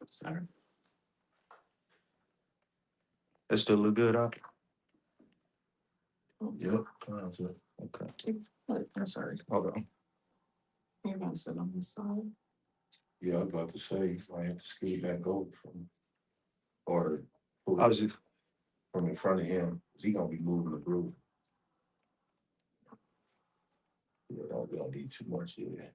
Sorry. That still look good, huh? Yep. Okay. I'm sorry. Okay. You're gonna sit on the side. Yeah, I was about to say, if I have to scoot back over or pull I it was just, from in front of him, he gonna be moving the group. Yeah, we don't need too much here.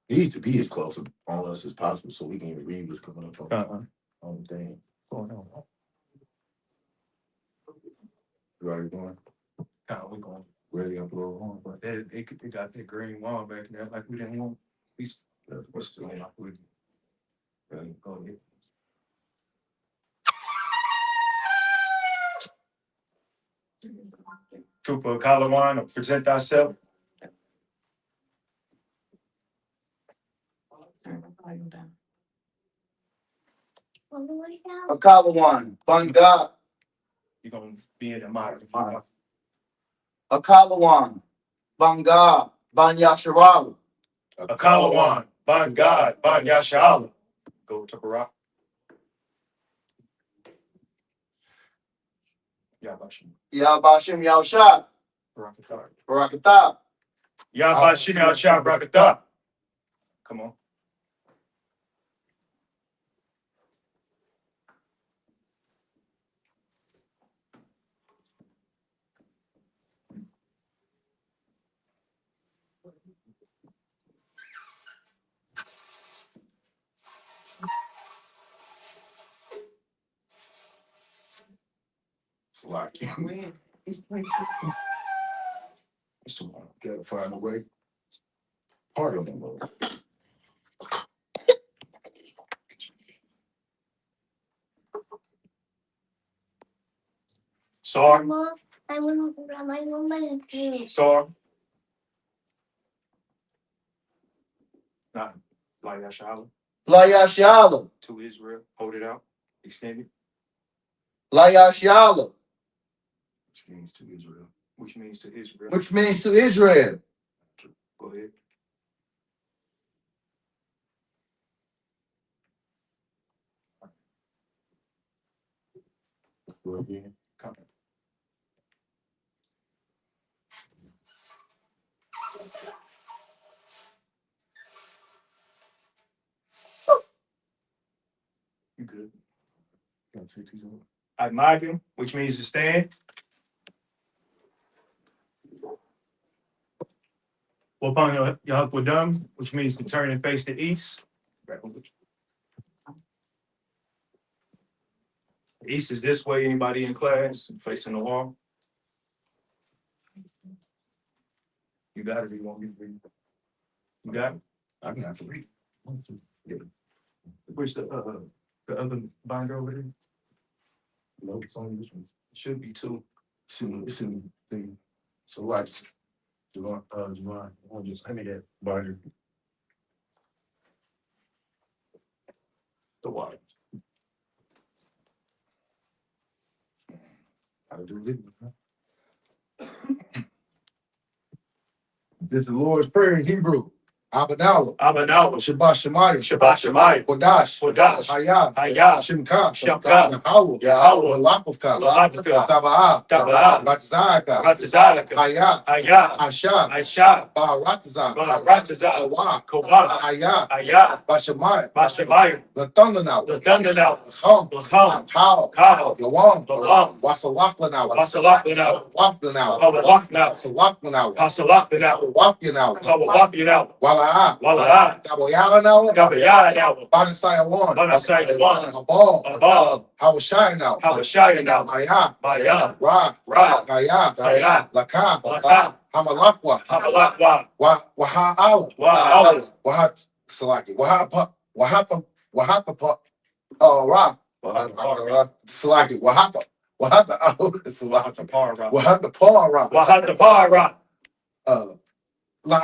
It needs to be as close on us as possible so we can even read what's coming up on the thing. going on. You already going? We going. Ready up a little on, but It got that green wall back there like we didn't want. We're still like we go ahead. Trooper Kalawan, present thyself. Turn the volume down. Akalawan, Banga, You're gonna be in the mic. Akalawan, Banga, Banyasharal, Akalawan, Ban God, Ban Yashala. Go to Barak. Yabashim. Yabashim Yausha, Barakatah. Barakata, Yabashim Yasha Barakatah. Come on. it's like When? it's too long. Gotta find a way. Part of them. Sar. Sar. Nah, like Yashala. Layashala, To Israel. Hold it out. Extend it. Layashala, Which means to Israel. Which means to Israel. which means to Israel. Go ahead. Go again. Come. You good. Gotta take these over. Admagim, which means to stand. Upon your Yahakwadam, which means to turn and face the east. East is this way. Anybody in class facing the wall? You got it. You want me to read? You got it. I can have to read. Where's the other binder over there? No, it's only this one. Should be two. It's in the thing. So like Javon, I'll just hand me that binder. The water. How to do it. This is the Lord's Prayer in Hebrew. Abadawa, Abanawa. Shabbat Shemayim, Shabbat Shemayim. Kodash, Kodash. Hayah, Hayah. Shimka, Shemka. Yahweh, Yahweh. Lalakufka, Lalakufka. Tabaa, Tabaa. Ratzaka, Ratazalaka. Hayah, Hayah. Asha, Aisha. Baratza, Baratazah. Kawa, Kawah. Hayah, Ayah. Bashamayim, Bashamayim. the Thundernow, The Dundanao. Lacham, Lacham. Kao, Kao. Yawam, Lawam. Wasalaklanau, Wasalaklanau. Waflanau, Pawalaknau. Salaklanau, Pasalaknau. Wafyanau, Pawalaknau. Wala'a, Wala'a. Gaboyaranau, Gabayanawa. Banasayawan, Banasayawan. Abal, Abal. Hawashayanau, Habashayanau. Maya, Maya. Ra, Ra. Gaya, Gaya. Laka, Laka. Hamalakwa, Habalakwa. Waha'ala, Wa'ala. Wahat Salaki, Wahapa, Ra, Salaki, Wahata, Salaki, Para. Wahata Para, Wahata Para. La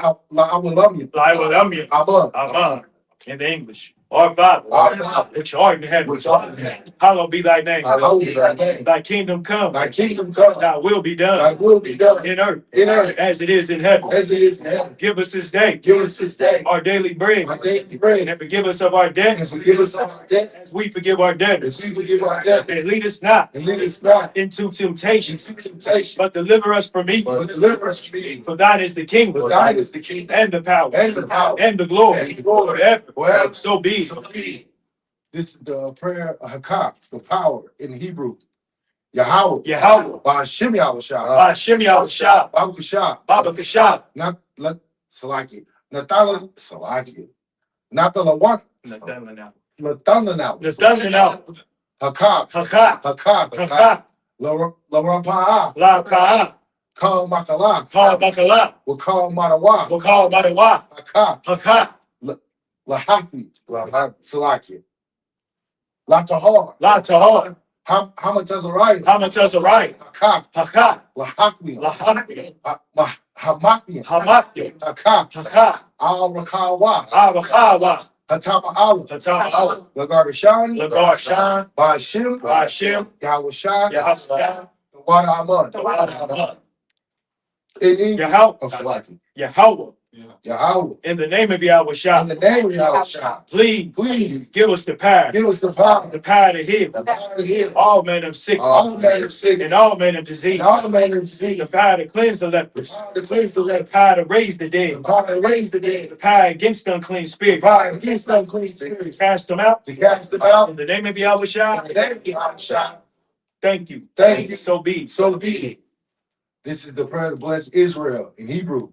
Awalamia, Laiwalamia. Abba, Aman. In the English. Our Father, Our Father, which art in heaven, which art in heaven, hallowed be thy name. hallowed be thy name. Thy kingdom come, Thy kingdom come, thy will be thy done will be done in earth in earth as it is in heaven. as it is in heaven. Give us this day Give us this day our daily bread, our daily bread, and forgive us of our and debts forgive us our debts as we forgive our as debtors. we forgive our debtors. And lead us not And lead us not into temptation, into temptation, but deliver us from evil. but deliver us from evil. For thine is the kingdom, For thine is the kingdom, and the power, and the power, and the glory, and the glory, forever. forever. So be it. So be it. This is the prayer of I.S.U.P.K, the power in Hebrew. Yahweh, Yahweh, I.S.U.P.K, I.S.U.P.K, Babakashah, Babakashah, not let Salaki, Natala Salaki, Natalawan, Nathanael, Nathanael, Haka, Haka, Larapaa, La Ka'a, Kal Makala, Ka Bakala, Wakal Marawa, Wakal Madawa, Haka, Haka, Lahafi, Salaki, Latahar, La Tahar, Hamatazariah, Hamatazarai, Haka, Haka, Lahakmi, Lahaki, Hamakmi, Hamaki, Haka, Haka, Al Rakawa, Abakawa, Hatama Allah, Hatama Allah, Lagarshan, Lagarshan, Bashim, Bashim, Yahushan, Yahusha, the Wada Amad, Yahusha, in English, Yahweh, of Salaki, Yahweh, Yahweh, in the name of in Yahusha, the name of Yahushan, please give us the power give us the power to heal to heal all men of sickness, all manner of sickness, and all men of disease, and all manner of the disease, power to cleanse the the lepers, power to cleanse the the leper, power to raise the the dead, power to raise the dead, the power against unclean the spirits, power against unclean to spirits, cast them out. to cast them out. In the name of In Yahusha, the name of Yahushan, thank you. Thank you. So be it. so be it. This is the prayer to bless Israel in Hebrew.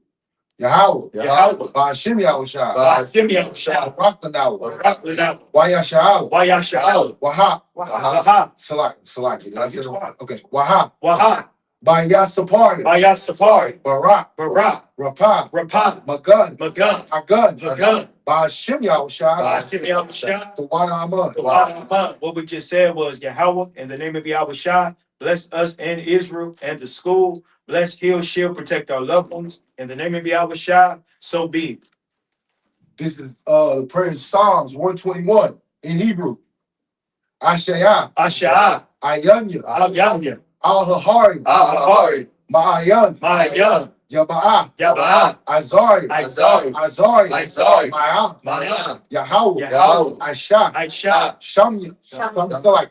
Yahweh, Yahweh, I.S.U.P.K, Yahushan, Ba'ashim Yahusha, Rakhtanaw, Rakhlana, Wayasha'al, Wayasha'al, Waha, Waha, Salaki. Did I say Which it? one? Okay. Waha, Waha, Bayasapari, Bayat Safari, Barak, Barak, Rapah, Rapah, Magun, Magun, Hagun, Hagun, I.S.U.P.K, Yahushan, Ba'ashim Yahusha. the Wada Amad. What we just said was Yahweh, in the name of Yahusha, bless us and Israel and the school. Bless, heal, shield, protect our loved ones. In the name of Yahusha, so be it. This is the prayer in Psalms 121 in Hebrew. Ashaya, Asha'ah, Ayanya, Al-Yanya, Al-Hahari, Al-Hahari, Ma'ayan, Ma'ayan, Yaba'ah, Yaba'ah, Azari, Azari, Azari, Azari, Ma'ah, Ma'ah, Yahweh, Yahweh, Aisha, Aisha, Shamya, Shemaiah,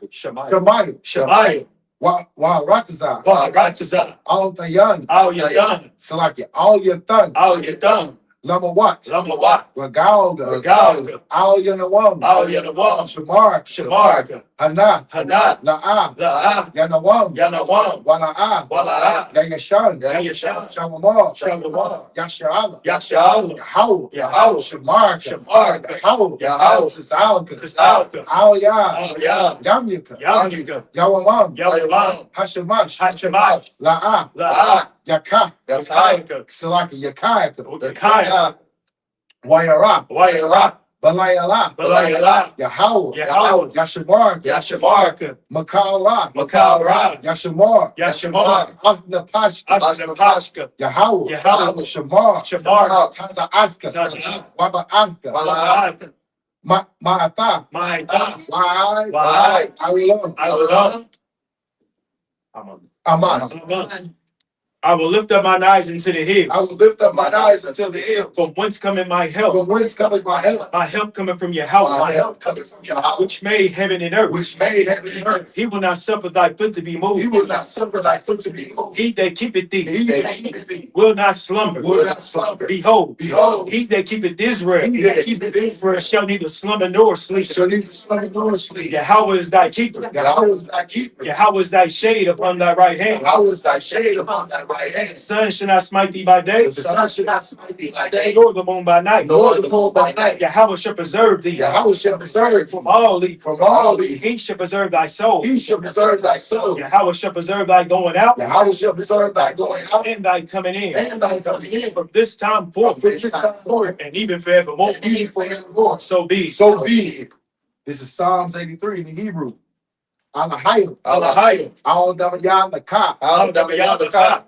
Shemaiah, Shemaiah, Rataza, Waharatazah, Al-Tayan, Al-Yadan, Salaki, Al-Yatan, Al-Yadan, Lamawat, Lamawat, Ragalga, Regalga, Al-Yanawam, Al-Yanawam, Shamar, Shamarga, Hana, Hanat, La'ah, La'ah, Yanawam, Yanawam, Wala'ah, Wala'ah, Yayashan, Yayashan, Shamamar, Shamamar, Yasha'ala, Yasha'ala, Yahweh, Yahweh, Shamar, Shamarga, Yahweh, Yahweh, Tzalka, Tzalka, Al-Yah, Al-Yah, Yamyaka, Yamyaka, Yawamam, Yawamam, Hashamash, Hashemash, La'ah, La'ah, Yakah, Yakayaka, Salaki, Yakayaka, Yakaya, Wayara, Wayara, Balayala, Balayala, Yahweh, Yahweh, Yashamar, Yashamarka, Makala, Makara, Yashamar, Yashamar, Afnapashka, Ashnapashka, Yahweh, Yahweh, Shamar, Shamar, Taza Afka, Taza, Waba Afka, Malaka, Ma'ata, Ma'ita, Wa'ai, Wa'ai, Awilon, Alon, Aman. I will lift up mine eyes into the hills. I will lift up mine eyes until the hill. From whence cometh my help? From whence cometh my help? My help coming from Yahweh. My help coming from Yahweh, Which made heaven and earth. which made heaven and earth. He will not suffer thy foot to be moved. He will not suffer thy foot to be moved. He that keepeth thee He that keepeth thee will not slumber. will not slumber. Behold, Behold, he that keepeth Israel he that keepeth Israel shall neither slumber nor sleep. shall neither slumber nor sleep. Yahweh is thy keeper. Yahweh is thy keeper. Yahweh is thy shade upon thy right hand. Yahweh is thy shade upon thy right The hand. sun shall not smite thee by day, The sun shall not smite thee by day, nor the moon by night. nor the moon by night. Yahweh shall preserve thee Yahweh shall preserve from from all evil. from all evil. He shall preserve thy soul. He shall preserve thy soul. Yahweh shall preserve thy going out Yahweh shall preserve thy going out and thy coming in and thy coming in from this time from forth this time forth and even forevermore. and even forevermore. So be. So be it. This is Psalms 83 in the Hebrew. Alahayim, Alahayim, Al-Damayam, the Ka, Al-Damayam, the Ka,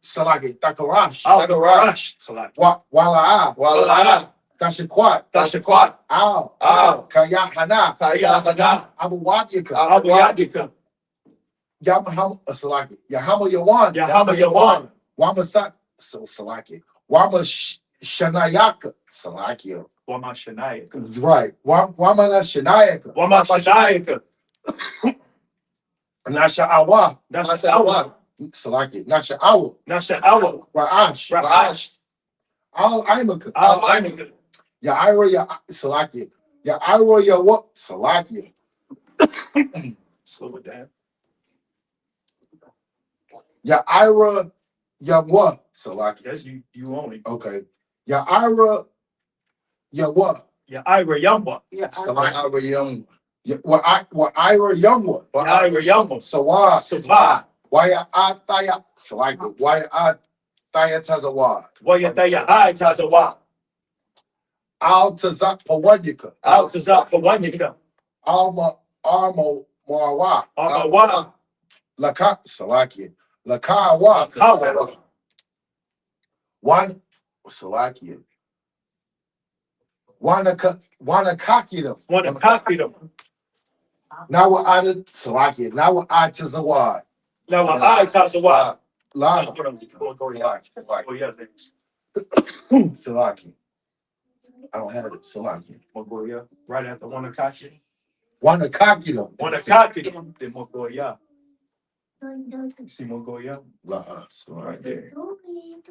Salaki, Takarash, Al-Garash, Wala'ah, Wala'ah, Tashaquat. Tashaquat. Al. Al. Kayahana. Kayahana. Abuyadika. Abuyadika. Yamaham Salaki. Yahama Yawan. Yahama Yawan. Wamasak. So Salaki. Wama Shanayaka. Salaki. Wamashanayaka. Right. Wamana Shanayaka. Wamashanayaka. Nasha Awa. Nashawa. Salaki. Nasha Awa. Nashawa. Ra'ash. Ra'ash. Al Imaka. Al Imaka. Ya Ira Ya Salaki. Ya Ira Ya what? Salaki. Slow it down. Ya Ira Ya what? Salaki. That's you only. Okay. Ya Ira Ya what? Ya Ira Yamba. Salaki. Ira Young. Ya what Ira Young one. Ya Ira Yamba. Sawa. Sawa. Why I Thaya Salaki. Why I Thaya Tazawa. Wayataya I Tazawa. Al Tazak Pawadika. Al Tazak Pawanika. Alma Armo Marwa. Amawa. Laka Salaki. Lakawa. Kawa. One Salaki. Wanakakidam. Want to copy them. Now we're on the Salaki. Now we're on to Zawad. Now I Tazawa. La Oh yeah, thanks. Salaki. I don't have it. Salaki. Mongolia. Right after Wanakashi. Wanakakidam. Wanakaki. Then Mongolia. You see Mongolia? La Right there.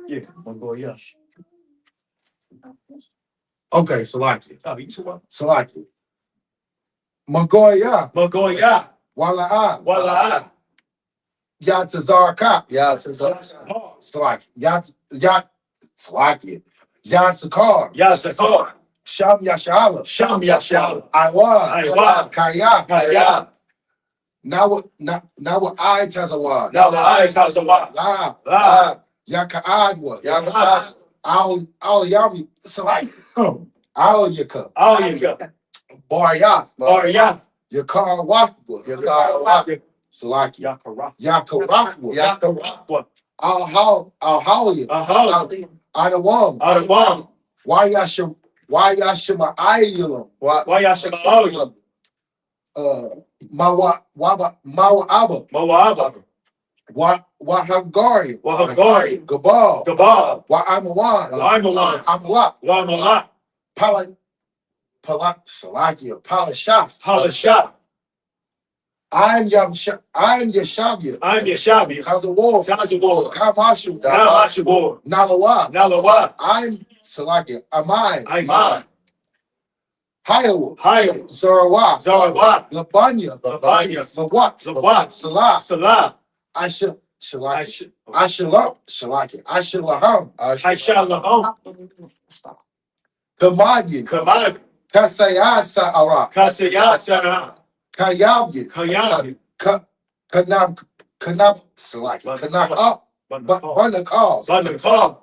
Yeah, Mongolia. Okay, Salaki. Oh, you see what? Salaki. Mongolia. Mongolia. Wala. Wala. Yatzazarka. Oh, Salaki. Yat Salaki. Yatsakar. Yasakor. Sham Yashala. Sham Yashal. Iwa. Iwa. Kaya. Kaya. Now what I Tazawad. Now I Tazawa. La. La. Yakaadwa. Yaka. Al Yami. Salaki. Al Yaka. Oh, you go. Baryat. Or ya. Yakar Wafwa. Salaki. Yakara. Yakarakwa. Yakara. Al Hawya. Aha. Adawam. Adawam. Why Yashima Ayulam. Why Yashima Alu. Mawa Abba. Moab. Wahangari. Wahagari. Gabal. Gabal. Wa Amawan. Waimalan. Amala. Waimalan. Palat Salakia. Palashaf. Halashah. I'm Yashabia. I'm Yashabi. Tazawar. Tazawar. Kamashu. Namashabor. Nalawa. Nalawa. I'm Salakia. Amai. Aiman. Hayawa. Hayam. Zarawa. Zarawa. Labanya. Labanya. Lawat. Lawat. Salah. Salah. Ashalaki. Shalaki. Ashalaham. Aishalaham. Kamadi. Kamad. Kasayad Sa'ara. Kasayasana. Kayabyi. Kayab. Kanab Salaki. Kanak up. Banakal. Bandakal.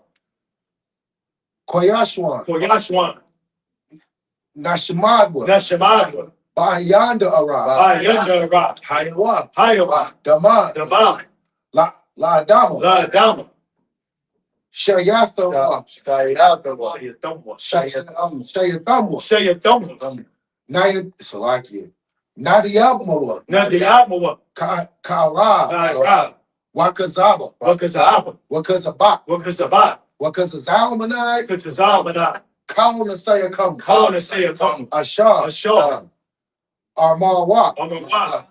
Koyashwan. Koyashwan. Nashimadwa. Nashamadwa. Bayanda Ara. Bayanda Ra. Hayawa. Hayawa. Damad. Daman. La Adama. La Dama. Shayatha. Shayatama. Shayathamwa. Shayatama. Naya Salaki. Nadiyabmawa. Nadiamawa. Kara. Ra. Wakazaba. Wakazaba. Wakazabak. Wakazaba. Wakazalmanai. Kutazamana. Kauna Sayakam. Kona Sayakam. Ashar. Ashar. Armawa. Amawa.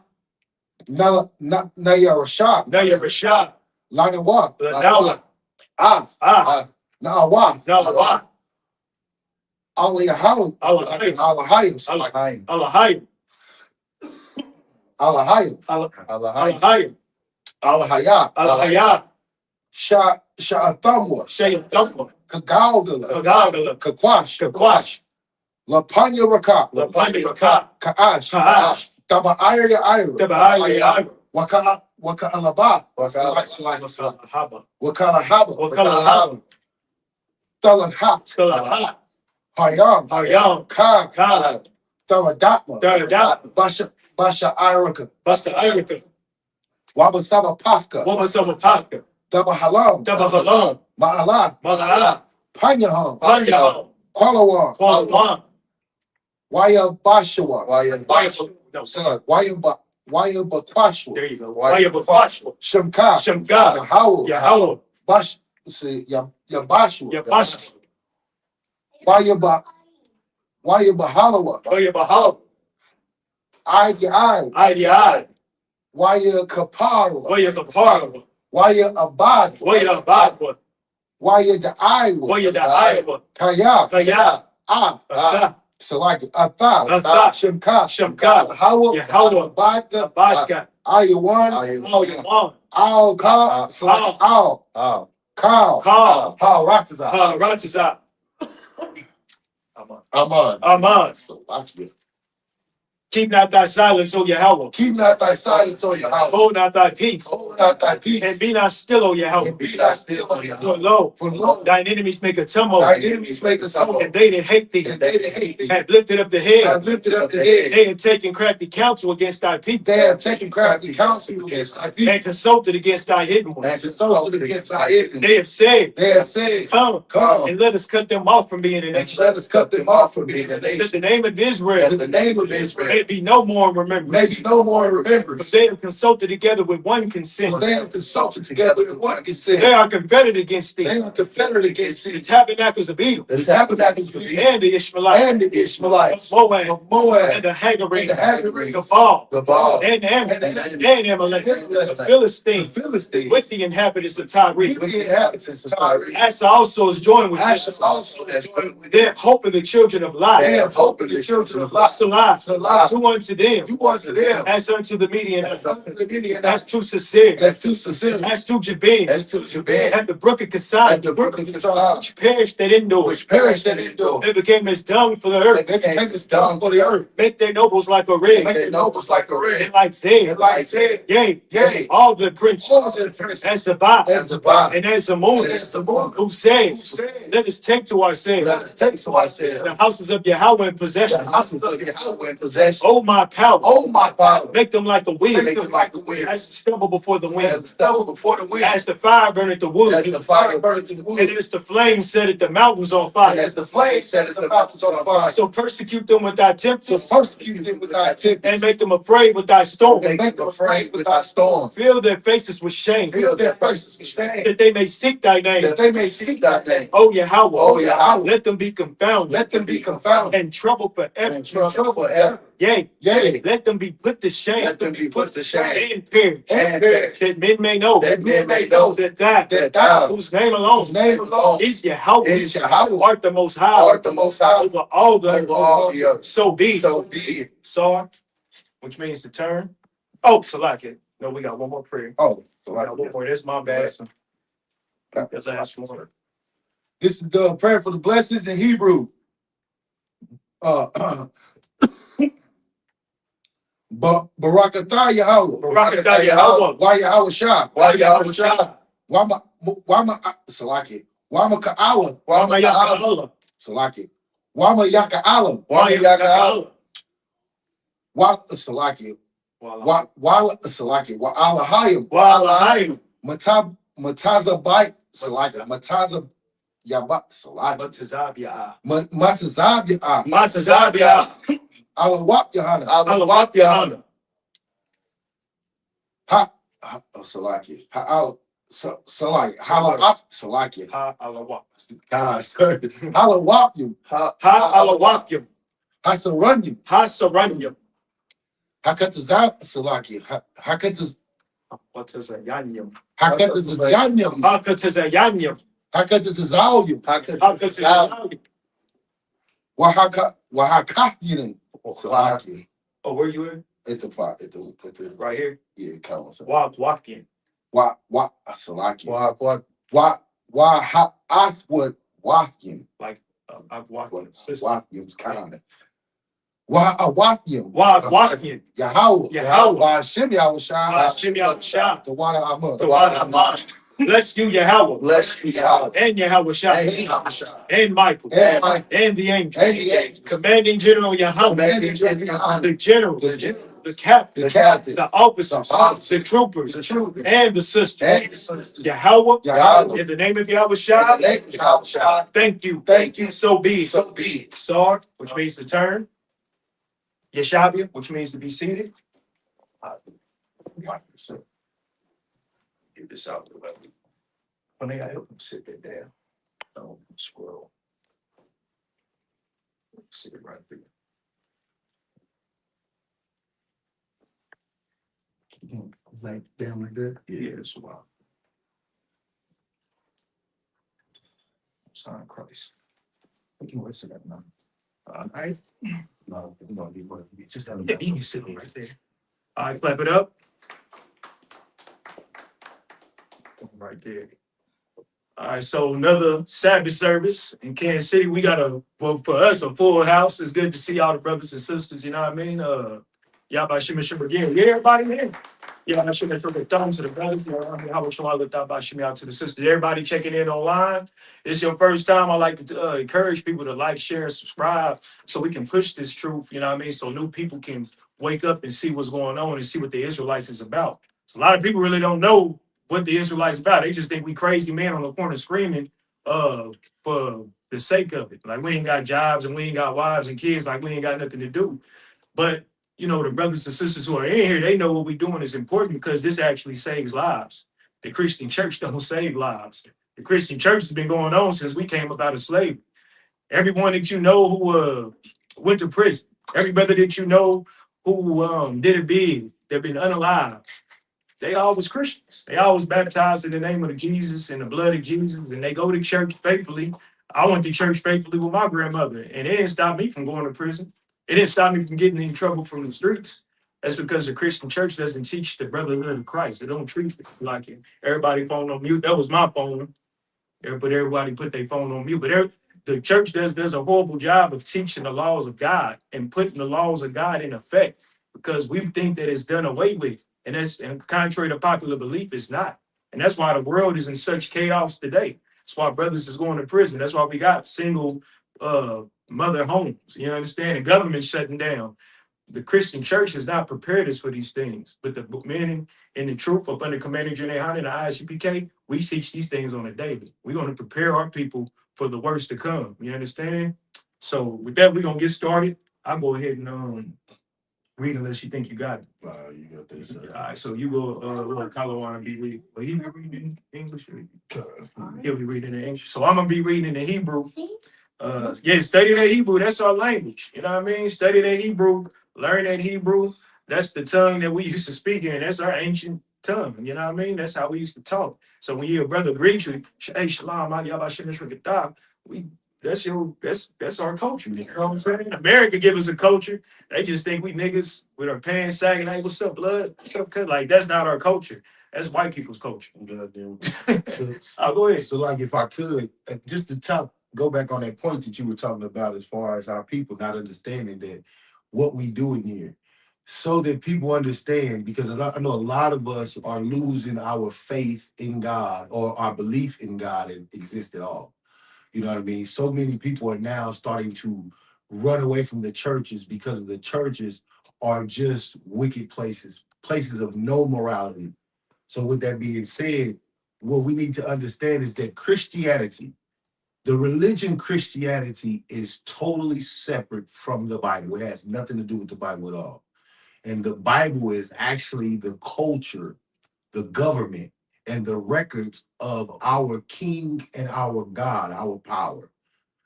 Nayarashak. Nayarashah. Lanawa. Lanawa. Af. Naawaf. Nawa. Aliyaham. Alahayim. Alahayim. Alahayim. Alahayim. Alahayim. Alahayat. Alahayat. Sha'athamwa. Shayatama. Kagalgala. Kagagala. Kakwash. Kakwash. Lapanya Raka. Lapanyaka. Kaash. Kaash. Taba Ira Ira. Tabahaya. Waka Alaba. Haba. Wakala Haba. Wakala Haba. Talahat. Talahat. Hayam. Hayam. Ka. Ka. Taradatma. Daradat. Basha Iraka. Basa Irika. Wabasaba Pafka. Wabasama Paka. Daba Halam. Dabahalam. Ma'ala. Malala. Panyaham. Panyaham. Qualawan. Qualawan. Waya Bashawa. No, Son, Waya Bakwashwa. there you go. Wayabashwa. Shemka. Shemka. Yahweh. Yahweh. Bash. See, Yabashwa. Yabashwa. Waya Bahalawa. Wayabahal. I. Ideal. Waya Kapara. Wayakapara. Waya Abad. Wayabadwa. Waya the Iowa. Wayada. Kaya. Kaya. Ah. So like Atha. Atha. Shemka. Shemka. Yahweh. Yahweh. Badka. Abadka. Ayawan. Ayawan. Al Ka. So like Al. Kal. Kal. How Ratazah. Ratazah. Aman. Aman. So like you. Keep not thy silence, O Yahweh. Keep not thy silence, O Yahweh. Hold not thy peace. Hold not thy peace. And be not still, O Yahweh. And be not still, O Yahweh. For lo, thine enemies make a tumult. Thine enemies make a tumult. And they that hate thee. And they that hate thee. Have lifted up the head. Have lifted up the head. They have taken crafty counsel against thy people. They have taken crafty counsel against thy people. And consulted against thy hidden ones. And consulted against thy hidden. They have said, Come, and let us cut them off from being a and nation. let us cut them off from being a That nation. the name of Israel That the name of Israel may be no more in remembrance. may be no more in But remembrance. they have consulted together with one consent. For they have consulted together with one consent. They are confederate against thee. They are confederate against The thee. tabernacles of Edom. The tabernacles of Edom And the Ishmaelites. and the Ishmaelites. Of Moab. Of Moab. And the Hagarites. And the Hagarites. The Baal. The Baal. And Amalek. And Amalek. The The Philistines. Philistines. With the inhabitants of Tyre. With the inhabitants of Tyre. Asa also is joined with them. Ashes also has joined with They them. have hope in the children of light. They have hope in the children of light. Salah. Salah. To unto them. You unto them. As unto the Median. As unto the Midianites. As to Sisir. As to Sisera. As to Jabin. As to Jabin. At the brook of Kasai. At the brook of Kasai. Which perished at Endor. Which perished at Endor. They became as dung for the And earth. they became as dung for the earth. Make their nobles like a Make red. their nobles like a And red. like Zed. And like Zed. Yea. Yea. All the princes. All the princes. And Sabbath. As the body. And as the moon. And as the moon. Who said, Who said, let us take to ourselves let us take to ourselves the houses of Yahweh in possession. the houses of Yahweh in possession. Oh, my power. Oh, my power. Make them like the wind. Make them like the wind. As the stubble before the As wind. the stubble before the wind. As the fire burneth the wood. As the fire burneth the wood. And as the flame set the mountains on And fire. as the flame setteth the mountains on fire. So persecute them with thy So tempest. persecute them with thy And tempest. make them afraid with thy storm. And make them afraid with thy storm. Fill their faces with shame. Fill their faces with shame. That they may seek thy name. That they may seek thy name. Oh, Yahweh. Oh, Yahweh. Let them be confounded. Let them be confounded And troubled forever. and troubled forever. Yea. Yea. Let them be put to shame. Let them be put to shame. And perish. And perish. That men may know. That men may know That that thou, whose name alone whose name alone is Yahweh. is Yahweh, Art the most high. art the most high Over all the over all the earth. So be. So be it. Sar, which means to turn. Oh, Salaki. No, we got one more prayer. Oh, We got one more. That's my bad. So, guess I asked for. this is the prayer for the blessings in Hebrew. Barakatah Yahweh. Barakatah Yahweh. Why Yahweh Shah? Why Yahweh Shah? Wama Salaki. Wama Ka'awa. Wama Yaka'ala. Salaki. Wama Yaka'alam. Wama Yaka'ala. Wa Salaki. Wa Salaki. Wa Alahayim. Wa'alahayim. Matazabai Salaki. Mataza Yabat Salaki. Matazabia. Matazabia. Matazabia. Alawak Yahana. Alawat Yahana. Salaki. Salaki. Halawak Salaki. Ha Alawat. God, sorry. Halawak you. Ha Alawat. Hasarun you. Ha Saranyam. Hakatazab Salaki. Hakataz. What is a Yanyam? Hakatazanyam. Hakatazayanyam. Hakatazal. Hakatazayanyam. Wahakatin. Salaki. Oh, where you at? At the Right here. yeah, count. Walking. Salaki. Aswad Waskim. Like I'm walking. Waskim's kind of. Wakim. Walking. Yahweh. Yahweh. Shem Yahweh Shah. Shem Yahweh. The water Amah. The one Haman. Bless you, Yahweh. Bless you, Yahweh. And Yahweh Shah. And Yahweh Shah. And Michael. And Michael. And the angel. And the angel. Commanding General Yahweh. Commanding General Yahweh. The generals. The generals. the captain, the captain, the officers, the officers, the troopers, the troopers, and the sisters. and the sisters. Yahweh, Yahweh, in the name of Yahweh in the Shah, name of Yahweh Shah, thank you. thank you. So be it. So be it. Sar, which means to turn. Yeshabia, which means to be seated. Get this out of the way. When they got help them sit that down. Don't scroll. Sit it right there. It's like down like that. Yeah, it's wild. Son of Christ. We can listen to that now. All right. No, you just Yeah, you can sit right there. All right, clap it up. Right there. All right, so another Sabbath service in Kansas City. We got well, for us, a full house. It's good to see all the brothers and sisters, you know what I mean? Y'all Shimmy again. Yeah, everybody there. Yeah, I should have took a thumb to the brothers. You know, how much I looked out by Shimmy out to the sisters. Everybody checking in online. It's your first time. I like to encourage people to like, share, and subscribe so we can push this truth, you know what I mean? So new people can wake up and see what's going on and see what the Israelites is about. So a lot of people really don't know what the Israelites about. They just think we crazy men on the corner screaming for the sake of it. Like we ain't got jobs and we ain't got wives and kids, like we ain't got nothing to do. But you know, the brothers and sisters who are in here, they know what we're doing is important because this actually saves lives. The Christian church don't save lives. The Christian church has been going on since we came up out of slavery. Everyone that you know who went to prison, every brother that you know who did a bid, they've been unalived. They all was Christians. They all was baptized in the name of Jesus and the blood of Jesus, and they go to church faithfully. I went to church faithfully with my grandmother, and it didn't stop me from going to prison. It didn't stop me from getting in trouble from the streets. That's because the Christian church doesn't teach the brotherhood of Christ. They don't treat it like it. Everybody phone on mute. That was my phone. But everybody put their phone on mute. But the church does a horrible job of teaching the laws of God and putting the laws of God in effect because we think that it's done away with. And contrary to popular belief, it's not. And that's why the world is in such chaos today. That's why brothers is going to prison. That's why we got single mother homes. You understand? The government's shutting down. The Christian church has not prepared us for these things. But the men in the truth up under Commander General and the I.S.U.P.K, we teach these things on a daily. We're going to prepare our people for the worst to come. You understand? So with that, we're going to get started. I'll go ahead and read unless you think you got it. You got this. All right, so you go, Kylo want to be reading. Will he be reading in English? He'll be reading in English. So I'm going to be reading in the Hebrew. Study that Hebrew. That's our language. You know what I mean? Study that Hebrew. Learn that Hebrew. That's the tongue that we used to speak in. That's our ancient tongue. You know what I mean? That's how we used to talk. So when your brother greets you, hey, shalom, that's our culture. You know what I'm saying? America give us a culture. They just think we niggas with our pants sagging. Hey, what's up, blood? What's up, cut? Like that's not our culture. That's white people's culture. Goddamn. Go ahead. So, like, if I could, just to go back on that point that you were talking about, as far as our people not understanding that what we do in here, so that people understand, because I know a lot of us are losing our faith in God or our belief in God exists at all. You know what I mean? So many people are now starting to run away from the churches because the churches are just wicked places of no morality. So with that being said, what we need to understand is that Christianity, the religion Christianity, is totally separate from the Bible. It has nothing to do with the Bible at all. And the Bible is actually the culture, the government, and the records of our king and our God, our power.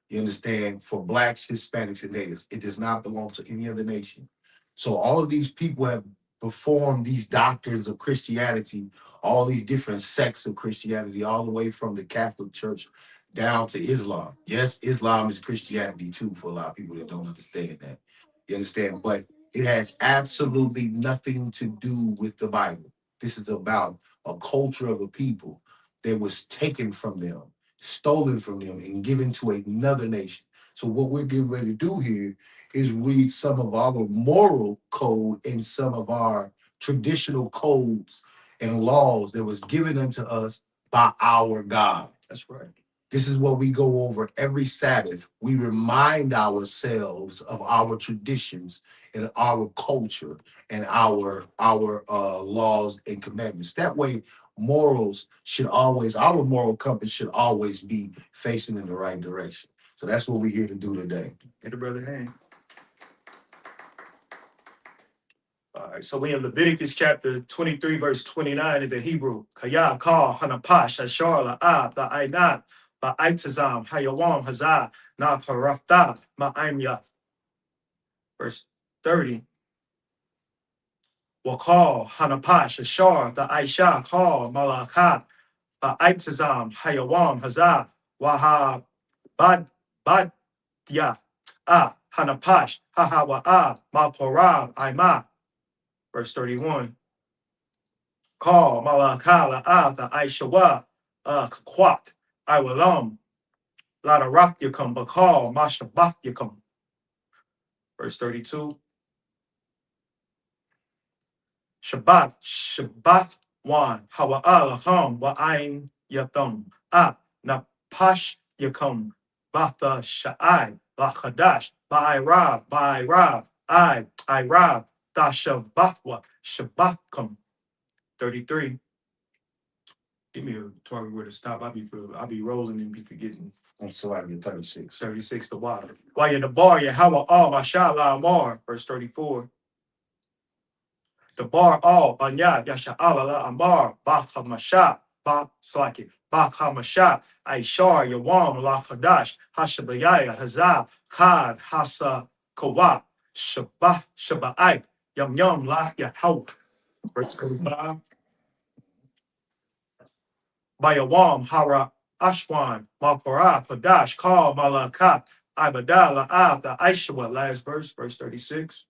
You understand? For blacks, Hispanics, and natives, it does not belong to any other nation. So all of these people have performed these doctrines of Christianity, all these different sects of Christianity, all the way from the Catholic Church down to Islam. Yes, Islam is Christianity too, for a lot of people that don't understand that. You understand? But it has absolutely nothing to do with the Bible. This is about a culture of a people that was taken from them, stolen from them, and given to another nation. So what we're getting ready to do here is read some of our moral code and some of our traditional codes and laws that was given unto us by our God. That's right. This is what we go over every Sabbath. We remind ourselves of our traditions and our culture and our laws and commandments. That way, our moral compass should always be facing in the right direction. So that's what we're here to do today. Get a brother hand. All right, so we in Leviticus chapter 23, verse 29 in the Hebrew. Kaya ka hanapash ashar la'ab ta'ainat ba'aitazam hayawam hazah na parafta ma'aimya. Verse 30. Wakal hanapash ashar ta'aisha kal malakat ba'aitazam hayawam hazah waha bad ya hanapash hahawa'a ma porab aima. Verse 31. Call Malakala the Aishawa Kwat Iwalam Lada Rakyakum Bakal Mashabakyakum. Verse 32. Shabbat Wan Hawa Alaham Wa Ain Yatum Napash Yakum Batha Sha'ai Lachadash Ba'ai Rab I Rab Dashabathwa Shabbatkum. 33. Give me a target where to stop. I'll be rolling and be forgetting. And so I get 36. 36 the water. While in the bar, Yahweh all mashallah amar. Verse 34. The bar all banya yasha'ala amar ba'cha masha slaki ba'cha masha aishar yawam la chadash hashabayaya hazah kad hasa kovat shaba'ai yam la yahawt. Verse 35. Bayawam Hara Ashwan Malkora Padash Kal Malakat Ibadala the Aishwa. Last verse, verse 36.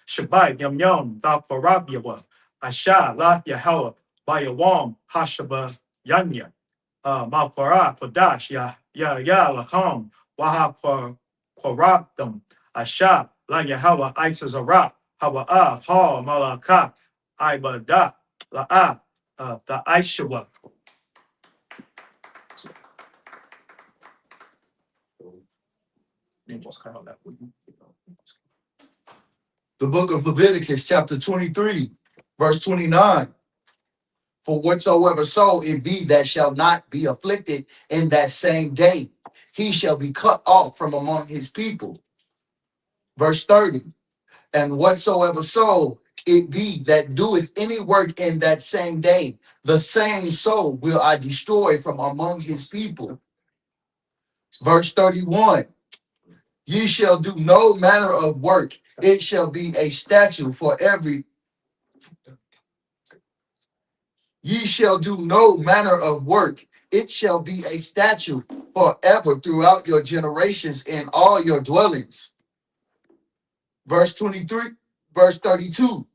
Shabbat Yam Yam Da Parabyawa Asha La Yahawa Bayawam Hashaba Yanya Malkora Padash Ya Lakam Waha Korabdam Asha La Yahawa Aitazara Hawa Ha Malakat Ibada La the I.S.U.P.K. The book of Leviticus, chapter 23, verse 29. For whatsoever soul it be that shall not be afflicted in that same day, he shall be cut off from among his people. Verse 30. And whatsoever soul it be that doeth any work in that same day, the same soul will I destroy from among his people. Verse 31. Ye shall do no manner of work. It shall be a statute for every. Ye shall do no manner of work. It shall be a statute forever throughout your generations in all your dwellings. Verse 23, verse 32.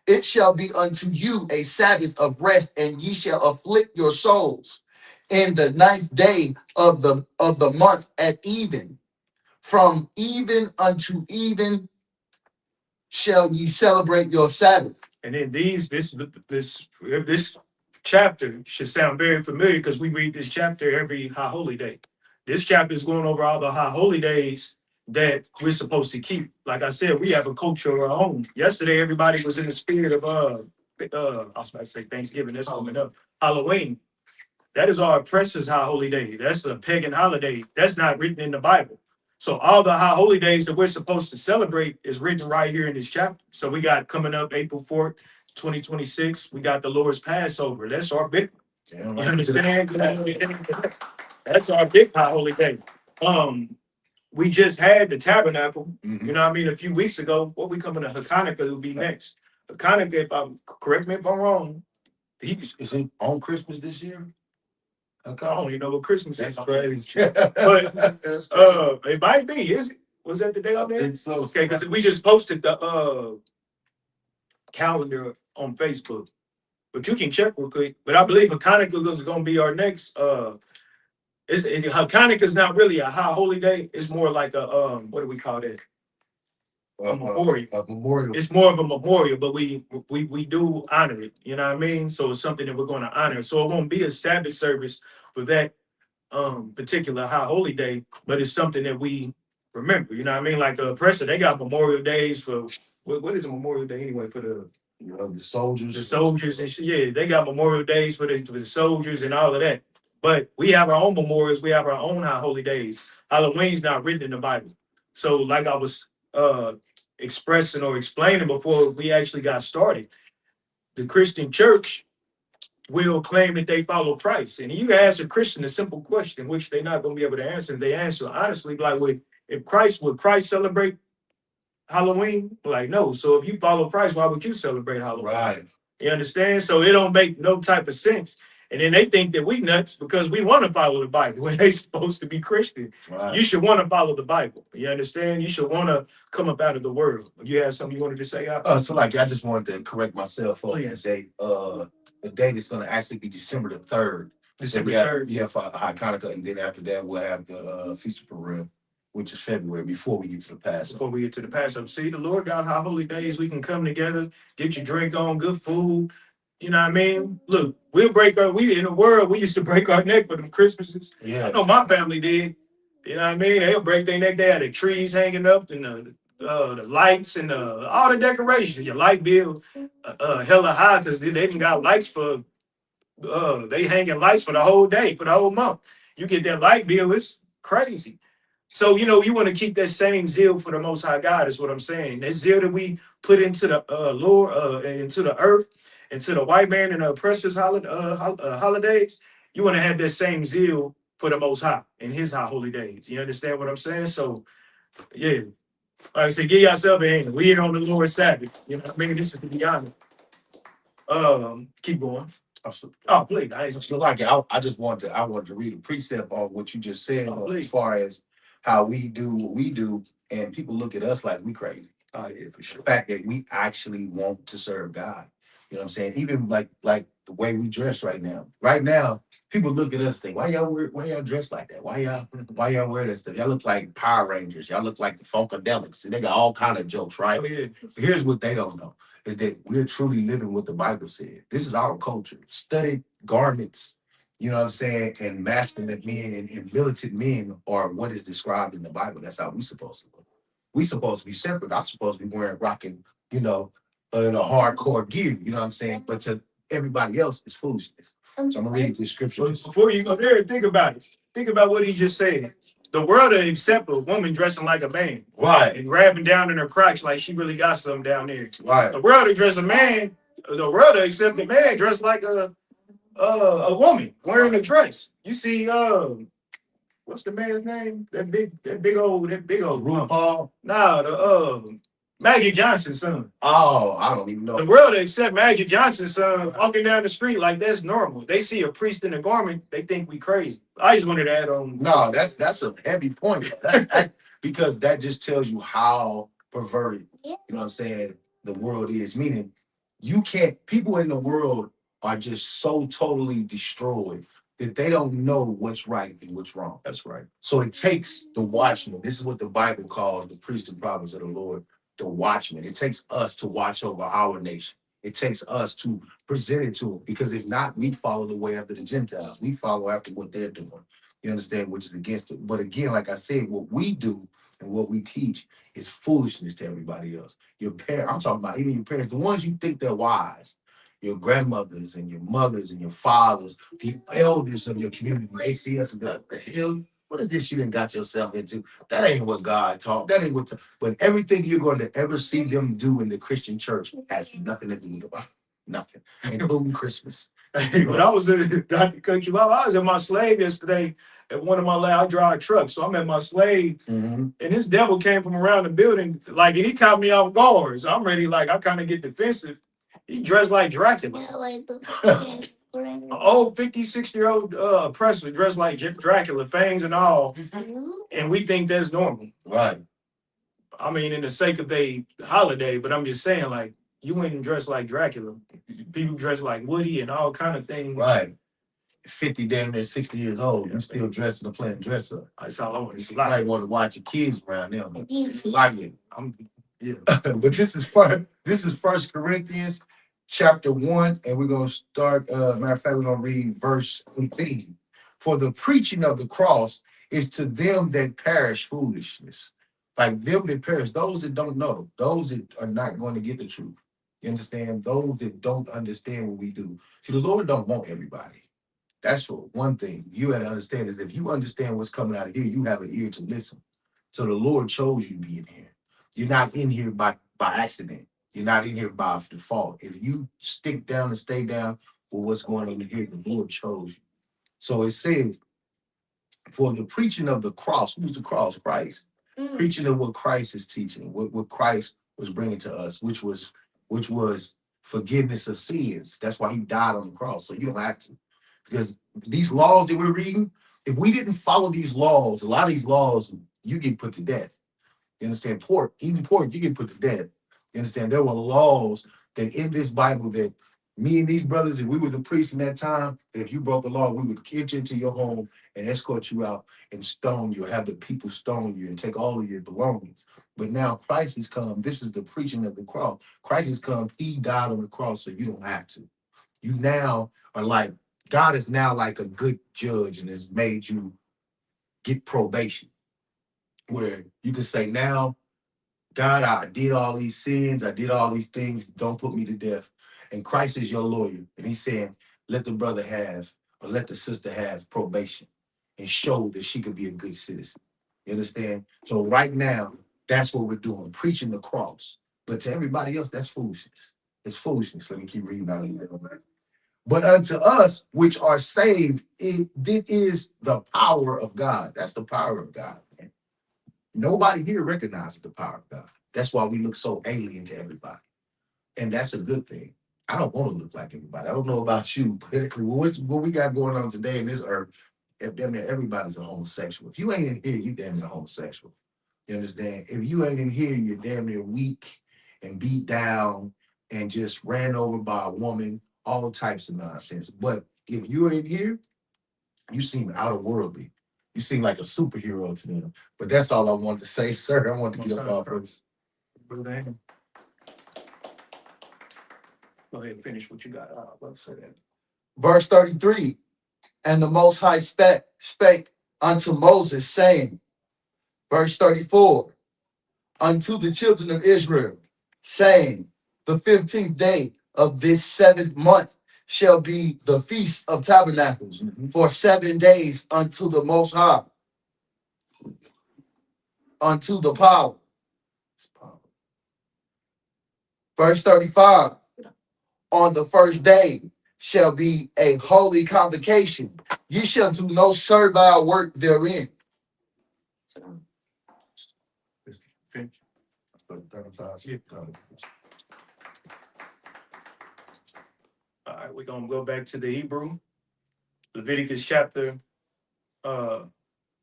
It shall be unto you a Sabbath of rest, and ye shall afflict your souls in the 9th day of the month at even. From even unto even shall ye celebrate your Sabbath. And then this chapter should sound very familiar because we read this chapter every High Holy Day. This chapter is going over all the High Holy Days that we're supposed to keep. Like I said, we have a culture of our own. Yesterday, everybody was in the spirit of I was about to say Thanksgiving. That's coming up. Halloween. That is our oppressor's High Holy Day. That's a pagan holiday. That's not written in the Bible. So all the High Holy Days that we're supposed to celebrate is written right here in this chapter. So we got coming up April 4th, 2026. We got the Lord's Passover. That's our big. You understand? That's our big High Holy Day. We just had the tabernacle. Mhm. You know what I mean? A few weeks ago. What we coming to Hanukkah will be next. Hanukkah, if I'm correct me if I'm wrong. Is it on Christmas this year? I don't even know what Christmas That's is. crazy. But it might be. Is it? Was that the day on I there? think so. Okay, because we just posted the calendar on Facebook. But you can check real quick. But I believe Hanukkah is going to be our next. Hanukkah is not really a high holy day. It's more like a what do we call that? a memorial. A memorial. It's more of a memorial, but we do honor it. You know what I mean? So it's something that we're going to honor. So it won't be a Sabbath service for that particular high holy day, but it's something that we remember. You know what I mean? Like Oppressor, they got Memorial Days for what is a Memorial Day anyway for the soldiers. The soldiers and shit. Yeah, they got Memorial Days for the soldiers and all of that. But we have our own memorials. We have our own high holy days. Halloween's not written in the Bible. So like I was expressing or explaining before we actually got started, the Christian church will claim that they follow Christ. And you ask a Christian a simple question, which they're not going to be able to answer. They answer honestly, like, would Christ celebrate Halloween? Like, no. So if you follow Christ, why would you celebrate Halloween? Right. You understand? So it don't make no type of sense. And then they think that we nuts because we want to follow the Bible when they supposed to be Christian. Right. You should want to follow the Bible. You understand? You should want to come up out of the world. You have something you wanted to say? So like I just wanted to correct myself on the date. The date is going to actually be December the 3rd. December 3rd. Yeah, for High Hanukkah, and then after that we'll have the Feast of Purim, which is February, before we get to the Passover. Before we get to the Passover. See, the Lord got high holy days. We can come together, get your drink on, good food. You know what I mean? Look, we in the world, we used to break our neck for them Christmases. Yeah. I know my family did. You know what I mean? They'll break their neck. They had the trees hanging up and the lights and all the decorations. Your light bill hella high because they didn't got lights for they hanging lights for the whole day, for the whole month. You get that light bill, it's crazy. So, you know, you want to keep that same zeal for the Most High God is what I'm saying. That zeal that we put into the Lord, into the earth, into the white man and the oppressors holidays, you want to have that same zeal for the Most High in his high holy days. You understand what I'm saying? So, yeah. Like I said, give yourself a hand. We ain't on the Lord's Sabbath. You know what I mean? This is to be honest. Keep going. Oh, please. I just wanted to read a precept on what you just said as far as how we do what we do, and people look at us like we crazy. Yeah, for sure. The fact that we actually want to serve God. You know what I'm saying? Even like the way we dress right now. Right now, people look at us and say, why y'all dressed like that? Why y'all wear that stuff? Y'all look like Power Rangers. Y'all look like the Funkadelics. And they got all kind of jokes, right? Oh, yeah. Here's what they don't know, is that we're truly living what the Bible said. This is our culture. Studied garments, you know what I'm saying, and masculine men and militant men are what is described in the Bible. That's how we supposed to look. We supposed to be separate. I'm supposed to be rocking, in a hardcore gear, you know what I'm saying? But to everybody else, it's foolishness. So I'm gonna read the scripture. Before you go there, think about it. Think about what he just said. The world will accept a woman dressing like a man. Right. And grabbing down in her crotch like she really got something down there. Right. The world will dress a man. The world will accept a man dressed like a woman wearing a dress. You see, what's the man's name? That big old RuPaul? Nah, the Magic Johnson's son. Oh, I don't even know. The world accept Magic Johnson's son walking down the street like that's normal. They see a priest in a garment, they think we crazy. I just wanted to add on. No, that's a heavy point. Because that just tells you how perverted, you know what I'm saying, the world is. Meaning, people in the world are just so totally destroyed that they don't know what's right and what's wrong. That's right. So it takes the watchman. This is what the Bible calls the priests and prophets of the Lord, the watchman. It takes us to watch over our nation. It takes us to present it to them, because if not, we follow the way after the Gentiles. We follow after what they're doing. You understand, which is against it. But again, like I said, what we do and what we teach is foolishness to everybody else. Your parents, I'm talking about even your parents, the ones you think they're wise, your grandmothers and your mothers and your fathers, the elders of your community. They see us and be like, the hell, what is this you done got yourself into? That ain't what God taught. That ain't what. But everything you're going to ever see them do in the Christian church has nothing to do with the Bible. Nothing, including Christmas. When I was in Dr. Country, I was in my slave yesterday at one of my I drive trucks. So I'm at my slave, and this devil came from around the building, and he caught me off guard. So I'm ready, I kind of get defensive. He dressed like Dracula. An old 56-year-old oppressor dressed like Dracula, fangs and all. And we think that's normal. Right. I mean, in the sake of a holiday, but I'm just saying, you wouldn't dress like Dracula. People dress like Woody and all kind of things. Right. 50, damn near 60 years old, you still dressing a playing dress up. That's all I want. It's like want to watch your kids around them. It's like it. Yeah. But this is First Corinthians chapter 1, and we're gonna start. Matter of fact, we're gonna read verse 18. For the preaching of the cross is to them that perish foolishness. Like them that perish, those that don't know, those that are not going to get the truth. You understand? Those that don't understand what we do. See, the Lord don't want everybody. That's for one thing. You have to understand is if you understand what's coming out of here, you have an ear to listen. So the Lord chose you to be in here. You're not in here by accident. You're not in here by default. If you stick down and stay down for what's going on in here, the Lord chose you. So it says, for the preaching of the cross, who's the cross? Christ. Preaching of what Christ is teaching, what Christ was bringing to us, which was forgiveness of sins. That's why he died on the cross. So you don't have to. Because these laws that we're reading, if we didn't follow these laws, a lot of these laws, you get put to death. You understand? Eating pork, you get put to death. You understand? There were laws that in this Bible that me and these brothers, if we were the priests in that time, that if you broke the law, we would get you into your home and escort you out and stone you, have the people stone you and take all of your belongings. But now Christ has come. This is the preaching of the cross. Christ has come. He died on the cross, so you don't have to. You now are like, God is now like a good judge and has made you get probation, where you can say, now, God, I did all these sins, I did all these things, don't put me to death. And Christ is your lawyer. And he's saying, let the brother have, or let the sister have probation and show that she could be a good citizen. You understand? So right now, that's what we're doing, preaching the cross. But to everybody else, that's foolishness. It's foolishness. Let me keep reading out of here. But unto us which are saved, it is the power of God. That's the power of God. Man. Nobody here recognizes the power of God. That's why we look so alien to everybody. And that's a good thing. I don't want to look like everybody. I don't know about you, but what we got going on today in this earth, damn near everybody's a homosexual. If you ain't in here, you damn near homosexual. You understand? If you ain't in here, you're damn near weak and beat down and just ran over by a woman, all types of nonsense. But if you're in here, you seem out of worldly. You seem like a superhero to them. But that's all I wanted to say, sir. I wanted to get up off first. Brother Aaron. Go ahead and finish what you got. Let's say that. Verse 33. And the Most High spake unto Moses, saying, verse 34, unto the children of Israel, saying, the 15th day of this 7th month shall be the feast of tabernacles for 7 days unto the Most High, unto the power. Verse 35, on the first day shall be a holy convocation. Ye shall do no servile work therein. Finish. Yeah. All right, we're gonna go back to the Hebrew. Leviticus chapter, I'm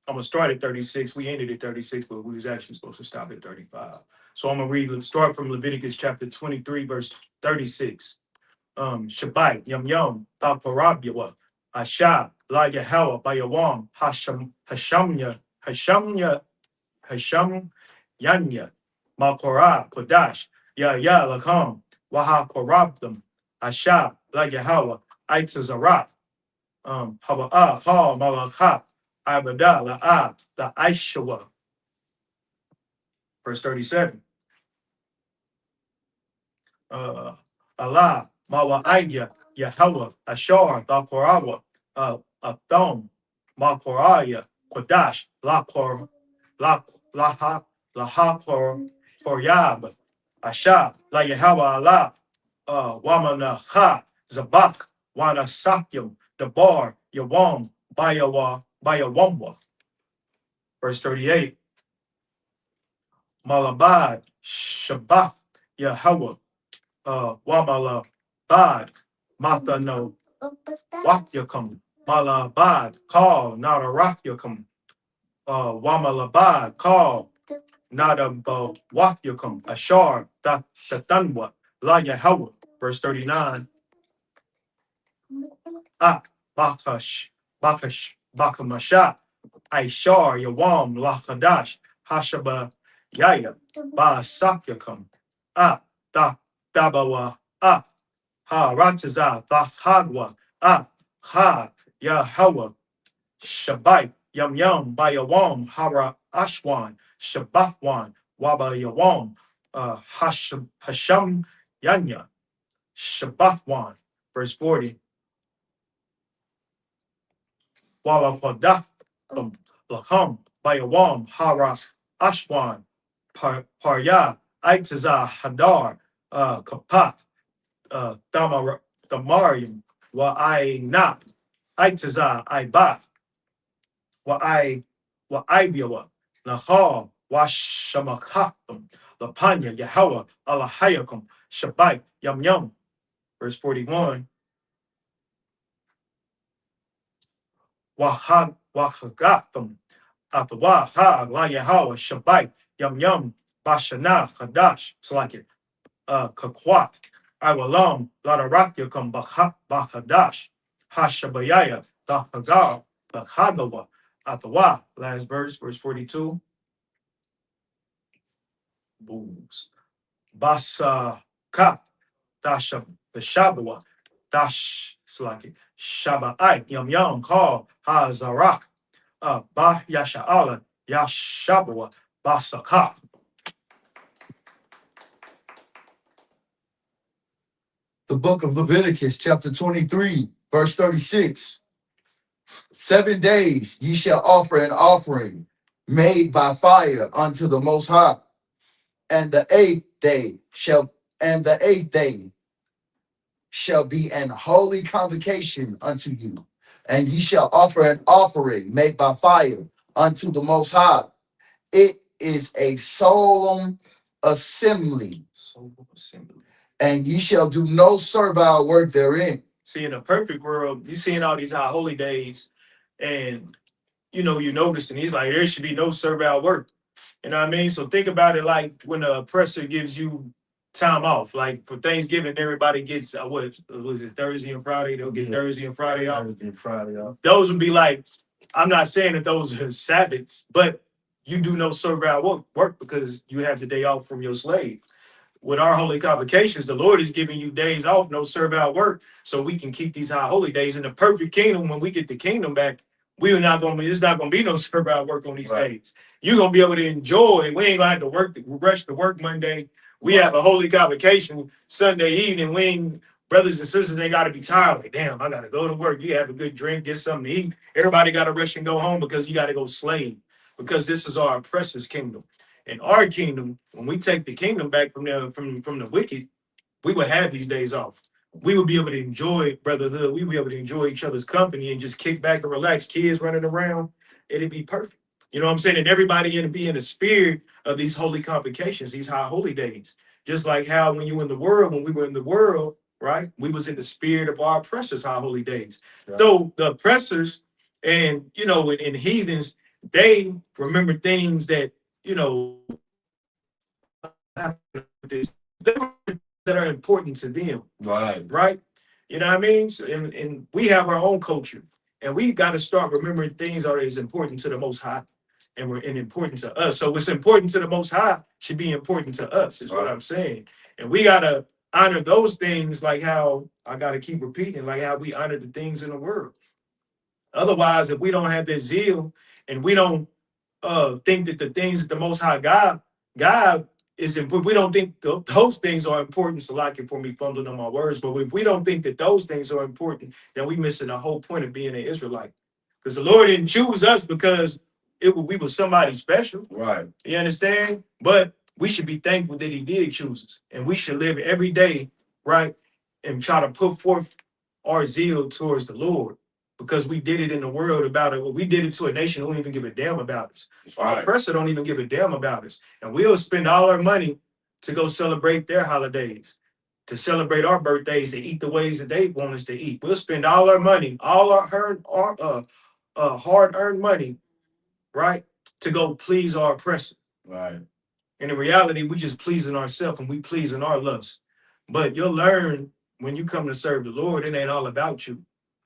gonna start at 36. We ended at 36, but we was actually supposed to stop at 35. So I'm gonna start from Leviticus chapter 23, verse 36. Shabbat, Yom Yom, Thaparabyawa, Asha, La Yahweh, Bayawam, Hashamya, Hasham, Yanya, Malkorah, Kodash, Ya Lakam, Waha Korabdam, Asha, La Yahweh, Aitzazarat, Haba'a, Ha, Malakha, Ibada, La'a, the Aishawa. Verse 37. Allah, Mawa'aya, Yahweh, Ashar, Thakorawa, Athom, Makoraya, Kodash, Lakor, Laha, Koryab, Asha, La Yahweh Allah, Wamanacha, Zabak, Wana Sakyam, Dabar, Yawam, Bayawamba. Verse 38. Malabad, Shabbat, Yahweh, Wamala, Bad, Mathano, Wakyakam, Malabad, call, not a Rakyakam, Wamalabad, call, not a Wakyakam, Ashar, Tatanwa, La Yahweh. Verse 39. Ak, Bakamasha, Aishar, Yawam, Lachadash, Hashaba, Yaya, Ba Sakyakam, Dabawa, Ha Rataza, Hagwa, Ha Yahweh, Shabbat, Yum Yum, Bayawam, Hara Ashwan, Shabbathwan, Waba Yawam, Hasham Yanya, Shabbathwan. Verse 40. Wala Kwadah, Lakam, Bayawam, Hara Ashwan, Parya, Aitaza, Hadar, Kapath, Damarium, Wa I Nap, Aitaza, I Bath. Wa'aibiwa, Nahal, Washamakatham, Lapanya, Yahweh, Alahayakum, Shabbat, Yum Yum. Verse 41. Wahagatham, Atawa, Ha, La Yahweh, Shabbat, Yum Yum, Bashana, Hadash, Slakin, Kakwat, Iwalam, Ladarakyakum, Bahadash, Hashabayaya, Dahagar, Bahagawa, Atawa. Last verse 42. Booms. Basa Kap Dasha the Shabawa Dash Slaki Shabai Yum Yum Call Hazarak Bah Yasha'ala Yashabawa Basa Kap. The book of Leviticus, chapter 23, verse 36. 7 days ye shall offer an offering made by fire unto the Most High, and the eighth day shall be an holy convocation unto you, and ye shall offer an offering made by fire unto the Most High. It is a solemn assembly, and ye shall do no servile work therein. See, in a perfect world, you seeing all these high holy days, and you noticing he's like, there should be no servile work. You know what I mean? So think about it like when the oppressor gives you time off. Like for Thanksgiving, everybody gets what was it, Thursday and Friday? They'll get Thursday and Friday off. Thursday and Friday off. Those would be like, I'm not saying that those are Sabbaths, but you do no servile work because you have the day off from your slave. With our holy convocations, the Lord is giving you days off, no servile work, so we can keep these high holy days. In the perfect kingdom, when we get the kingdom back, it's not gonna be no servile work on these days. You're gonna be able to enjoy. We ain't gonna have to rush to work Monday. We have a holy convocation Sunday evening. Brothers and sisters ain't gotta be tired. Like, damn, I gotta go to work. You have a good drink, get something to eat. Everybody gotta rush and go home because you gotta go slave. Because this is our oppressor's kingdom. In our kingdom, when we take the kingdom back from the wicked, we would have these days off. We would be able to enjoy brotherhood. We would be able to enjoy each other's company and just kick back and relax. Kids running around, it'd be perfect. You know what I'm saying? And everybody gonna be in the spirit of these holy convocations, these high holy days. Just like how when we were in the world, right? We was in the spirit of our oppressors' high holy days. Right. So the oppressors and and heathens, they remember things that that are important to them. Right. You know what I mean? So, and we have our own culture, and we got to start remembering things that is important to the Most High, and important to us. So what's important to the Most High should be important to us, is what I'm saying. And we got to honor those things, like how I got to keep repeating, like how we honor the things in the world. Otherwise, if we don't have this zeal and we don't think that the things that the Most High God is important, we don't think those things are important. So like it for me fumbling on my words, but if we don't think that those things are important, then we missing the whole point of being an Israelite. Because the Lord didn't choose us because we were somebody special. Right. You understand? But we should be thankful that He did choose us, and we should live every day right and try to put forth our zeal towards the Lord. Because we did it in the world about it. We did it to a nation who don't even give a damn about us. Our oppressor don't even give a damn about us. And we'll spend all our money to go celebrate their holidays, to celebrate our birthdays, to eat the ways that they want us to eat. We'll spend all our money, all our hard-earned money, right, to go please our oppressor. Right. And in reality, we just pleasing ourselves and we pleasing our lusts. But you'll learn when you come to serve the Lord, it ain't all about you.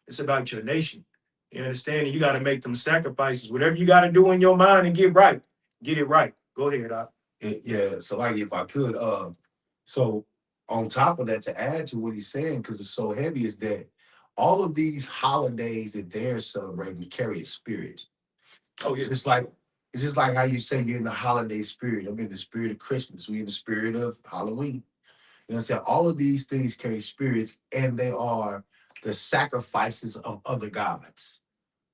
It's about your nation. You understand? And you got to make them sacrifices. Whatever you got to do in your mind and get right, get it right. Go ahead, Doc. Yeah, so like if I could, so on top of that, to add to what he's saying, because it's so heavy, is that all of these holidays that they're celebrating carry a spirit. Oh yeah. It's just like how you say you're in the holiday spirit. I'm in the spirit of Christmas. We're in the spirit of Halloween. You know what I'm saying? All of these things carry spirits, and they are the sacrifices of other gods.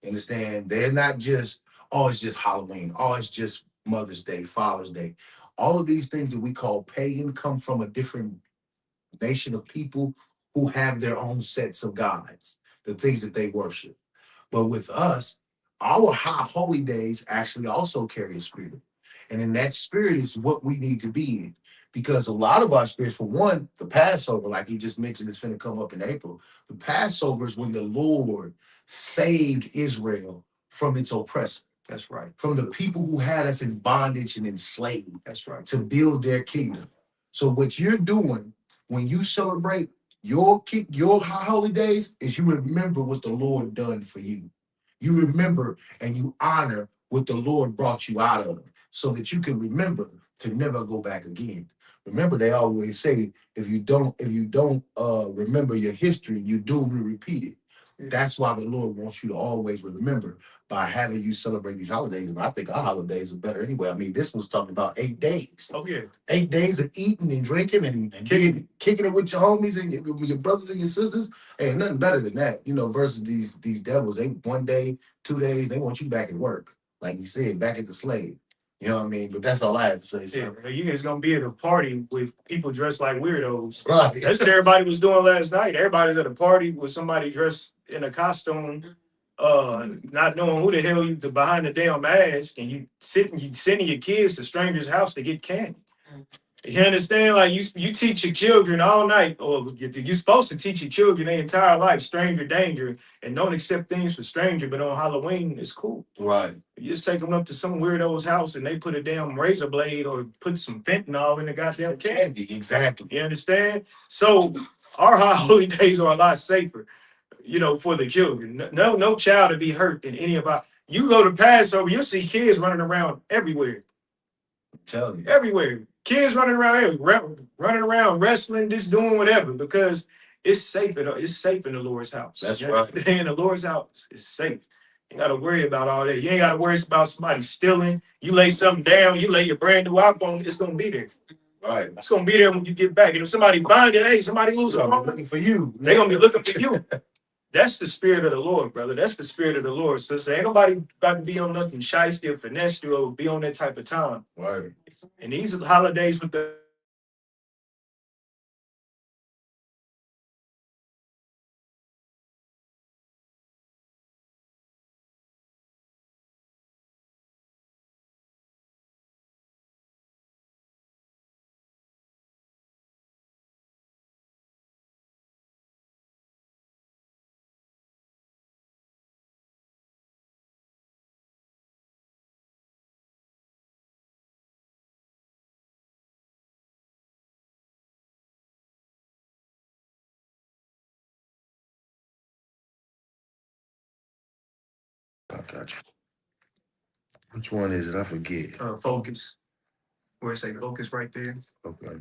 You understand? They're not just, oh, it's just Halloween. Oh, it's just Mother's Day, Father's Day. All of these things that we call pagan come from a different nation of people who have their own sets of gods, the things that they worship. But with us, our high holy days actually also carry a spirit. And in that spirit is what we need to be in. Because a lot of our spirits, for one, the Passover, like he just mentioned, is going to come up in April. The Passover is when the Lord saved Israel from its oppressor. That's right. From the people who had us in bondage and enslaved. That's right. To build their kingdom. So what you're doing when you celebrate your high holy days is you remember what the Lord done for you. You remember and you honor what the Lord brought you out of, so that you can remember to never go back again. Remember, they always say if you don't remember your history, you're doomed to repeat it. That's why the Lord wants you to always remember by having you celebrate these holidays. And I think our holidays are better anyway. I mean, this was talking about 8 days. Oh yeah. 8 days of eating and drinking and kicking it with your homies and your brothers and your sisters. Ain't nothing better than that, versus these devils. They 1 day, 2 days, they want you back at work. Like you said, back at the slave. You know what I mean? But that's all I have to say. So. Yeah, you guys gonna be at a party with people dressed like weirdos. Right. That's what everybody was doing last night. Everybody's at a party with somebody dressed in a costume, not knowing who the hell you behind the damn mask, and you sending your kids to strangers' house to get candy. You understand? Like you teach your children all night, or you're supposed to teach your children their entire life, stranger danger, and don't accept things for stranger. But on Halloween, it's cool. Right. You just take them up to some weirdo's house and they put a damn razor blade or put some fentanyl in the goddamn candy. Exactly. You understand? So our high holy days are a lot safer, for the children. No child to be hurt in any of our. You go to Passover, you'll see kids running around everywhere. I'm telling you. Everywhere. Kids running around, running around, wrestling, just doing whatever, because it's safe. It's safe in the Lord's house. That's right. In the Lord's house, it's safe. You got to worry about all that. You ain't got to worry about somebody stealing. You lay something down, you lay your brand new iPhone, it's going to be there. Right. It's going to be there when you get back. And if somebody find it, hey, somebody lose a phone, looking for you. they're going to be looking for you. That's the spirit of the Lord, brother. That's the spirit of the Lord, sister. Ain't nobody about to be on nothing shiesty or finesse you or be on that type of time. Right. And these holidays with the I got you. Which one is it? I forget. focus, where it say focus right there. Okay.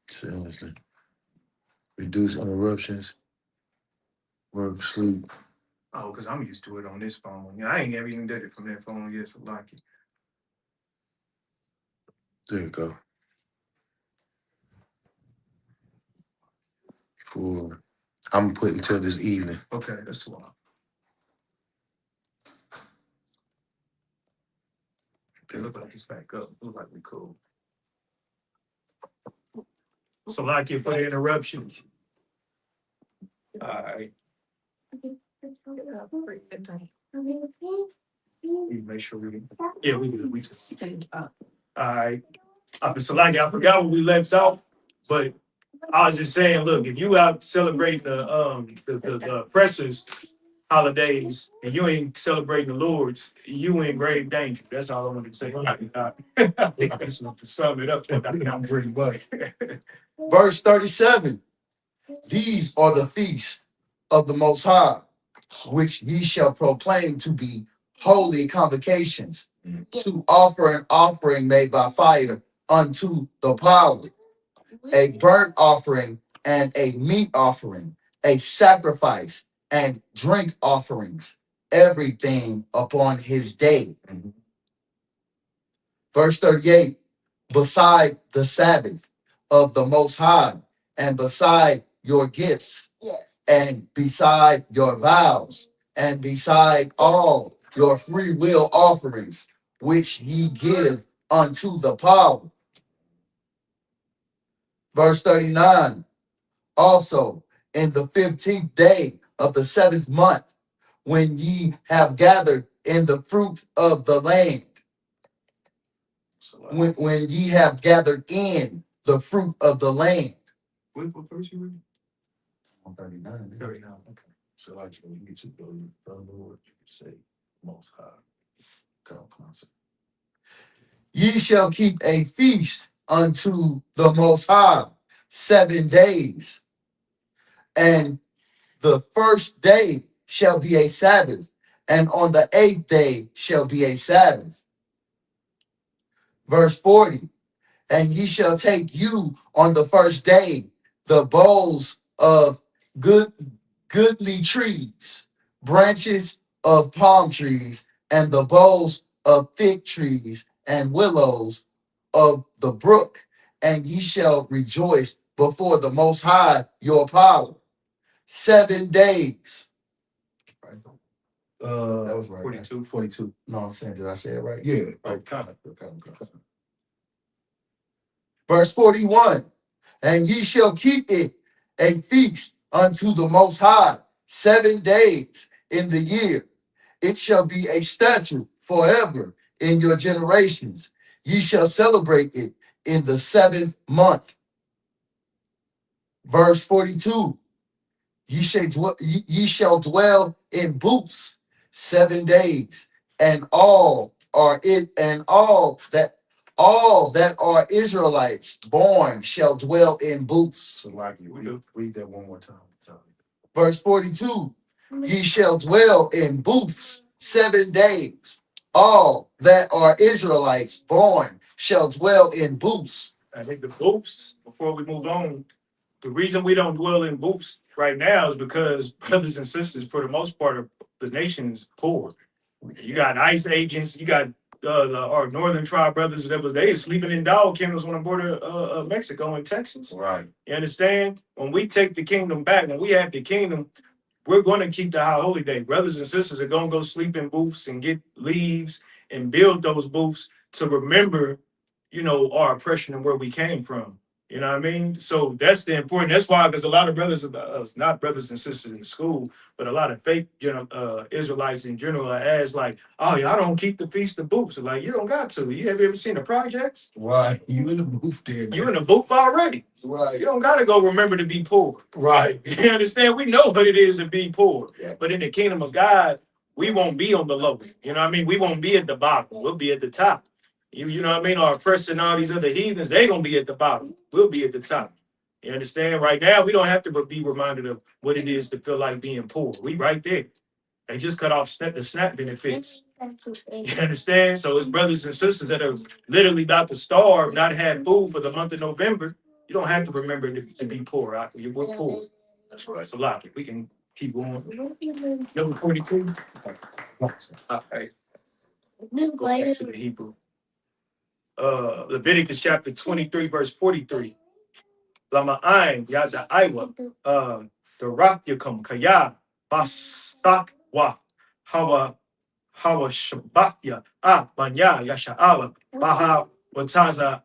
Seriously. Reduce interruptions. Work, sleep. Oh, because I'm used to it on this phone. Yeah, I ain't never even did it from that phone yet, so like it. There you go. I'm putting till this evening. Okay, that's wild. It look like it's back up. Look like we cool. So like you for the interruption. All right. Make sure we just Stand up. all right. So like I forgot where we left off, but I was just saying, look, if you out celebrating the oppressors holidays and you ain't celebrating the Lord's, you in grave danger. That's all I wanted to say. I think that's to sum it up. I'm pretty much. Verse 37. These are the feasts of the Most High, which ye shall proclaim to be holy convocations, Mhm. to offer an offering made by fire unto the power, a burnt offering and a meat offering, a sacrifice and drink offerings, everything upon his day. Mhm. Verse 38, beside the Sabbath of the Most High, and beside your gifts, and beside your vows, and beside all your free will offerings, which ye give unto the power. Verse 39, also in the 15th day of the 7th month, when ye have gathered in the fruit of the land, when ye have gathered in the fruit of the land. What verse you read? 139. 39. Okay. So like when you get to the Lord, you can say Most High. Come on. Ye shall keep a feast unto the Most High 7 days, and the first day shall be a Sabbath, and on the 8th day shall be a Sabbath. Verse 40, and ye shall take you on the first day the boughs of goodly trees, branches of palm trees, and the boughs of fig trees and willows of the brook, and ye shall rejoice before the Most High your power 7 days. That was right. 42. 42. No, I'm saying, did I say it right? Yeah. Oh, kind of. Verse 41, and ye shall keep it a feast unto the Most High 7 days in the year. It shall be a statute forever in your generations. Ye shall celebrate it in the 7th month. Verse 42, ye shall dwell in booths 7 days, and all that are Israelites born shall dwell in booths. So like you read that one more time. Verse 42, ye shall dwell in booths 7 days. All that are Israelites born shall dwell in booths. I think the booths, before we move on, the reason we don't dwell in booths right now is because brothers and sisters, for the most part, of the nation is poor. You got ICE agents, you got our northern tribe brothers they sleeping in dog kennels on the border of Mexico and Texas. Right. You understand? When we take the kingdom back, when we have the kingdom, we're going to keep the high holy day. Brothers and sisters are going to go sleep in booths and get leaves and build those booths to remember, our oppression and where we came from. You know what I mean? So that's the important. That's why, because a lot of brothers, not brothers and sisters in school, but a lot of fake, Israelites in general are asked like, "Oh, y'all don't keep the feast of booths." Like, you don't got to. You have ever seen the projects? Right. You in the booth there. You in the booth already. Right. You don't got to go remember to be poor. Right. You understand? We know what it is to be poor. Yeah. But in the kingdom of God, we won't be on the low. You know what I mean? We won't be at the bottom. We'll be at the top. You know what I mean? Our oppressors and all these other heathens, they going to be at the bottom. We'll be at the top. You understand? Right now, we don't have to be reminded of what it is to feel like being poor. We right there. They just cut off the SNAP benefits. You understand? So it's brothers and sisters that are literally about to starve, not have food for the month of November. You don't have to remember to be poor. We're poor. That's right. It's a lot. We can keep going. Number 42. Okay. Go back to the Hebrew. Leviticus chapter 23, verse 43. Lama'ain yada Iwa. The Rathyakum Kaya Basak Waf Hawa Shabathya Banya Yasha'ala Baha Wataza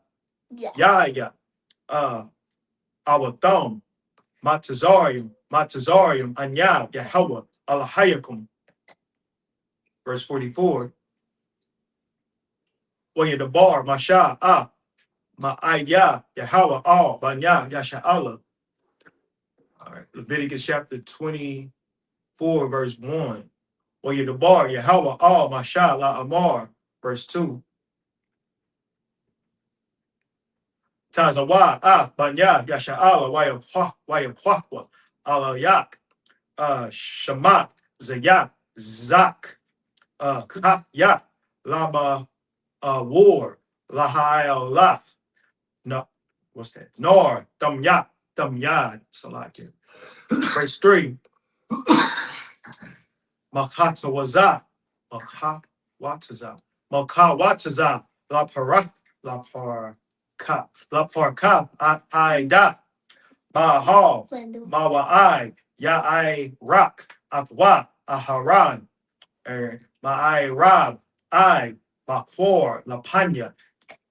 Yaya our thumb Matazarium Anya Yahweh Alahayakum. Verse 44. Waya the bar Masha Ma'aya Yahweh Al Banya Yasha'ala. All right, Leviticus chapter 24, verse 1. Waya the bar Yahweh Al Masha La Amar. Verse 2. Tazawa Banya Yasha'ala Waya Ala Yak. Shamat Zayak Zak Ya, Lama, War, Lahai, Laf. No, what's that? Nor, Dum Yad, Salakia. Verse 3, Makatawaza, Makawataza, Makawataza, La Parak, La Parka, Aida, Bahal, Mawa'ai, Ya'ai Rak, Athwa, Aharan, Ma'ai Rab, I, Bakwar, Lapanya,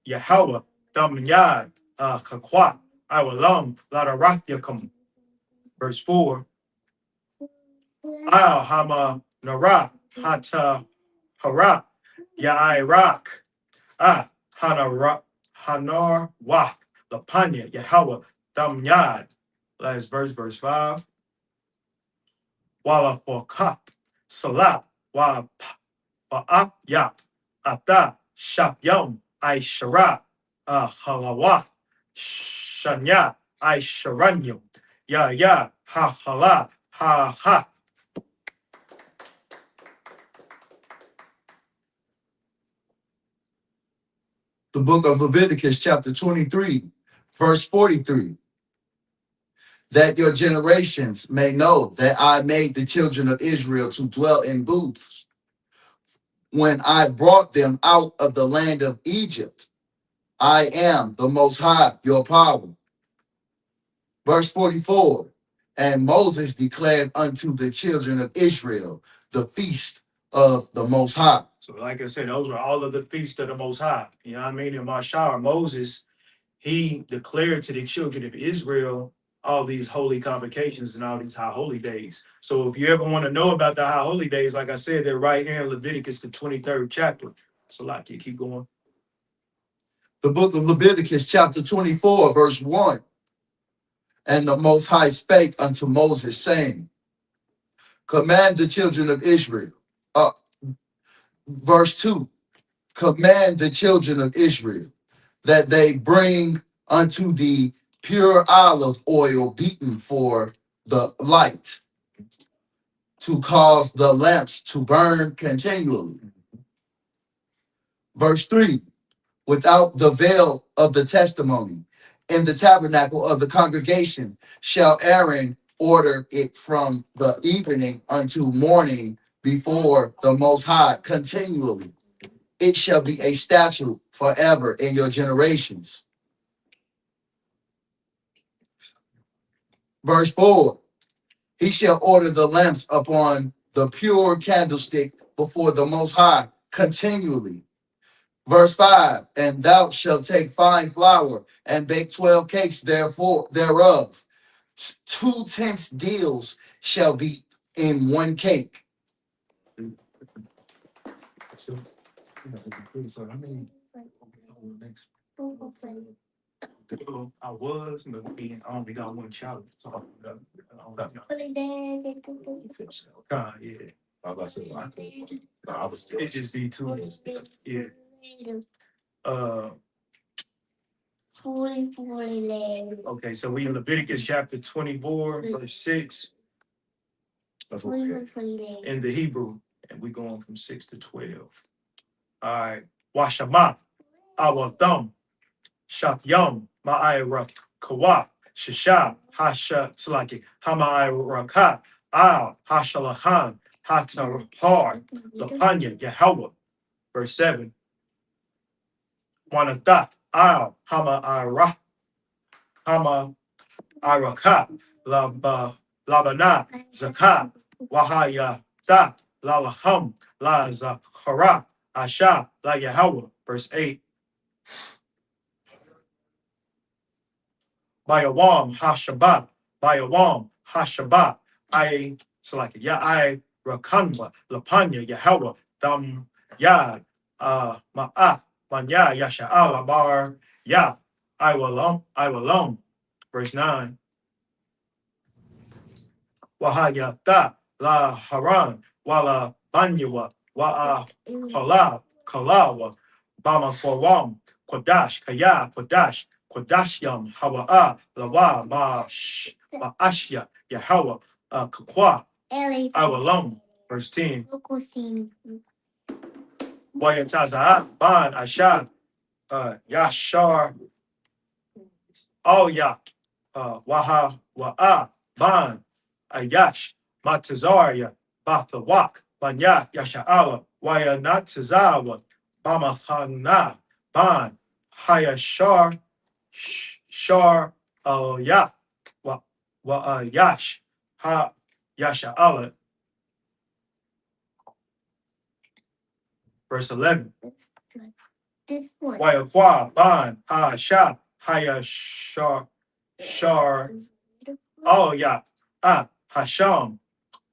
Yahweh, Damyad, Kakwa, Iwalam, Ladarakyakum. Verse 4, Al Hama Nara, Hata Hara, Ya'ai Rak, Hanara, Hanar Wah, Lapanya, Yahweh, Damyad. Last verse, verse 5. Wala Wakap, Salat, Wa Ba'ap Yap, Ata, Shap Yom, I Shara, Halawah, Shanya, I Sharanyum, Ya, Ha Hala, Ha. The book of Leviticus, chapter 23, verse 43. That your generations may know that I made the children of Israel to dwell in booths when I brought them out of the land of Egypt. I am the Most High, your power. Verse 44. And Moses declared unto the children of Israel the feast of the Most High. So, like I said, those were all of the feasts of the Most High. You know what I mean? In Mashar, Moses, he declared to the children of Israel all these holy convocations and all these high holy days. So if you ever want to know about the high holy days, like I said, they're right here in Leviticus, the 23rd chapter. So like you keep going. The book of Leviticus, chapter 24, verse 1. And the Most High spake unto Moses, saying, command the children of Israel. Verse 2. Command the children of Israel that they bring unto thee pure olive oil beaten for the light, to cause the lamps to burn continually. Verse 3, without the veil of the testimony, in the tabernacle of the congregation, shall Aaron order it from the evening unto morning before the Most High continually. It shall be a statute forever in your generations. Verse 4, he shall order the lamps upon the pure candlestick before the Most High continually. Verse 5, and thou shalt take fine flour and bake 12 cakes thereof. 2/10 deals shall be in one cake. So I mean, next. I was, but I only got one child. So yeah. I was about to say, I was still. It's just the two. Yeah. Uh, okay, so we in Leviticus chapter 24, verse 6 in the Hebrew, and we going from 6 to 12. All right. Washama, our thumb, Shatyam, Ma'ira, Kawa, Shisha, Hasha, Salaki, Hamaira, Al, Hashalahan, Hatahar, Lapanya, Yahweh. Verse 7. Wanathat, Al, Hamaira, Hamairaka, Labana, Zakat, Wahaya, Da, Lalaham, La Zakara, Asha, La Yahweh. Verse 8. Bayawam Hashabat, Bayawam Hashabat, I select Ya I Rakanwa, Lapanya, Yahweh, Dam Yad, Ma'af, Manya, Yasha Alabar, Ya, I will Verse 9. Wahayata, La Haran, Wala Banyawa, Wa'a Kalawa, Bama Kwawam, Kodash, Kaya, Kodashyam, Hawa'a, Lawa, Ma'ashya, Yahweh, Kakwa, Awalom. Verse 10. Wayataza ban Asha Yashar all ya Waha Wa'a ban Ayash Matazaria Bathawak Banya Yasha'ala Waya Natazawa Bamahana ban Hayashar Shar Ya wa Yash Ha Yasha'ala. Verse 11. Wayakwa ban Sha Haya Shar Ya Hasham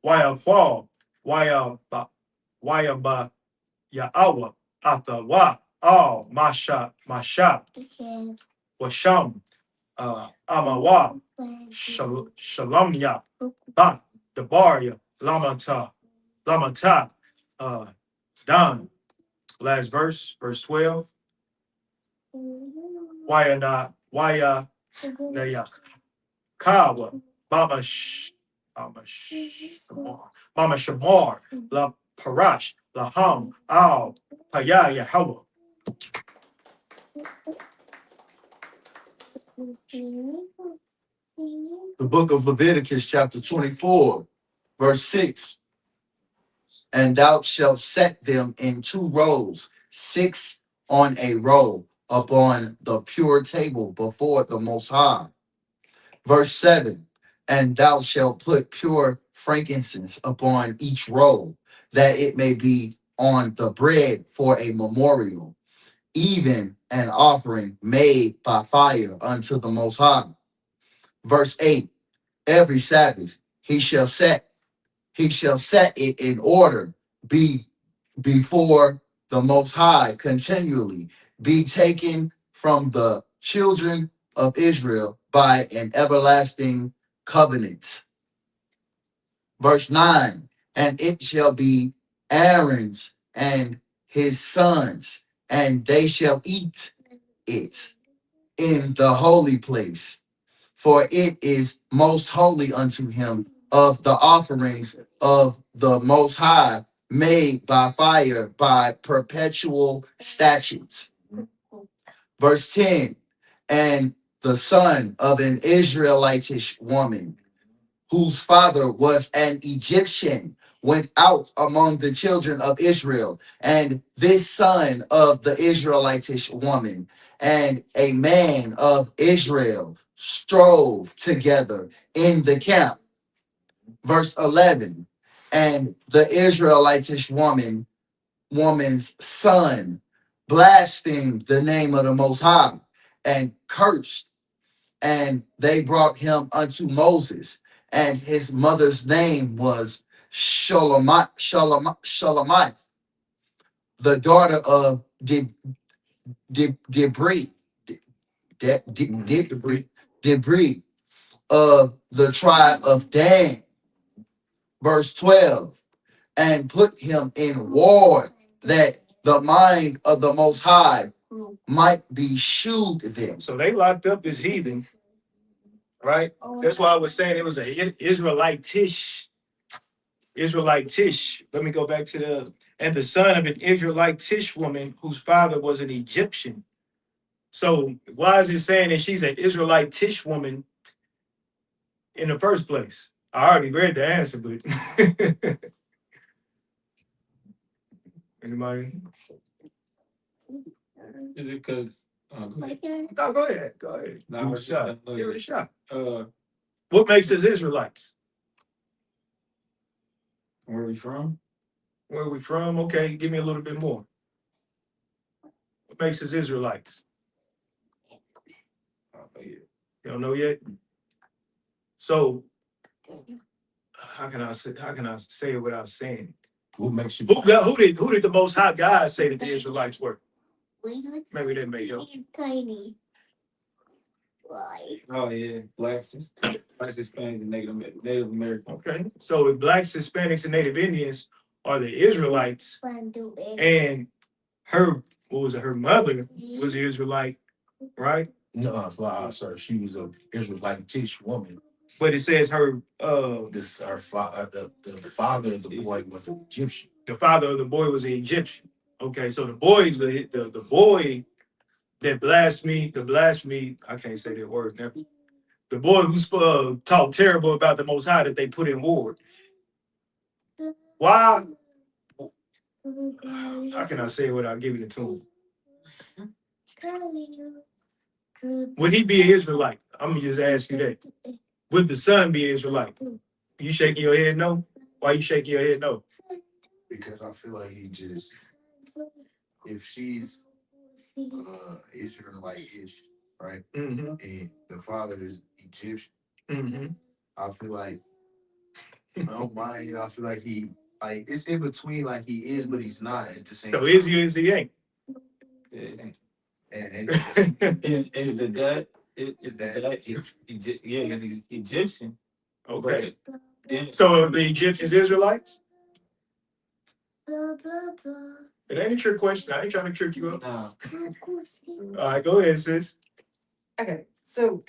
Wayakwa Wayaba Ya'awa Atawa Masha Washam Amawa Shalamya Ba Dabaria Lamata Dan. Last verse, verse 12. Waya Naya Kawa Mama Shamar La Parash La Ham Al Paya Yahweh. The book of Leviticus, chapter 24, verse 6. And thou shalt set them in 2 rows, 6 on a row, upon the pure table before the Most High. Verse 7. And thou shalt put pure frankincense upon each row, that it may be on the bread for a memorial, even an offering made by fire unto the Most High. Verse 8. Every Sabbath he shall set it in order, before the Most High continually, be taken from the children of Israel by an everlasting covenant. Verse 9. And it shall be Aaron's and his sons, and they shall eat it in the holy place, for it is most holy unto him. Of the offerings of the Most High, made by fire, by perpetual statutes. Verse 10. And the son of an Israelitish woman, whose father was an Egyptian, went out among the children of Israel. And this son of the Israelitish woman and a man of Israel strove together in the camp. Verse 11. And the Israelitish woman's son blasphemed the name of the Most High and cursed, and they brought him unto Moses, and his mother's name was Shalomith, the daughter of Debris, Debris of the tribe of Dan. Verse 12. And put him in ward, that the mind of the Most High might be shewed them. So they locked up this heathen, right? That's why I was saying it was an Israelite-ish. Let me go back to and the son of an Israelite-ish woman whose father was an Egyptian. So why is it saying that she's an Israelite-ish woman in the first place? I already read the answer, but anybody? Is it because? No, go ahead. Go ahead. Nah, Give it a I shot. don't know Give it a yet. shot. What makes us Israelites? Where are we from? Where are we from? Okay, give me a little bit more. What makes us Israelites? I don't know yet. You don't know yet? So how can I say it without saying it? What makes you? Who did the Most High God say that the Israelites were? Maybe that may help. Tiny. Oh yeah, blacks, Hispanics, and Native American. Okay, so if blacks, Hispanics, and Native Indians are the Israelites, and her her mother was an Israelite, right? No, sorry. She was an Israelitish woman. But it says her This the father of the boy was an Egyptian. the father of the boy was an Egyptian. Okay, so the boys, the boy that blasphemy, I can't say that word now. The boy who's talked terrible about the Most High that they put in ward. Why? How can I say it without giving it to him? Would he be an Israelite? I'm gonna just ask you that. Would the son be an Israelite? You shaking your head no? Why you shaking your head no? Because I feel like he just, if she's Israelite-ish, right? Mm-hmm. And the father is Egyptian, Mm-hmm. I feel like, I don't mind, I feel like he, like, it's in between, like he is, but he's not at the same So time. is he or is he ain't? And Is the dad? Is the dad? Yeah, because he's Egyptian. Okay. But then, So the Egyptians Israelites? It ain't a trick question. I ain't trying to trick you up. nah, All right, go ahead, sis. Okay, so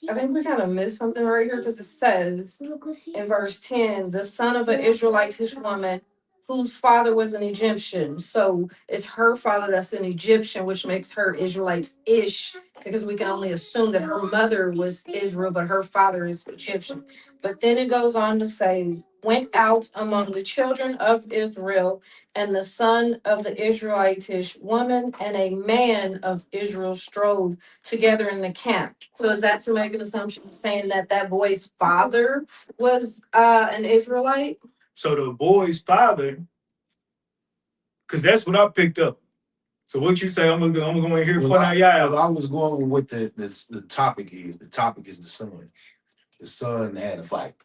I think we kind of missed something right here because it says in verse 10, the son of an Israelitish woman whose father was an Egyptian. So it's her father that's an Egyptian, which makes her Israelite-ish, because we can only assume that her mother was Israel, but her father is Egyptian. But then it goes on to say, went out among the children of Israel, and the son of the Israelitish woman and a man of Israel strove together in the camp. So is that to make an assumption saying that that boy's father was an Israelite? So the boy's father, because that's what I picked up. So what you say, I'm gonna hear well, for now, yeah. I was going with what the topic is. The topic is the son. The son had a fight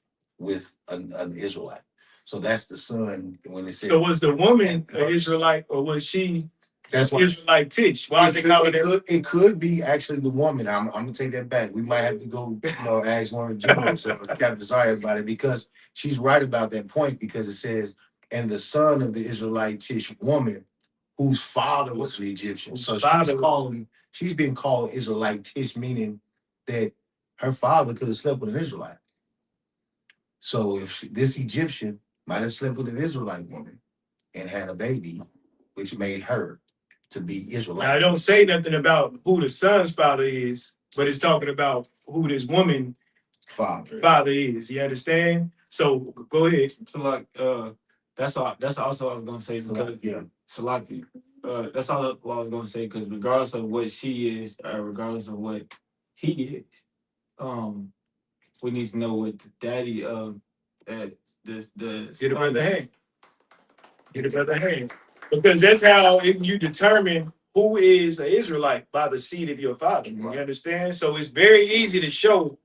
with an Israelite. So that's the son when it said. So was the woman an Israelite or was she That's why Israelite Tish? Why is it called that? it could be actually the woman. I'm gonna take that back. We might have to go, ask one of the generals or Captain Zaya about it, because she's right about that point, because it says, and the son of the Israelitish woman whose father was an Egyptian. So she's being called Israelitish, meaning that her father could have slept with an Israelite. So if this Egyptian might have slept with an Israelite woman and had a baby, which made her to be Israelite. Now, I don't say nothing about who the son's father is, but it's talking about who this woman father is. You understand? So go ahead. so like, that's all. That's also what I was gonna say because Salaki. That's all what I was gonna say because regardless of what she is, or regardless of what he is, we need to know what the daddy of the Get a brother hand. Get a brother hand. Because that's how you determine who is an Israelite, by the seed of your father. You understand? So it's very easy to show,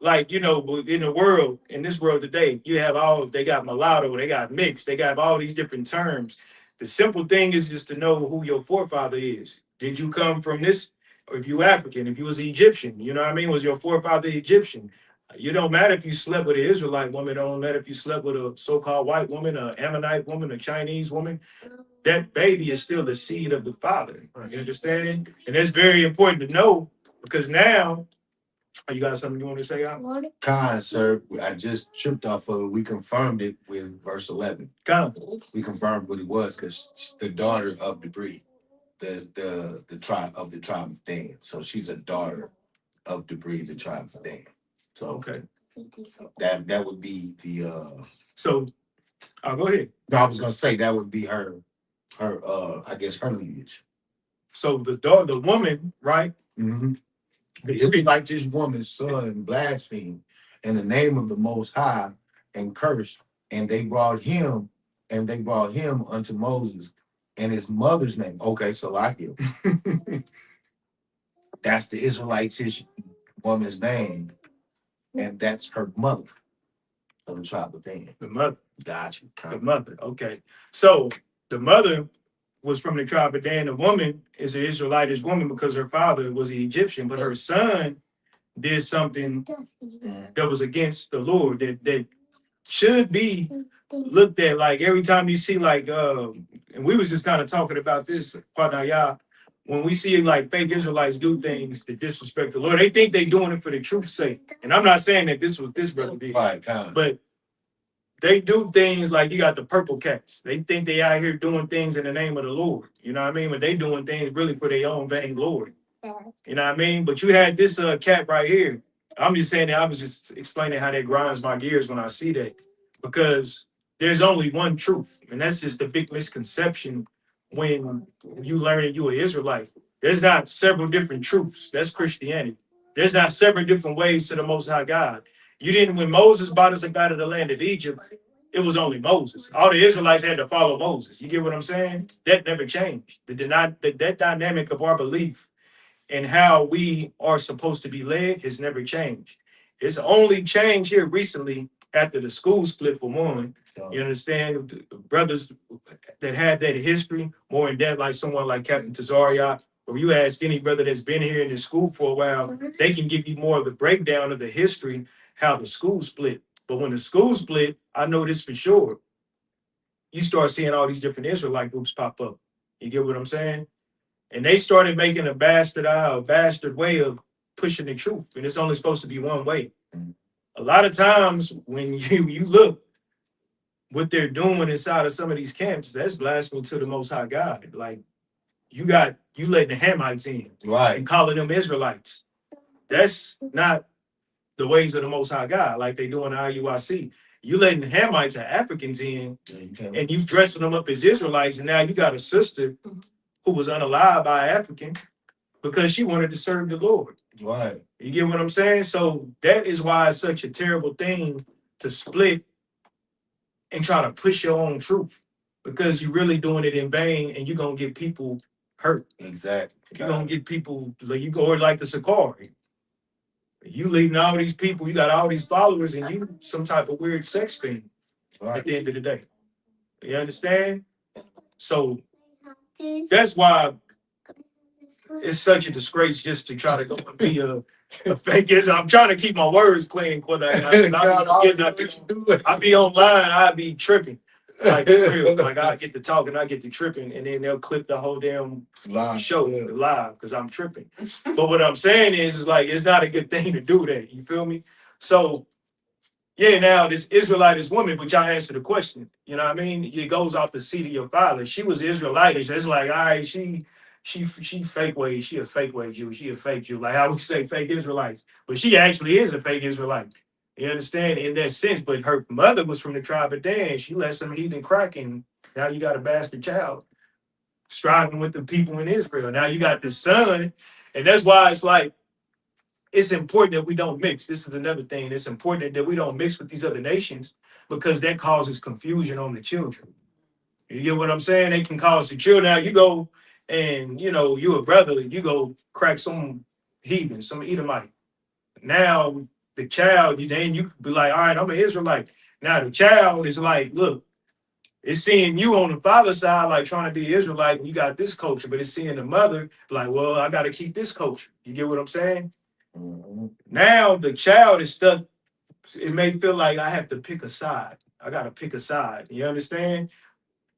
like, in this world today, you have they got mulatto, they got mixed, they got all these different terms. The simple thing is just to know who your forefather is. Did you come from this? Or if you African, if you was Egyptian, you know what I mean? Was your forefather Egyptian? You don't matter if you slept with an Israelite woman, it don't matter if you slept with a so-called white woman, an Ammonite woman, a Chinese woman. That baby is still the seed of the father. You understand? And that's very important to know, because now, you got something you want to say, Al? Khan, sir, I just tripped off of it. We confirmed it with verse 11. Khan. We confirmed what it was, because the daughter of Debris, the tribe of Dan. So she's a daughter of Debris, the tribe of Dan. So okay, that would be the So I'll go ahead. No, I was gonna say that would be her I guess her lineage. So the woman, right? Mm-hmm. It'd be like this woman's son blasphemed in the name of the Most High and cursed, and they brought him unto Moses and his mother's name. Okay, so that's the Israelitish woman's name, and that's her mother of the tribe of Dan. The mother. Gotcha. The mother. Okay. So the mother was from the tribe of Dan. The woman is an Israelitish woman because her father was an Egyptian, but her son did something that was against the Lord, that should be looked at, like every time you see, like, and we was just kind of talking about this, when we see like fake Israelites do things to disrespect the Lord, they think they doing it for the truth's sake. And I'm not saying that this was this brother did, Right, but they do things like you got the purple cats. They think they out here doing things in the name of the Lord. You know what I mean? But they doing things really for their own vain glory. You know what I mean? But you had this cat right here. I'm just saying that I was just explaining how that grinds my gears when I see that. Because there's only one truth. And that's just the big misconception when you learn that you're an Israelite. There's not several different truths. That's Christianity. There's not several different ways to the Most High God. You didn't, when Moses brought us up out of the land of Egypt, it was only Moses. All the Israelites had to follow Moses. You get what I'm saying? That never changed. That dynamic of our belief and how we are supposed to be led has never changed. It's only changed here recently after the school split for one. You understand? Brothers that had that history more in depth, like someone like Captain Tazariot, or you ask any brother that's been here in the school for a while, they can give you more of the breakdown of the history, how the school split. But when the school split, I know this for sure. You start seeing all these different Israelite groups pop up. You get what I'm saying? And they started making a bastard way of pushing the truth. And it's only supposed to be one way. A lot of times when you look what they're doing inside of some of these camps, that's blasphemy to the Most High God. Like you let the Hamites in, Right. and calling them Israelites. That's not the ways of the Most High God, like they do in the I.U.I.C. You letting the Hamites or Africans in, and you dressing them up as Israelites, and now you got a sister who was unalived by an African because she wanted to serve the Lord. Right. You get what I'm saying? So that is why it's such a terrible thing to split and try to push your own truth, because you're really doing it in vain, and you're gonna get people hurt. Exactly. You're gonna get people like you go like the Sakari. You leading all these people, you got all these followers, and you some type of weird sex fiend at the end of the day. You understand? So that's why it's such a disgrace just to try to go and be a fake Israel. I'm trying to keep my words clean. I be online, I be tripping. Like for real. Like I get to talking, I get to tripping, and then they'll clip the whole damn show live because I'm tripping. But what I'm saying is like it's not a good thing to do that. You feel me? So yeah, now this Israelite woman, but y'all answer the question. You know what I mean? It goes off the seed of your father. She was Israelitish. It's like, all right, she fake way. She a fake way Jew. She a fake Jew. Like how we say fake Israelites. But she actually is a fake Israelite. You understand? In that sense. But her mother was from the tribe of Dan. She let some heathen crack in. Now you got a bastard child striving with the people in Israel. Now you got this son. And that's why it's like, it's important that we don't mix. This is another thing. It's important that we don't mix with these other nations because that causes confusion on the children. You get what I'm saying? They can cause the children. Now you go and, you a brother, you go crack some heathen, some Edomite. Now the child, then you could be like, all right, I'm an Israelite. Now the child is like, look, it's seeing you on the father's side, like trying to be Israelite, and you got this culture, but it's seeing the mother like, well, I got to keep this culture. You get what I'm saying? Mm-hmm. Now the child is stuck. It may feel like I have to pick a side. I got to pick a side. You understand?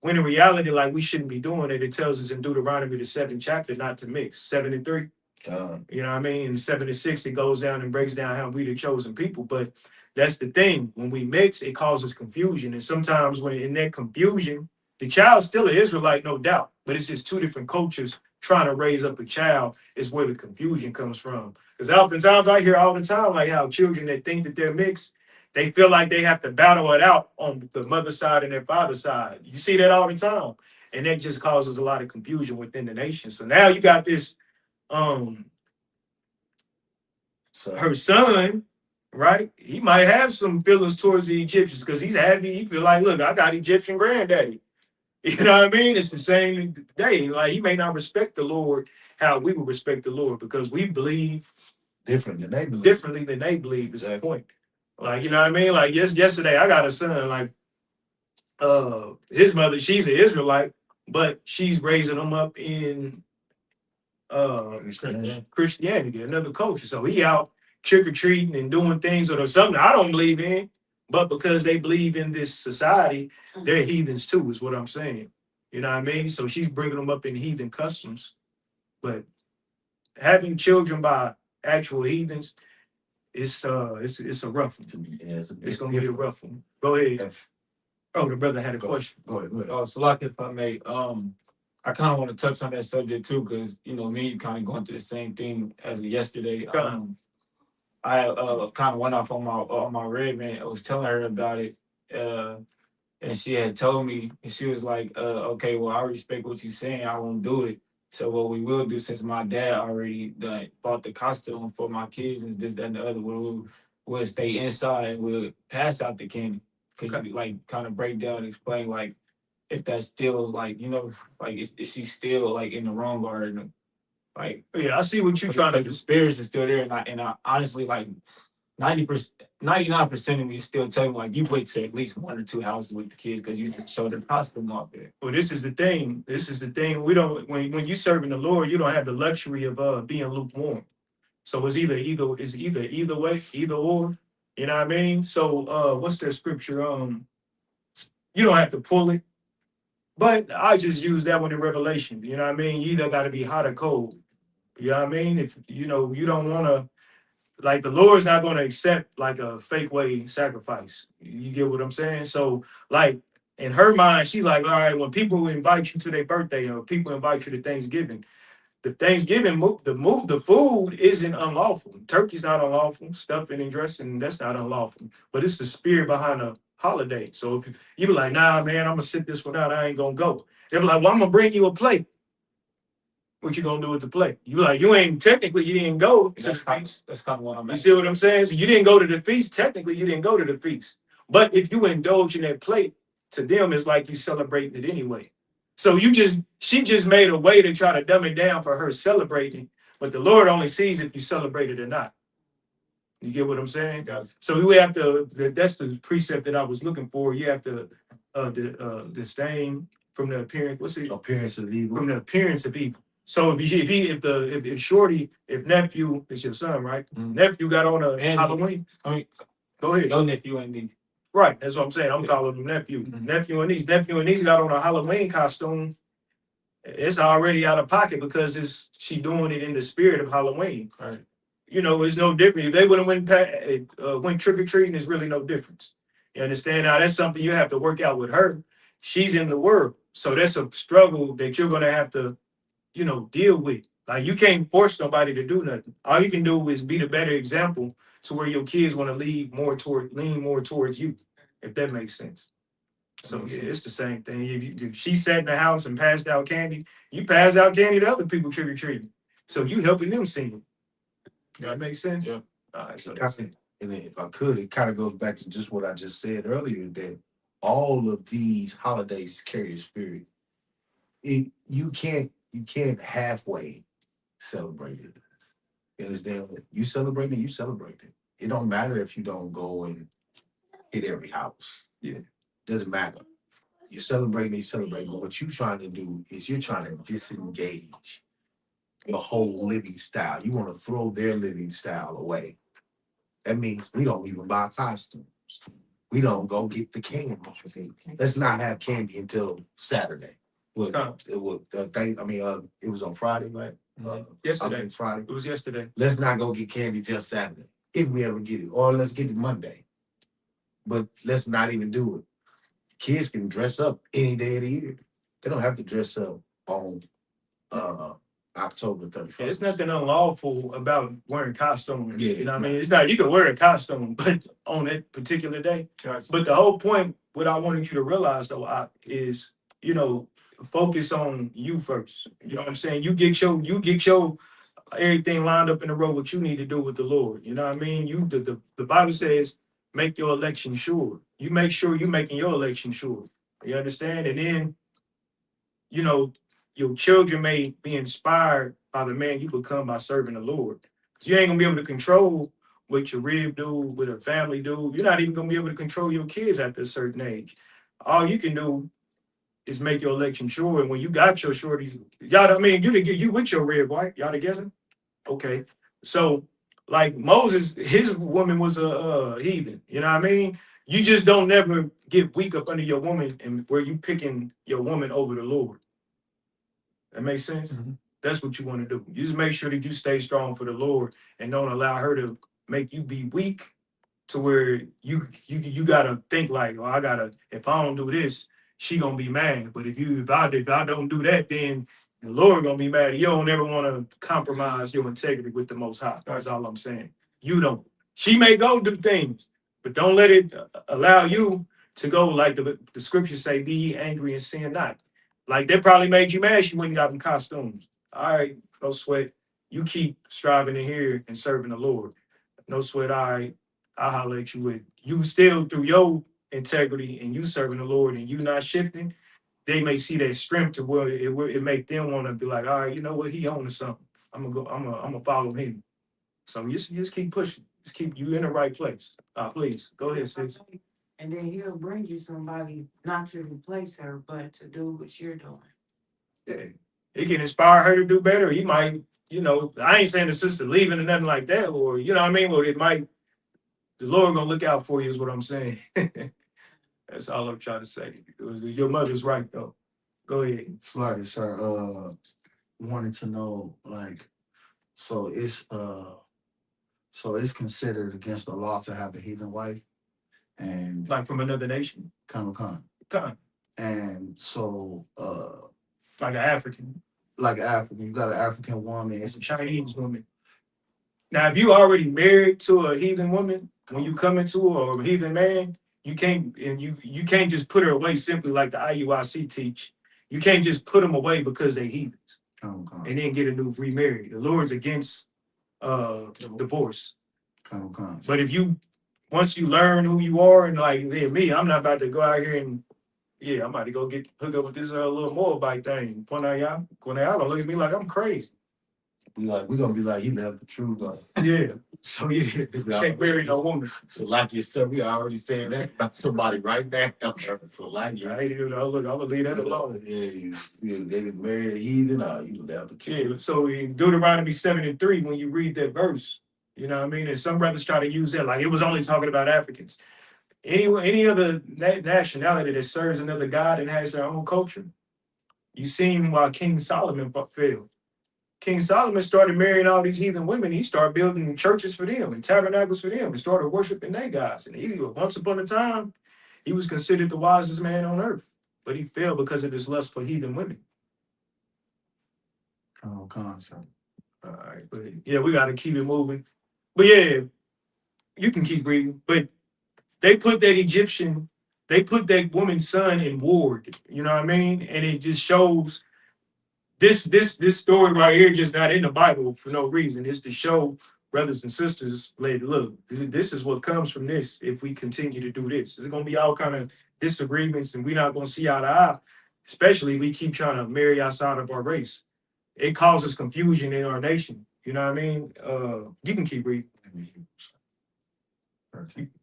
When in reality, like we shouldn't be doing it. It tells us in Deuteronomy, the 7th chapter, not to mix 7 and 3. You know what I mean? In 7 and 6, it goes down and breaks down how we the chosen people. But that's the thing. When we mix, it causes confusion. And sometimes when in that confusion, the child's still an Israelite, no doubt. But it's just two different cultures trying to raise up a child is where the confusion comes from. Because oftentimes I hear all the time, like how children that think that they're mixed, they feel like they have to battle it out on the mother's side and their father's side. You see that all the time. And that just causes a lot of confusion within the nation. So now you got this, her son, right? He might have some feelings towards the Egyptians because he's happy. He feel like, look, I got Egyptian granddaddy. You know what I mean? It's the same day. Like he may not respect the Lord how we would respect the Lord because we believe differently than they believe. Differently than they believe is the point. Like, you know what I mean? Like yesterday I got a son, like his mother, she's an Israelite, but she's raising him up in Christianity, another culture. So he out trick-or-treating and doing things or something I don't believe in, but because they believe in this society, they're heathens too, is what I'm saying. You know what I mean? So she's bringing them up in heathen customs. But having children by actual heathens, it's a rough one to me. Yeah, it's gonna be a rough one. Go ahead. Oh, the brother had a Go question. Go ahead. Oh, so like if I may, I kind of want to touch on that subject too, because you know me kind of going through the same thing as of yesterday. I kind of went off on my red man. I was telling her about it, and she had told me, and she was like, okay, well, I respect what you're saying. I won't do it. So what we will do, since my dad already done bought the costume for my kids and this, that, and the other, we'll stay inside and we'll pass out the candy. Cause you like kind of break down and explain like if that's still like, you know, like is she still like in the wrong garden? Like, Yeah, I see what you're trying to because do. the spirits is still there, and I honestly like 90%, 99% of me is still telling me like you wait to at least 1 or 2 houses with the kids because you can show their costume off there. Well, this is the thing. This is the thing. We don't when you serving the Lord, you don't have the luxury of being lukewarm. So it's either way, either or. You know what I mean? So what's that scripture? You don't have to pull it. But I just use that one in Revelation. You know what I mean? You either gotta be hot or cold. You know what I mean? If you know you don't wanna like the Lord's not gonna accept like a fake way sacrifice. You get what I'm saying? So like in her mind, she's like, all right, when people invite you to their birthday or people invite you to Thanksgiving, the Thanksgiving the food isn't unlawful. Turkey's not unlawful. Stuffing and dressing, that's not unlawful. But it's the spirit behind the holiday. So if you be like, nah, man, I'm gonna sit this one out, I ain't gonna go. They be like, well, I'm gonna bring you a plate. What you gonna do with the plate? You like, you ain't technically you didn't go to the feast. That's kind of what I'm You at. see what I'm saying? So you didn't go to the feast. Technically, you didn't go to the feast. But if you indulge in that plate, to them, it's like you celebrating it anyway. So she just made a way to try to dumb it down for her celebrating. But the Lord only sees if you celebrate it or not. You get what I'm saying? Gotcha. So we have to. That's the precept that I was looking for. You have to disdain from the appearance. What's it? Appearance of evil. From the appearance of evil. So if Shorty, if nephew is your son, right? Mhm. Nephew got on a And Halloween. I mean, Go ahead. your nephew and niece. Right, that's what I'm saying. I'm Yeah. calling him nephew. Mhm. Nephew and niece got on a Halloween costume. It's already out of pocket because she doing it in the spirit of Halloween. Right. You know, it's no different. If they would have went trick or treating, there's really no difference. You understand? Now that's something you have to work out with her. She's in the world, so that's a struggle that you're gonna have to, deal with. Like you can't force nobody to do nothing. All you can do is be the better example to where your kids want to lean more towards you, if that makes sense. So yeah, it's the same thing. If she sat in the house and passed out candy, you pass out candy to other people trick or treating. So you helping them sing. That makes sense. Yeah. All right. So that's it. And then if I could, it kind of goes back to just what I just said earlier, that all of these holidays carry a spirit. You can't halfway celebrate it. You understand? You celebrate it, you celebrate it. It don't matter if you don't go and hit every house. Yeah. Doesn't matter. You're celebrating, you celebrate. But what you're trying to do is you're trying to disengage your whole living style. You want to throw their living style away. That means we don't even buy costumes. We don't go get the candy. Let's not have candy until Saturday. It was on Friday, right? Yesterday. Friday. It was yesterday. Let's not go get candy till Saturday, if we ever get it, or let's get it Monday. But let's not even do it. Kids can dress up any day of the year. They don't have to dress up on October 31st. Yeah, it's nothing unlawful about wearing costumes. Yeah, You know what I mean? It's not, you can wear a costume, but on that particular day. But the whole point, what I wanted you to realize though, is, focus on you first. You know what I'm saying? You get your everything lined up in a row, what you need to do with the Lord. You know what I mean? The Bible says, make your election sure. You make sure you're making your election sure. You understand? And then, your children may be inspired by the man you become by serving the Lord. You ain't gonna be able to control what your rib do, what a family do. You're not even gonna be able to control your kids after a certain age. All you can do is make your election sure. And when you got your shorties, y'all, I mean, you with your rib, right? Y'all together? Okay. So, like Moses, his woman was a heathen. You know what I mean? You just don't never get weak up under your woman and where you picking your woman over the Lord. That makes sense? Mhm. That's what you want to do. You just make sure that you stay strong for the Lord and don't allow her to make you be weak to where you gotta think like, oh, if I don't do this, she gonna be mad. But if I don't do that, then the Lord gonna be mad. You don't ever want to compromise your integrity with the Most High. That's all I'm saying. You don't. She may go do things, but don't let it allow you to go like the scriptures say, be ye angry and sin not. Like that probably made you mad. She went and got them costumes. All right, no sweat. You keep striving in here and serving the Lord. No sweat. All right, I'll holler at you with you still through your integrity and you serving the Lord and you not shifting. They may see that strength to where it make them want to be like, all right, you know what, he on to something. I'm gonna follow him. So just keep pushing. Just keep you in the right place. Please go ahead, sis. And then he'll bring you somebody not to replace her, but to do what you're doing. Yeah. It can inspire her to do better. He might, I ain't saying the sister leaving or nothing like that, or you know what I mean, or it might the Lord gonna look out for you is what I'm saying. That's all I'm trying to say. Your mother's right though. Go ahead. Slightly, sir. Wanted to know, like, so it's considered against the law to have a heathen wife, and Like from another nation. Con. Come. And so Like an African. like African, you got an African woman, It's a Chinese woman. Now, if you already married to a heathen woman, when you come into a heathen man, you can't just put her away simply like the I.U.I.C. teach. You can't just put them away because they heathens Con. and then get a new remarried. The Lord's against divorce. Con. But once you learn who you are and like me, I'm not about to go out here and I'm about to go hook up with this little Moabite thing. When y'all gonna look at me like I'm crazy. We're gonna be like, you left the truth. Yeah. So can't marry no woman. So like you said, we already saying that about somebody right now. So like you, I ain't even know. Look, I'm gonna leave that alone. Yeah, they been married a heathen, or you left the truth. Yeah. So in Deuteronomy 7:3, when you read that verse, you know what I mean? And some brothers try to use that like it was only talking about Africans. Any other nationality that serves another god and has their own culture, you seen why King Solomon failed. King Solomon started marrying all these heathen women. He started building churches for them and tabernacles for them and started worshiping their gods. And once upon a time, he was considered the wisest man on earth. But he failed because of his lust for heathen women. Con, sir. All right, but we got to keep it moving. But you can keep reading. But they put that woman's son in ward. You know what I mean? And it just shows this story right here just not in the Bible for no reason. It's to show brothers and sisters, like, look, this is what comes from this if we continue to do this. There's gonna be all kind of disagreements, and we're not gonna see eye to eye, especially if we keep trying to marry outside of our race. It causes confusion in our nation. You know what I mean? You can keep reading.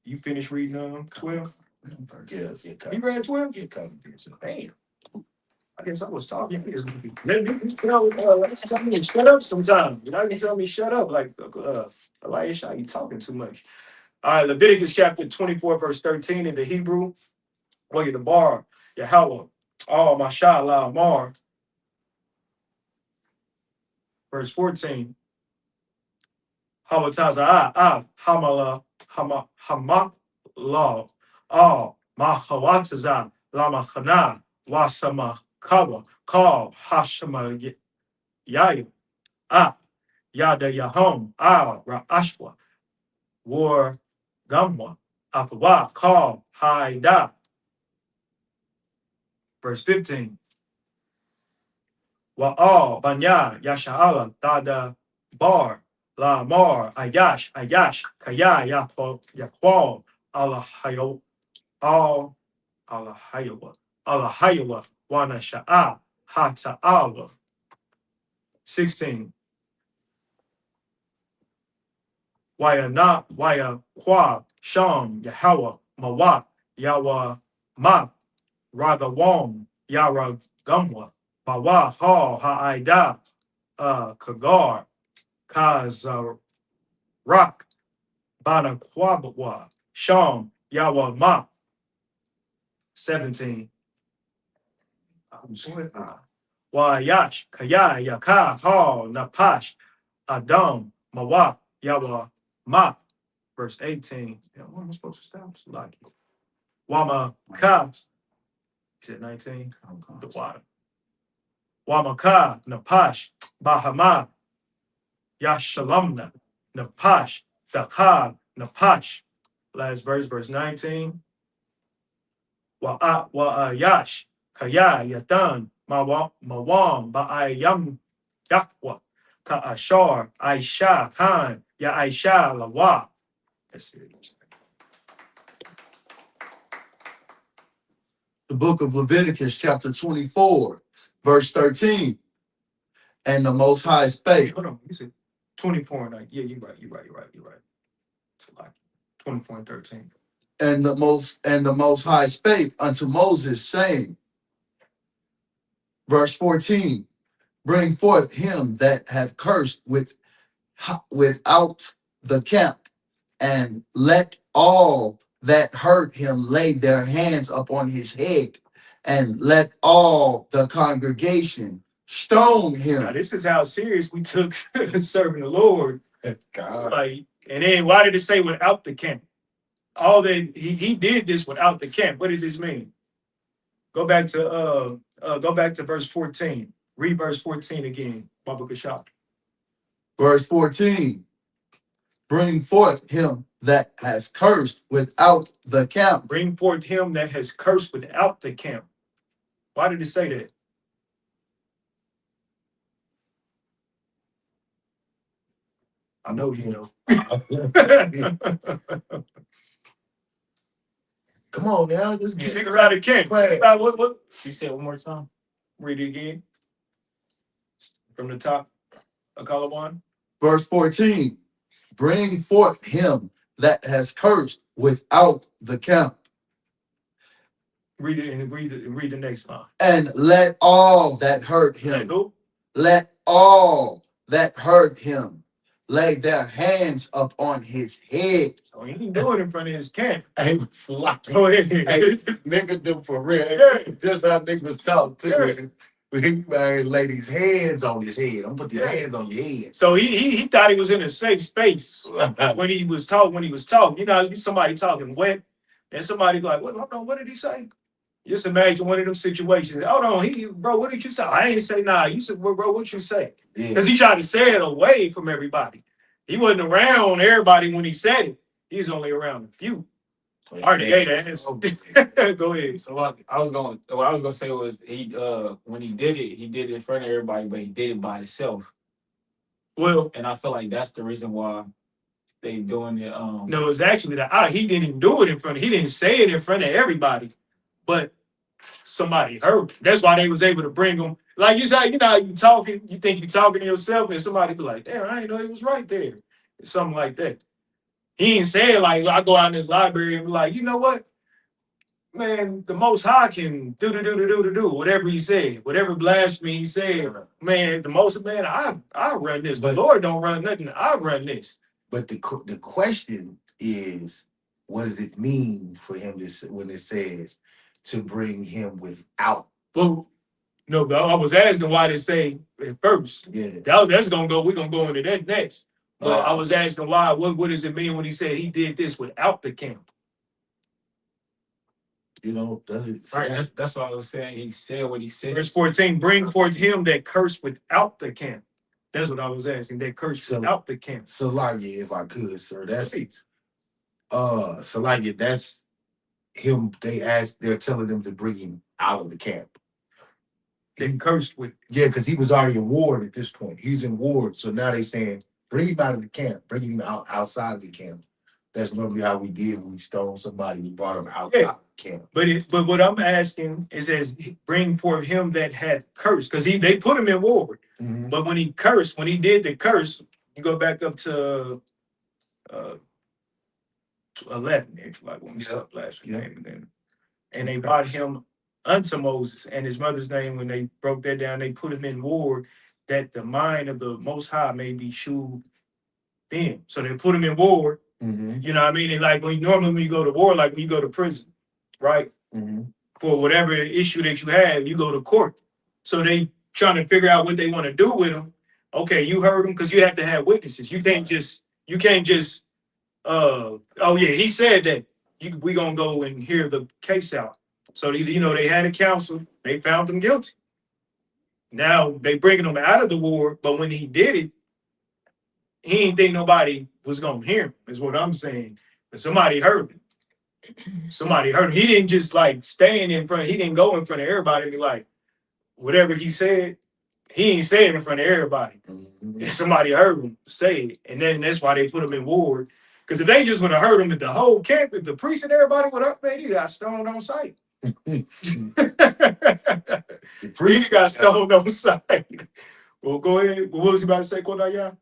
You finished reading 12? Yes, You read 12? Yeah, Damn. I guess I was talking. Let me tell me shut up sometime. You can tell me shut up like I.S.U.P.K, you talking too much. All right, Leviticus chapter 24, verse 13 in the Hebrew. Well, the bar, Yahweh, mashallah, Mar. Verse 14. Hawataza, Hamala, Hamak, Law, Mahawataza, Lamachana, Wasama, Kawa, Kal, Hashama, Yaya, Yada Yahom, Ra'ashwa, War Gamwa, Apawa, Kal, Haida. Verse 15. Wa'al, Banya, Yasha'ala, Dada, Bar, La Mar, Ayash, Kaya, Yakwal, Alahayo, Alahayowa, Wana Sha'a, Hata'ala. 16. Waya Kwa, Sham, Yahweh, Mawat, Yawa, Ma, Radawam, Yara Gumwa, Mawa, Ha'ida, Kagar, Kaz, Rock, Bana Kwabwa, Sham, Yawa Ma. 17. Wayash, Kaya, Yaka, Ha, Napash, Adam, Mawa, Yawa Ma. verse 18. Yeah, when am I supposed to stop? Like, Wama Ka. He said 19. The water. Wama Ka, Napash, Bahama, Yashalamna, Napash, Dakab, Napash. Last verse, verse 19. Yash, Kaya, Yatan, Mawam, Ba'ayam, Yakwa, Ka Ashar, Aisha, Khan, Ya Aisha, Lawa. That's it. The book of Leviticus, chapter 24, verse 13. And the Most High spake. Hold on, you said 24 and 9. Yeah, you're right. It's a lot. 24 and 13. And the Most High spake unto Moses, saying, verse 14, bring forth him that hath cursed without the camp, and let all that hurt him lay their hands upon his head, and let all the congregation stone Now, him. this is how serious we took serving the Lord. God. Like, and then why did it say without the camp? All that he did this without the camp. What does this mean? Go back to verse 14. Read verse 14 again. Baba Kashab. Verse 14, bring forth him that has cursed without the camp. Bring forth him that has cursed without the camp. Why did it say that? I know you know. Come on now, just You figure out the camp. Play. What? You said one more time. Read it again. From the top. A color one. Verse 14, bring forth him that has cursed without the camp, Read it and read the next line. and let all that hurt Like him, who? let all that hurt him lay their hands up on his head. So he ain't doing it in front of his camp. Hey, flock. Go ahead. Hey, this is nigga them for real. Yeah. This is just how niggas talk too. Yeah. When he laid his hands on his head. I'm put these Yeah. hands on your head. So he thought he was in a safe space when he was talking. You know, somebody talking wet, and somebody be like, "What? Hold on, what did he say?" Just imagine one of them situations. Hold on, bro, what did you say? I ain't say nah. You said, well, bro, what you say? Yeah. Because he tried to say it away from everybody. He wasn't around everybody when he said it. He was only around a few. I already gave that answer. Go ahead. So what I was gonna say was when he did it in front of everybody, but he did it by himself. Well, And I feel like that's the reason why they doing it. no, it's actually he didn't even do it in front of. He didn't say it in front of everybody, but somebody heard. That's why they was able to bring him. Like you say, you know, you talking, you think you're talking to yourself, and somebody be like, "Damn, I didn't know he was right there," something like that. He ain't say it like I go out in this library and be like, you know what, man, the Most High can do whatever he said, whatever blasphemy he said, man, the Most man, I run this. The Lord don't run nothing. I run this. But the question is, what does it mean for him when it says to bring him without? Well, no, I was asking why they say it first. Yeah. That's gonna go. We're gonna go into that next. But I was asking why. What does it mean when he said he did this without the camp? You know, Right. That's what I was saying. He said what he said. Verse 14, bring forth him that cursed without the camp. That's what I was asking. That cursed without the camp. So like, if I could, sir, that's Please. so like it, that's him. They're telling them to bring him out of the camp. Then cursed with. Yeah, because he was already in ward at this point. He's in ward. So now they saying, bring him out of the camp, bring him outside of the camp. That's normally how we did when we stoned somebody, we brought him outside of the camp. But what I'm asking is, as bring forth him that had cursed, because they put him in ward. Mm-hmm. But when he cursed, when he did the curse, you go back up to 11, like when we stopped last week. And they brought him unto Moses and his mother's name. When they broke that down, they put him in ward that the mind of the Most High may be shewed them. So they put him in ward. Mm-hmm. You know what I mean? And like when you go to war, like when you go to prison, right? Mm-hmm. For whatever issue that you have, you go to court. So they trying to figure out what they want to do with him. Okay, you heard him, because you have to have witnesses. You can't just oh yeah, he said that we gonna go and hear the case out. So they had a council, they found him guilty. Now they bringing him out of the war, but when he did it, he didn't think nobody was gonna hear him, is what I'm saying. But somebody heard him. Somebody heard him. He didn't just like stand in front, he didn't go in front of everybody and be like, whatever he said, he ain't saying in front of everybody. Mhm. And somebody heard him say it. And then that's why they put him in ward. Because if they just would have heard him at the whole camp, if the priest and everybody would have, man, he got stoned on sight. He got stoned on sight. Well, go ahead. What was you about to say, Kodaya?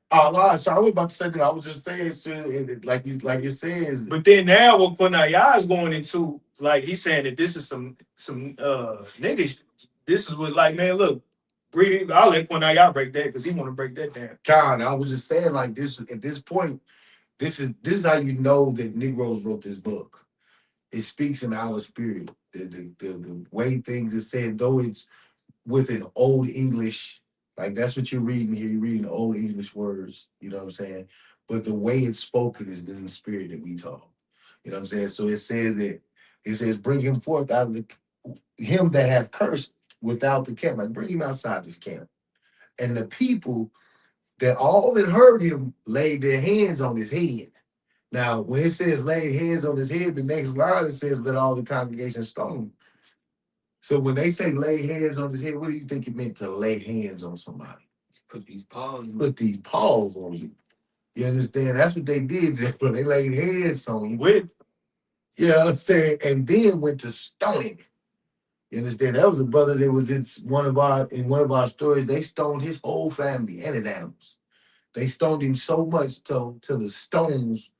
So I was about to say that. I was just saying, like it says. But then now what Kodaya is going into, like he's saying that this is some niggas. This is what, like, man, look, breathing. I'll let Kodaya break that because he want to break that down. God, I was just saying, like this at this point, this is how you know that Negroes wrote this book. It speaks in our spirit. The way things are said, though it's with an old English, like that's what you're reading here. You're reading old English words, you know what I'm saying? But the way it's spoken is in the spirit that we talk. You know what I'm saying? So it says, bring him forth out of him that have cursed without the camp. Like bring him outside this camp. And the people that all that heard him laid their hands on his head. Now, when it says laid hands on his head, the next line it says let all the congregation stone. So when they say lay hands on his head, what do you think it meant to lay hands on somebody? Put these paws. Put these paws on you. You understand? That's what they did when they laid hands on you. With You understand? And then went to stoning. You understand? That was a brother that was in one of our stories. They stoned his whole family and his animals. They stoned him so much till the stones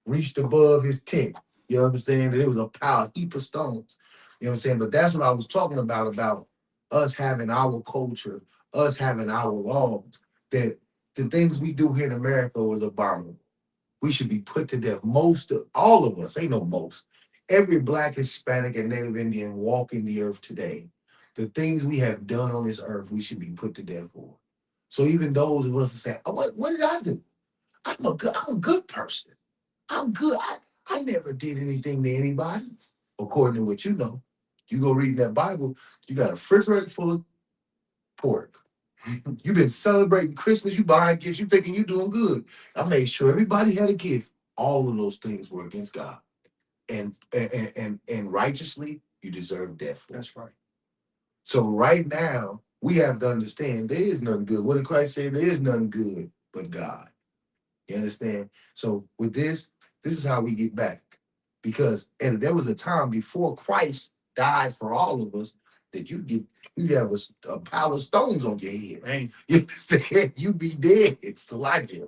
reached above his tent. You understand? It was a heap of stones. You know what I'm saying? But that's what I was talking about us having our culture, us having our laws, that the things we do here in America was abominable. We should be put to death. All of us, ain't no most. Every Black, Hispanic, and Native Indian walking the earth today, the things we have done on this earth, we should be put to death for. So even those of us that say, oh, what did I do? I'm a good person. I'm good. I never did anything to anybody. According to what you know. You go read that Bible, you got a refrigerator full of pork. You've been celebrating Christmas, you buying gifts, you thinking you doing good. I made sure everybody had a gift. All of those things were against God. And righteously, you deserve death. that's right. So right now, we have to understand there is nothing good. What did Christ say? There is nothing good but God. You understand? So with this is how we get back. Because there was a time before Christ died for all of us that you have a pile of stones on your head. Man. You understand? You be dead. It's to like him.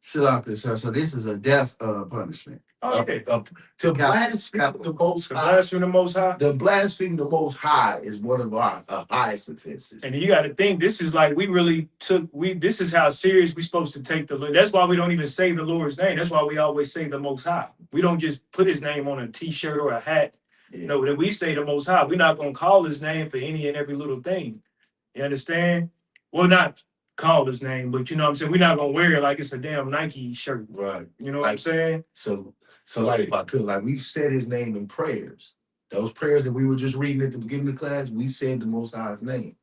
Chill out there, sir. So this is a death punishment. Okay. To blaspheme the Most To High. blaspheme the Most High. The blaspheme the Most High is one of our highest offenses. And you got to think, this is like this is how serious we're supposed to take the Lord. That's why we don't even say the Lord's name. That's why we always say the Most High. We don't just put his name on a t-shirt or a hat. Yeah. No, that we say the Most High. We're not going to call his name for any and every little thing. You understand? Well, not call his name, but you know what I'm saying? We're not going to wear it like it's a damn Nike shirt. Right. You know what I'm saying? So like if I could, like we've said his name in prayers. Those prayers that we were just reading at the beginning of the class, we said the Most High's name.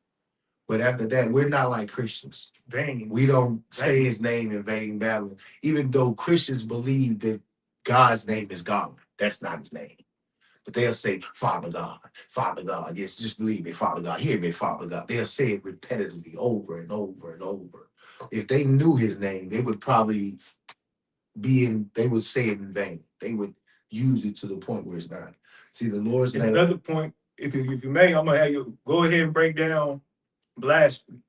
But after that, we're not like Christians. Vain. We don't say his name in vain Babylon, even though Christians believe that God's name is God. That's not his name. But they'll say, Father God. Yes, just believe me, Father God. Hear me, Father God. They'll say it repetitively over and over and over. If they knew his name, they would probably they would say it in vain. They would use it to the point where it's not. See, the Lord's And name. another point, if you may, I'm gonna have you go ahead and break down blasphemy,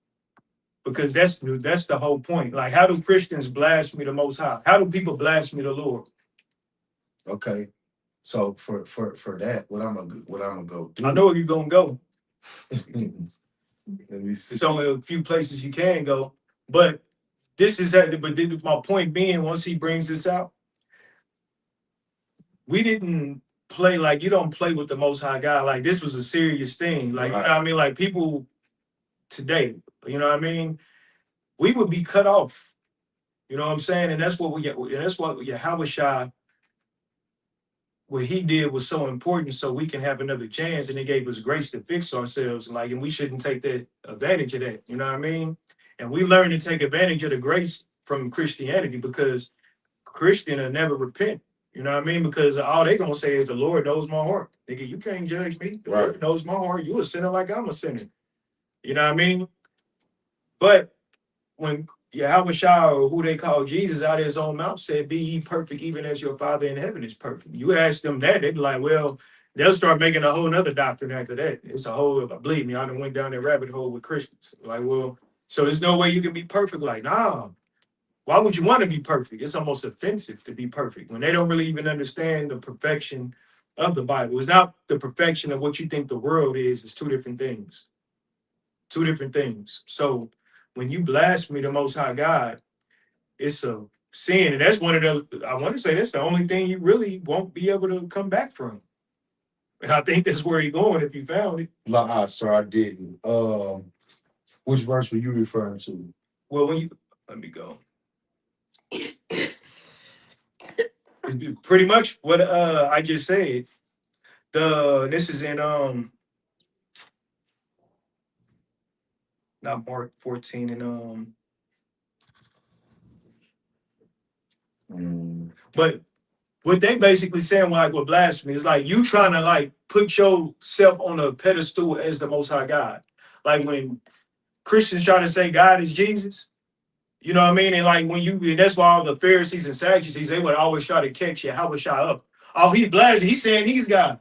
because that's the whole point. Like, how do Christians blaspheme the Most High? How do people blaspheme the Lord? Okay, so for that, what I'm gonna go do. I know where you're gonna go. Let me see. It's only a few places you can go, but this my point being, once he brings this out, we didn't play, like, you don't play with the Most High God. Like, this was a serious thing. Like, you know what I mean? Like, people today, you know what I mean? We would be cut off. You know what I'm saying? And that's what we get. And that's what Yahushua, what he did was so important so we can have another chance, and it gave us grace to fix ourselves. Like, and we shouldn't take that advantage of that. You know what I mean? And we learn to take advantage of the grace from Christianity because Christian will never repent. You know what I mean? Because all they gonna say is the Lord knows my heart. Nigga, you can't judge me. The Right. Lord knows my heart. You a sinner like I'm a sinner. You know what I mean? But when Yahweh or who they call Jesus out of his own mouth said, be ye perfect even as your Father in heaven is perfect. You ask them that, they'd be like, well, they'll start making a whole nother doctrine after that. It's a whole, believe me, I done went down that rabbit hole with Christians. Like, well, so there's no way you can be perfect. Like, nah, why would you want to be perfect? It's almost offensive to be perfect when they don't really even understand the perfection of the Bible. It's not the perfection of what you think the world is. It's two different things. Two different things. So when you blaspheme the Most High God, it's a sin. And that's one of the, I want to say that's the only thing you really won't be able to come back from. And I think that's where you're going if you found it. Sir, I didn't. Which verse were you referring to? Well, when you, let me go. It's pretty much what I just said. This is in not Mark 14 and but what they basically saying like with blasphemy is like you trying to like put yourself on a pedestal as the Most High God. Like when Christians try to say God is Jesus, you know what I mean? And like when you, and that's why all the Pharisees and Sadducees, they would always try to catch you. How would shot up? Oh, he blasphemy. He's saying he's God.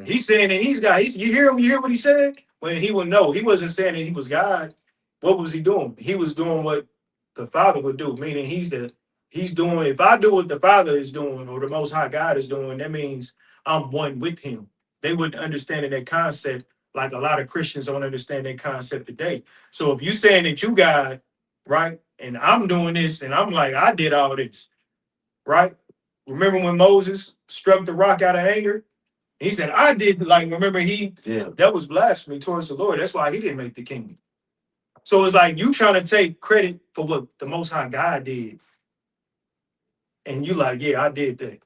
He's saying that he's God. You hear him? You hear what he said? When he would know, he wasn't saying that he was God. What was he doing? He was doing what the Father would do, meaning he's doing, if I do what the Father is doing or the Most High God is doing, that means I'm one with him. They wouldn't understand that concept like a lot of Christians don't understand that concept today. So if you saying that you God, right, and I'm doing this and I'm like, I did all this, right? Remember when Moses struck the rock out of anger? He said, I did, like, remember that was blasphemy towards the Lord. That's why he didn't make the kingdom. So it's like you trying to take credit for what the Most High God did. And you like, yeah, I did that.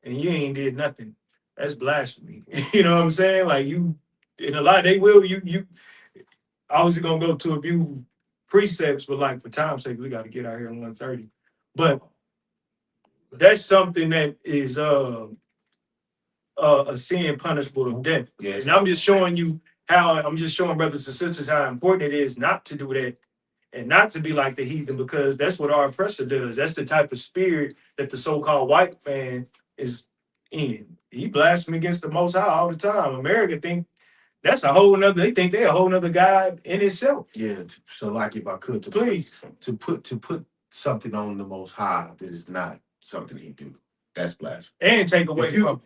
And you ain't did nothing. That's blasphemy. You know what I'm saying? Like you, in a lot, they will, I was going to go to a few precepts, but like for time's sake, we got to get out here at 1:30. But that's something that is, a sin punishable with death. Yes. And I'm just showing you I'm just showing brothers and sisters how important it is not to do that and not to be like the heathen, because that's what our oppressor does. That's the type of spirit that the so-called white man is in. He blasphemes against the Most High all the time. America think that's a whole nother, they think they're a whole nother God in itself. Yeah. So like if I could, Please. to put something on the Most High that is not something he do. That's blasphemy. And take away from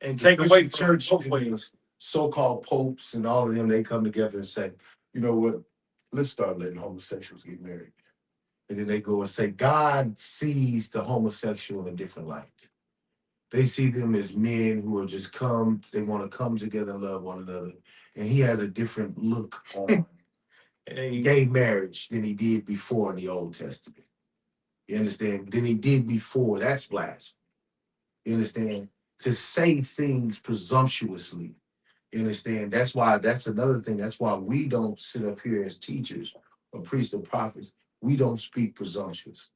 and take away from church both ways. So-called popes and all of them, they come together and say, you know what, let's start letting homosexuals get married. And then they go and say, God sees the homosexual in a different light. They see them as men who are just they want to come together and love one another. And he has a different look on gay marriage than he did before in the Old Testament. You understand? Than he did before. That's blasphemy. You understand? To say things presumptuously. You understand? That's another thing. That's why we don't sit up here as teachers or priests or prophets. We don't speak presumptuous.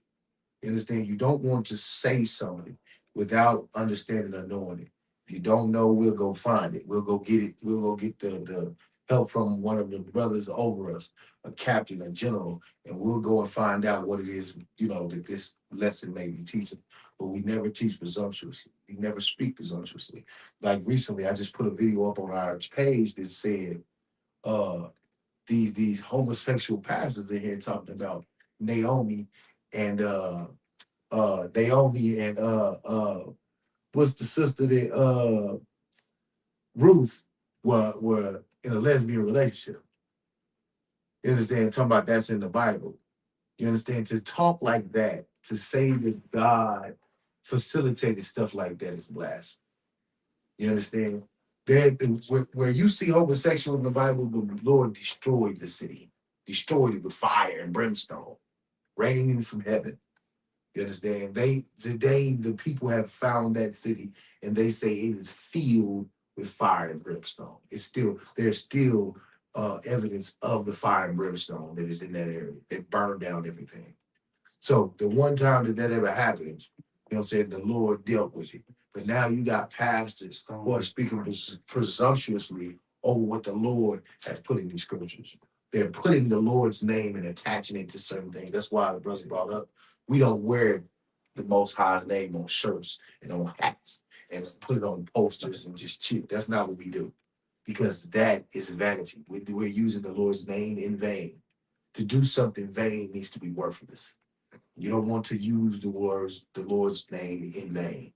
You understand? You don't want to say something without understanding or knowing it. If you don't know, we'll go find it. We'll go get it. We'll go get the help from one of the brothers over us, a captain, a general, and we'll go and find out what it is, that this lesson may be teaching. But we never teach presumptuously. We never speak presumptuously. Like recently, I just put a video up on our page that said, these homosexual pastors in here talking about Naomi and what's the sister that Ruth were in a lesbian relationship. You understand? Talking about that's in the Bible. You understand? To talk like that, to say that God facilitated stuff like that is blasphemy. You understand? Where you see homosexual in the Bible, the Lord destroyed the city, destroyed it with fire and brimstone. raining from heaven. You understand? Today the people have found that city and they say it is filled with fire and brimstone. There's still evidence of the fire and brimstone that is in that area. It burned down everything. So the one time that ever happens, you know what I'm saying, the Lord dealt with it. But now you got pastors who are speaking presumptuously over what the Lord has put in these scriptures. They're putting the Lord's name and attaching it to certain things. That's why the brother brought up, we don't wear the Most High's name on shirts and on hats and put it on posters and just cheap. That's not what we do, because that is vanity. We're using the Lord's name in vain. To do something vain needs to be worthless. You don't want to use the Lord's name in vain.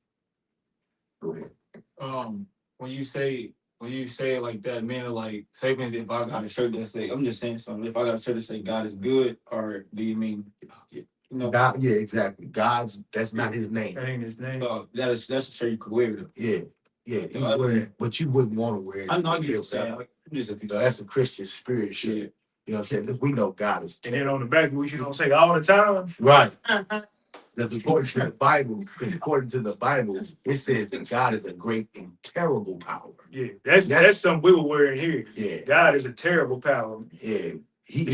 Go ahead. When you say it like that, man, like, say for instance, if I got a shirt that say, I'm just saying something. If I got a shirt that say God is good, or do you mean, you know? God, yeah, exactly. That's not his name. That ain't his name. That's a shirt you could wear though. Yeah, you wear it, but you wouldn't want to wear it. I know what you're saying. That's a Christian spirit shirt. Yeah. You know what I'm saying? We know God is. And then on the back, we you don't say all the time. Right. That's according to the Bible. According to the Bible, it says that God is a great and terrible power. Yeah, that's something we were wearing here. Yeah. God is a terrible power. Yeah. He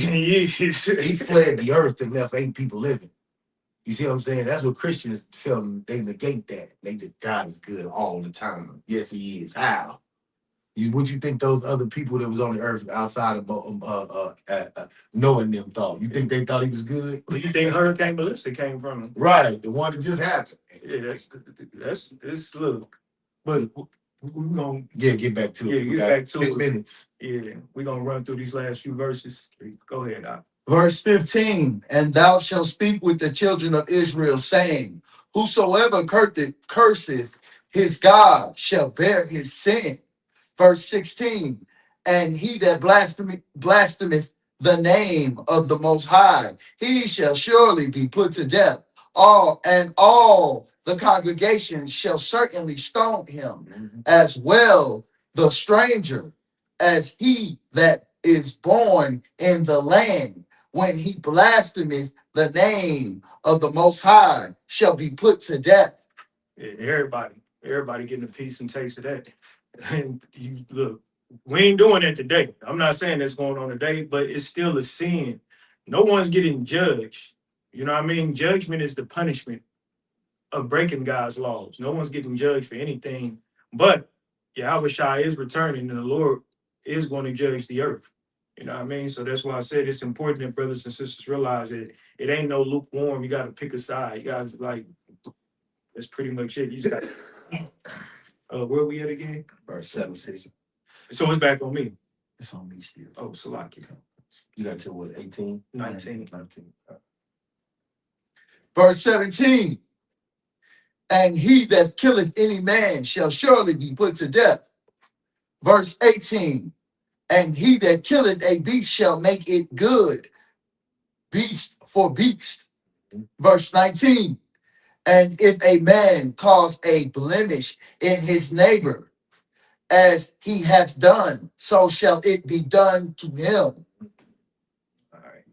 He fled the earth and left 8 people living. You see what I'm saying? That's what Christians feel. They negate that. They think God is good all the time. Yes, he is. How? What you think those other people that was on the earth outside of knowing them thought? You think they thought he was good? Where you think Hurricane Melissa came from? Right, the one that just happened. Yeah, that's look. But we're gonna get back to it. Yeah, get back to 10 it. minutes. Yeah, we're gonna run through these last few verses. Go ahead, Doc. Verse 15, and thou shalt speak with the children of Israel, saying, whosoever curseth his God shall bear his sin. Verse 16, and he that blasphemeth the name of the Most High, he shall surely be put to death. All the congregation shall certainly stone him, as well the stranger as he that is born in the land. When he blasphemeth the name of the Most High, shall be put to death. Yeah, everybody getting a piece and taste of that. And you look, we ain't doing that today. I'm not saying that's going on today, but it's still a sin. No one's getting judged. You know what I mean? Judgment is the punishment of breaking God's laws. No one's getting judged for anything, but Yahweh Shai is returning and the Lord is going to judge the earth. You know what I mean? So that's why I said it's important that brothers and sisters realize that it ain't no lukewarm. You got to pick a side. You guys like, that's pretty much it. You just got where we at again? Verse 17. So it's back on me. It's on me still. Oh, Salaki. You got to what, 18? 19. Verse 17, and he that killeth any man shall surely be put to death. Verse 18, and he that killeth a beast shall make it good, beast for beast. Verse 19, and if a man cause a blemish in his neighbor, as he hath done, so shall it be done to him. All right.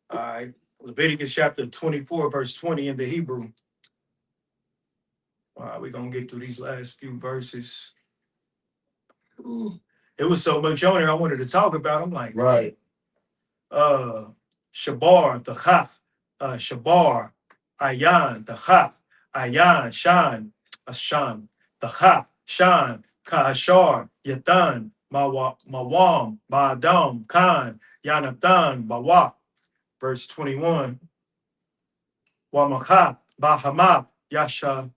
All right. Leviticus chapter 24, verse 20 in the Hebrew. All right, we're going to get through these last few verses. Ooh, it was so much on there I wanted to talk about. I'm like, right. Shabar, the Chaf, Shabar, Ayan, the Chaf, Ayan, Shan, Ashan, the Chaf, Shan, Kahashar, Yatan, Mawam, Ba'adam, Khan, Yanathan, Bawa. Verse 21. Wamaka, Bahama, Yashamana,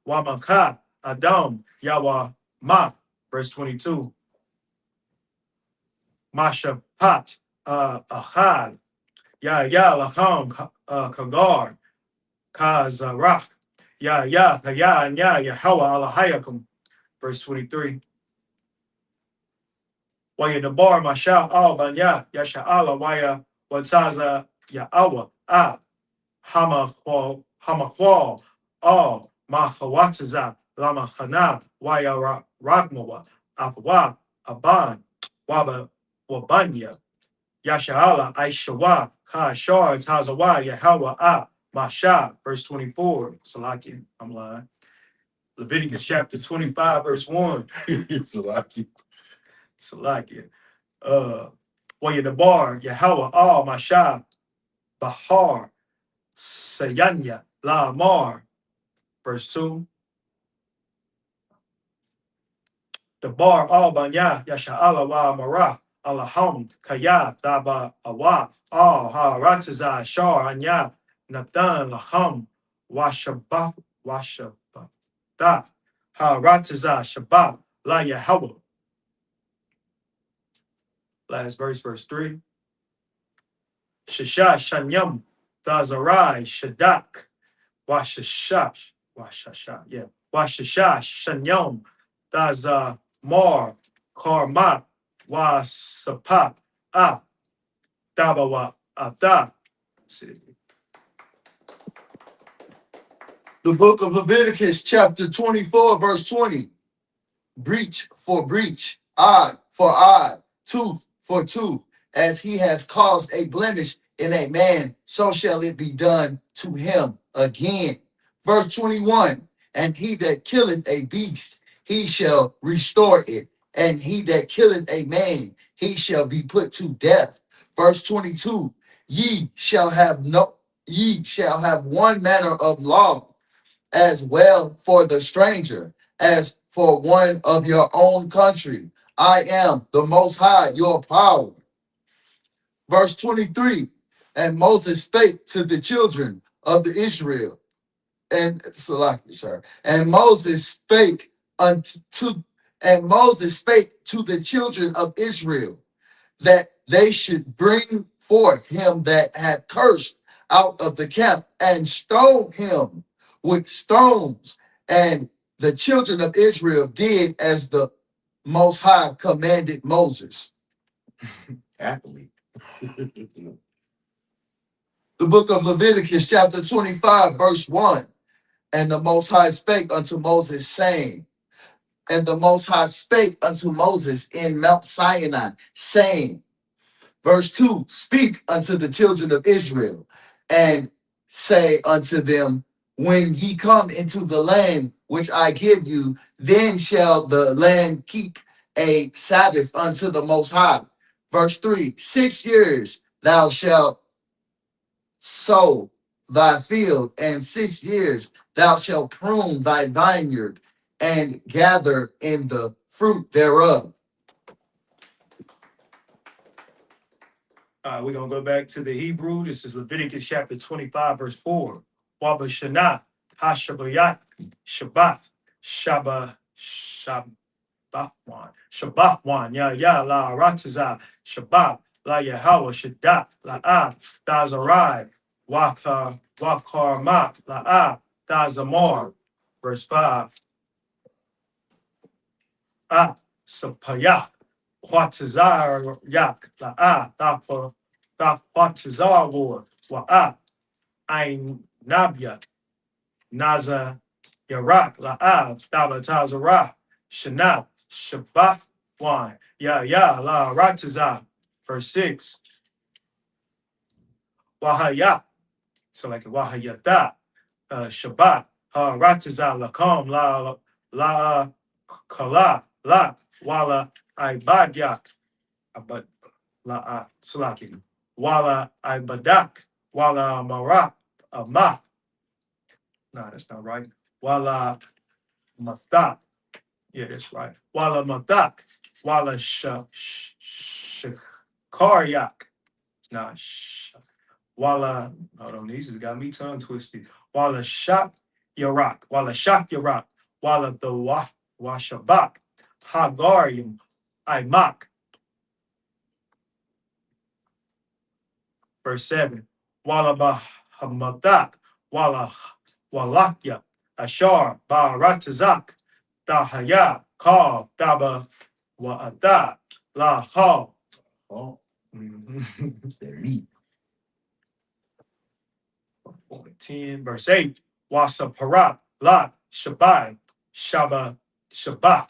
Wamaka, Adam, Yawa, Ma. Verse 22. Masha Pat, Ahad, Ya Laham, Kagar, Kazarach, Ya and Yahawa Alahayakum. Verse 23. Waya Nabar, Masha Al Banya, Yasha'ala, Waya, Wataza, Ya'awa, Hamakwal, Al, Mahawataza, Lamachana, Waya Ragmawa, Afwa, Aban, Waba Wabanya, Yasha'ala, Aishawa, Ha Shar, Tazawa, Yahweh, Masha, verse 24. Salaki, I'm lying. Leviticus chapter 25, verse 1. Salaki. Salaki. Wayadabar, Yahweh, Masha, Bahar, Sayanya, La Mar, verse 2. The bar al banya yasha'ala wa maraf alaham kaya daba awa al ha rataza shar anya nathan laham washabaf washabaf da ha rataza shabab la yahawah. Last verse 3. Shasha shanyam dazarai shadak washashash washasha yeah washasha shanyam daza mar karma wasapa dabawa ata. The book of Leviticus, chapter 24, verse 20. Breach for breach, eye for eye, tooth for tooth. As he hath caused a blemish in a man, so shall it be done to him again. Verse 21. And he that killeth a beast, he shall restore it. And he that killeth a man, he shall be put to death. Verse 22. Ye shall have one manner of law, as well for the stranger as for one of your own country. I am the Most High, your power. Verse 23. And Moses spake to the children of the Israel, and and Moses spake to the children of Israel, that they should bring forth him that had cursed out of the camp and stone him with stones. And the children of Israel did as the Most High commanded Moses. Happily. The book of Leviticus, chapter 25, verse 1. And the Most High spake unto Moses, saying, and the Most High spake unto Moses in Mount Sinai, saying, verse 2, speak unto the children of Israel and say unto them, when ye come into the land which I give you, then shall the land keep a Sabbath unto the Most High. Verse 3, 6 years thou shalt sow thy field, and 6 years thou shalt prune thy vineyard and gather in the fruit thereof. We're going to go back to the Hebrew. This is Leviticus chapter 25, verse 4. Waba Shana, Hashabayat, Shabbat, Shabbathwan, Ya La Rataza, Shabbat, La Yahweh, Shadat, La Dazarai, Wakarma, La Dazamar. Verse 5. Sapayah, Quatazar Yak, Dafa, Quatazar War, Ain Nabia, Naza Yarak, Dabatazara, Shana, Shabbat, Wan, La Rataza. Verse 6. Wahaya, so like Wahayata, Shabbat, Rataza, Lakam, La Kala, La, Wala, Ibadyak, Abad, La, Salaki, Wala, Ibadak, Wala, Marak, Amath. No, that's not right. Wala, Mastak. Yeah, that's right. Wala, Matak, Wala, Karyak. Nah, Wala, hold on, these has got me tongue twisted. Wala Shak Yarak, Wala Shak Yarak, Wala the Washabak, Hagarium, Imak. Verse 7. Wala Bahamadak, Wala Walakya, Ashar, Baratazak, Dahaya, Ka, Daba, Wa'ada, La Ha. Oh, they're meat. 10, verse 8. Wasa Parat, Lot, Shabai, Shaba, Shabbat,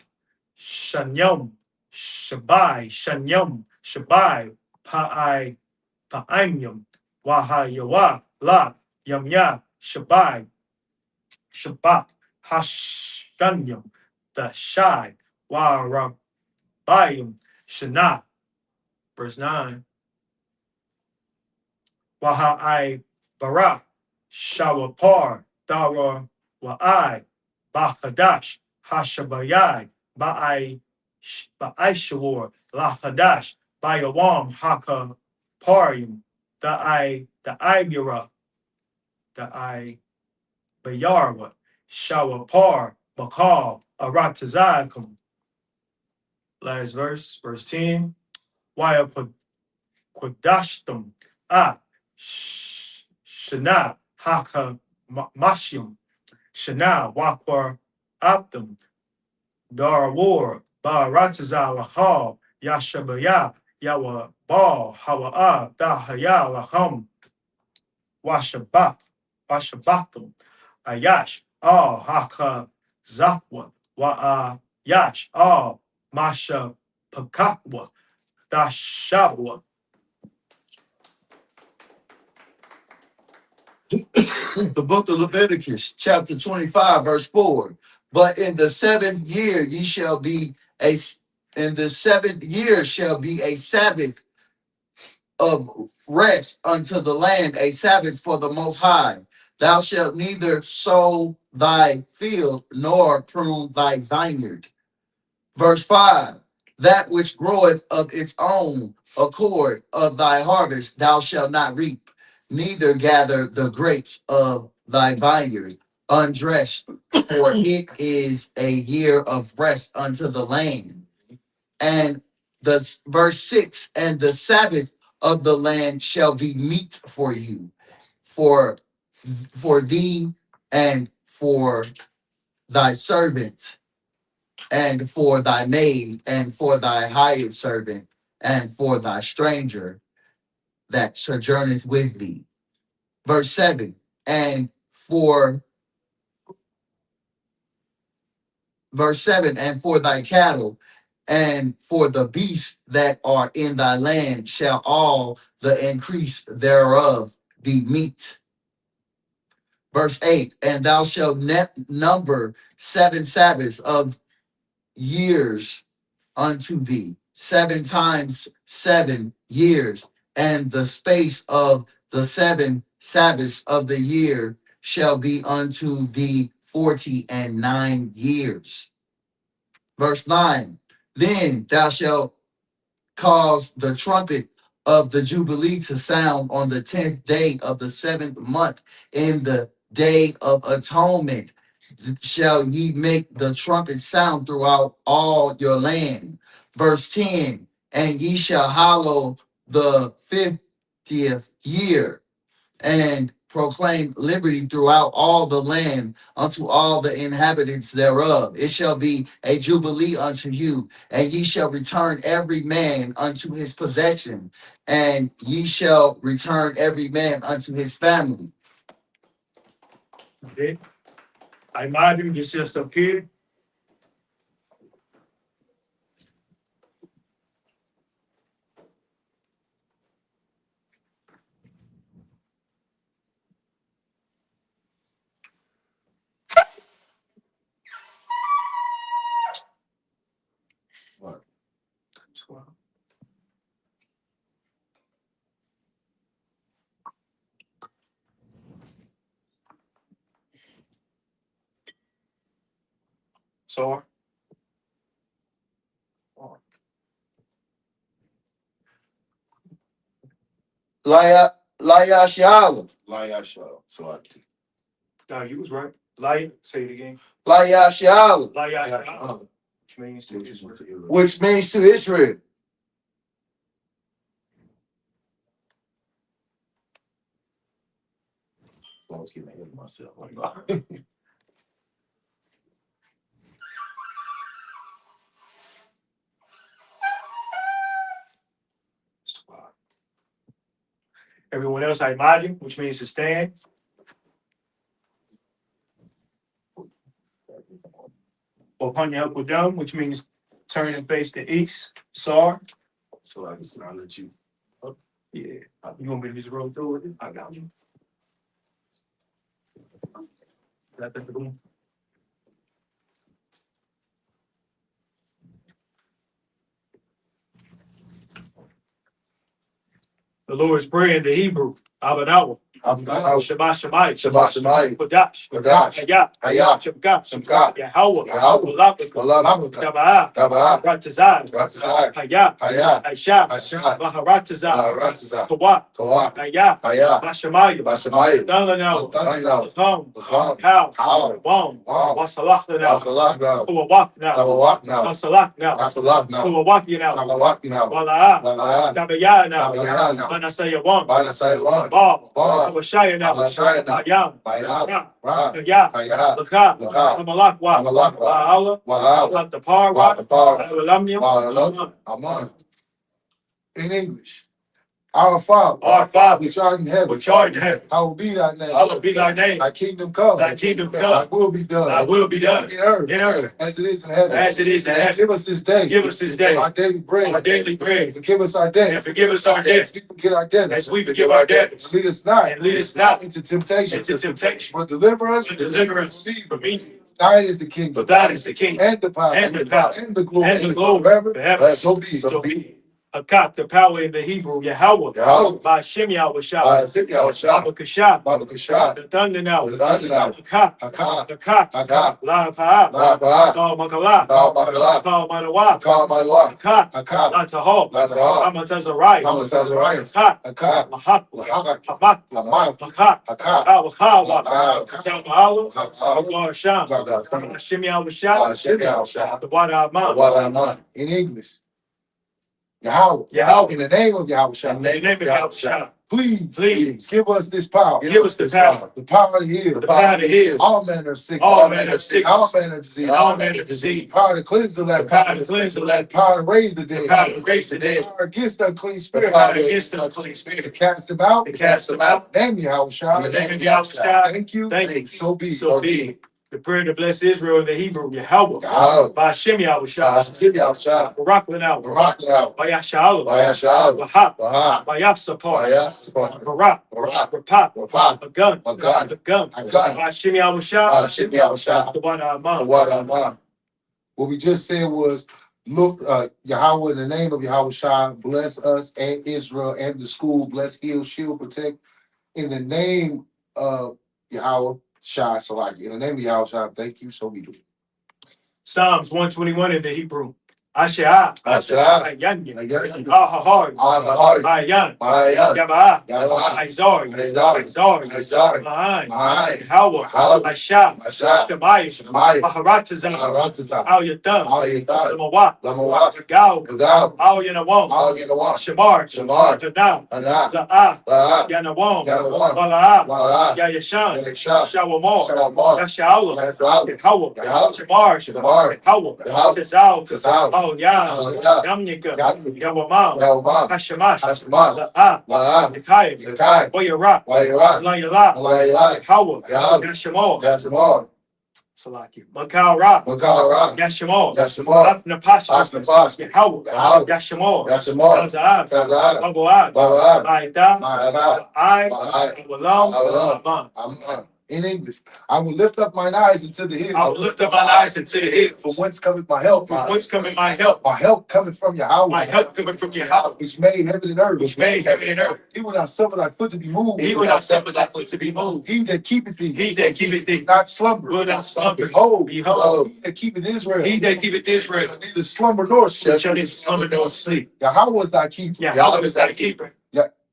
Shanyom, Shabai, Shanyam, Shabai, Pa'imyam, Wahayawa, La, Yamya, Shabai, Shabbat, Hashanyam, the Shai, Warabayim, Shana, verse 9, Wahai Barak, Shawapar, Dara, Wa'ai, Bachadash, Hashabayai, Ba'ai Lachadash, Bayawam, Haka, Parim, the Ibira, the Bayarwa, Shawapar, Bakal, Aratazakum. Last verse, verse 10. Waya Quadashtum, Shana, Haka, Mashim, Shana, Wakwa, Optum, Darawar, Barataza, Lahal, Yashabaya, Yawa, Bal, Hawa'a, Dahaya, Laham, Washabatum, Ayash, all Haka, Zakwa, Yash, all Masha, Pakakwa, Dashabwa. The book of Leviticus, chapter 25, verse 4. But in the seventh year in the seventh year shall be a Sabbath of rest unto the land, a Sabbath for the Most High. Thou shalt neither sow thy field nor prune thy vineyard. Verse 5. That which groweth of its own accord of thy harvest thou shalt not reap, neither gather the grapes of thy vineyard undressed, for it is a year of rest unto the land. And the verse 6, and the Sabbath of the land shall be meat for you, for thee and for thy servant, and for thy maid, and for thy hired servant, and for thy stranger that sojourneth with thee. Verse 7, and for thy cattle, and for the beasts that are in thy land, shall all the increase thereof be meat. Verse 8, and thou shalt number 7 Sabbaths of years unto thee, 7 times 7 years, and the space of the 7 Sabbaths of the year shall be unto thee 49 years. Verse 9, then thou shalt cause the trumpet of the Jubilee to sound on the 10th day of the 7th month, in the day of atonement shall ye make the trumpet sound throughout all your land. Verse 10, and ye shall hallow the 50th year, and proclaim liberty throughout all the land unto all the inhabitants thereof. It shall be a jubilee unto you, and ye shall return every man unto his possession, and ye shall return every man unto his family. Okay. A imagem de sexta-feira. What? So, Layashala. Layasha. Salaki. no, you was right. Light, say it again. Layashala, Light, which means to Israel. which means to Israel. I was getting ahead of myself. Everyone else, I imagine, which means to stand. Or Panya Kodam, which means Turn and face the east. Sar. So I'll let you. Yeah. You want me to just roll through it? I got you. The Lord's Prayer in the Hebrew. Abanawa. Shabbat Shemayim. Shabbat Shemayim. Kodash. Kodash. Hayat. Hayat. Shabbat. Shabbat. Yahweh. Yahweh. Malakut. Malakut. Taba'ah. Taba'ah. Ratazad. Ratazad. Hayat. Hayat. Aisha. Aisha. Maharatazad. Ratazad. Kawat. Kawat. Hayat. Hayat. Bashamayim. Bashamayim. Dalanawa. Dalanawa. Lacham. Lacham. How. How. Wam. Wam. Wasalach now. Wasalach now. Kawawak now. Kawawak now. Wasalach now. Wasalach now. Kawawak now. Kawawak now. Wala'ah. Wala'ah. Tabaya now. Tabaya now. Manasayawam. Manasayawam. Bob. Bob. Abashaya now. Abashaya now. Ayam. Bayam. Ra. Ra. Hayat. Hayat. Lakha. Lakha. Amalakwa. Amalakwa. Wa'ala. Wa'ala. Watapar. Watapar. Alamyam. Wa'alam. Aman. In English. Our Father. Our Father. Which art in heaven. Which art in heaven. Hallowed be thy name. Hallowed be thy name. Thy kingdom come. Thy kingdom Thy come. will be done. Thy will be done. In earth. In earth. As it is in heaven. As it is in heaven. Give us this day. Give us this day. Our daily bread. Our daily bread. Forgive us our And debts. forgive us our debts. We forget our debtors. As we forgive our debtors. Lead us not. And lead us not into temptation. into temptation. But deliver us. But deliver us from evil. Thine is the kingdom. For thine is the kingdom. And the power. And the power. And the glory. And the glory. Forever. So be. So be it. Hakak, the power in the Hebrew, Yahweh. Yahweh. By Shem Yahushua. Shah. Baba Kashab. Baba Kashab. The thunder now. The thunder now. Hakak. Hakak. Hakak. Hakak. La Pa'ah. La Pa'ah. Kal Makala. Kal Makala. Kal Manawa. Kal Manawa. Hakak. Hakak. La Tahol. La Tahol. Amatazariah. Amatazariah. Hakak. Hakak. Lahak. Lahak. Hamak. Hamak. Hakak. Hakak. Awakawa. Hakak. Katama'ala. Hakak. Hagar Sham. Hakak. Shem Yahushua. Shem Yahushua. The Wada Amam. Wa'aman. In English. Yahweh. Yahweh. In the name of Yahushua. In the name of Yahushua. Please give us this power. Give us the power. The power to heal. The power to heal. All manner of sickness. All manner of sickness. All manner of disease. And all manner of disease. The power to cleanse the The leper. power to cleanse the The leper. power to raise the dead. The power to raise the The dead. power against unclean The spirits. power against the unclean To spirit. cast them out. To cast them out. Name Yahushua. In the name of Yahushua. Thank you. Thank you. So be. So be it. The prayer to bless Israel in the Hebrew, Yahweh. Yahweh. By Shem Yahushua. Shem Yahushua. Baraklan out. Barak now. By Yasha'ala. By Yasha'ala. Wahab. Bahab. By Yafsapar. Bayas. Barak. Barak. Rapap. Rapap. A gun. A gun. The gun. A gun. By Shem Yahushua. Shem Yahushua. The Wada Amam. Wa'aman. What we just said was, look, Yahweh, in the name of Yahushua, bless us and Israel and the school, bless, heal, shield, protect. In the name of Yahweh, Shah Salaki. In the name of Yahushua, thank you. So be it. Psalms 121 in the Hebrew. Ashe'ah. Ashe'ah. Ayanyin. Ayanyin. Ahahar. Ahahar. Ayan. Ayan. Yaba'ah. Yaba'ah. Aizar. Aizar. Aizar. Aizar. Ma'an. Ma'an. Yahweh. Yahweh. Aisha. Aisha. Shemayim. Shemayim. Maharatazah. Maharatazah. Al Yatam. Al Yatam. Lamawah. Lamawah. Gao. Gagao. Al Yanawam. Al Yanawam. Shamar. Shamar. Dana. Anah. La'ah. La'ah. Yanawam. Yanawam. Wala'ah. Wala'ah. Yayashan. Yayashan. Shawamor. Shawamor. Yasha'ala. Yasha'ala. Yahweh. Yahweh. Shamar. Shamar. Yahweh. Yahweh. Tazal. Tazal. Al Yah. Al Yah. Yamnika. Yamnika. Yawamam. Yawamam. Hashamash. Hashamash. La'ah. La'ah. Nikayim. Nikai. Wayarah. Wayarah. Layala. Layala. Yahweh. Yahweh. Yashamor. Yashamor. Salaki. Makal Ra. Makara. Yashamor. Yashamor. Afnapash. Ashnapash. Yahweh. Yahweh. Yashamor. Yashamor. Taza'ab. Taza'ab. Babu'ad. Babu'ad. Ma'ida. Ma'ida. I. Ba'ai. Awalam. Awalam. Aman. Amen. In English, I will lift up mine eyes into the hills. I will lift up mine eyes into the hills. From whence cometh my help? From whence cometh my help? My help cometh from Yahweh. My help cometh from Yahweh, which made heaven and earth. which made heaven and earth. He will not suffer thy foot to be moved. He will not suffer thy foot to be moved. He that keepeth thee. He that keepeth thee Not slumber. will not slumber. Behold. Behold. He that keepeth Israel. He that keepeth Israel Neither slumber nor sleep. shall neither slumber nor sleep. Yahweh is thy keeper. Yahweh is thy keeper.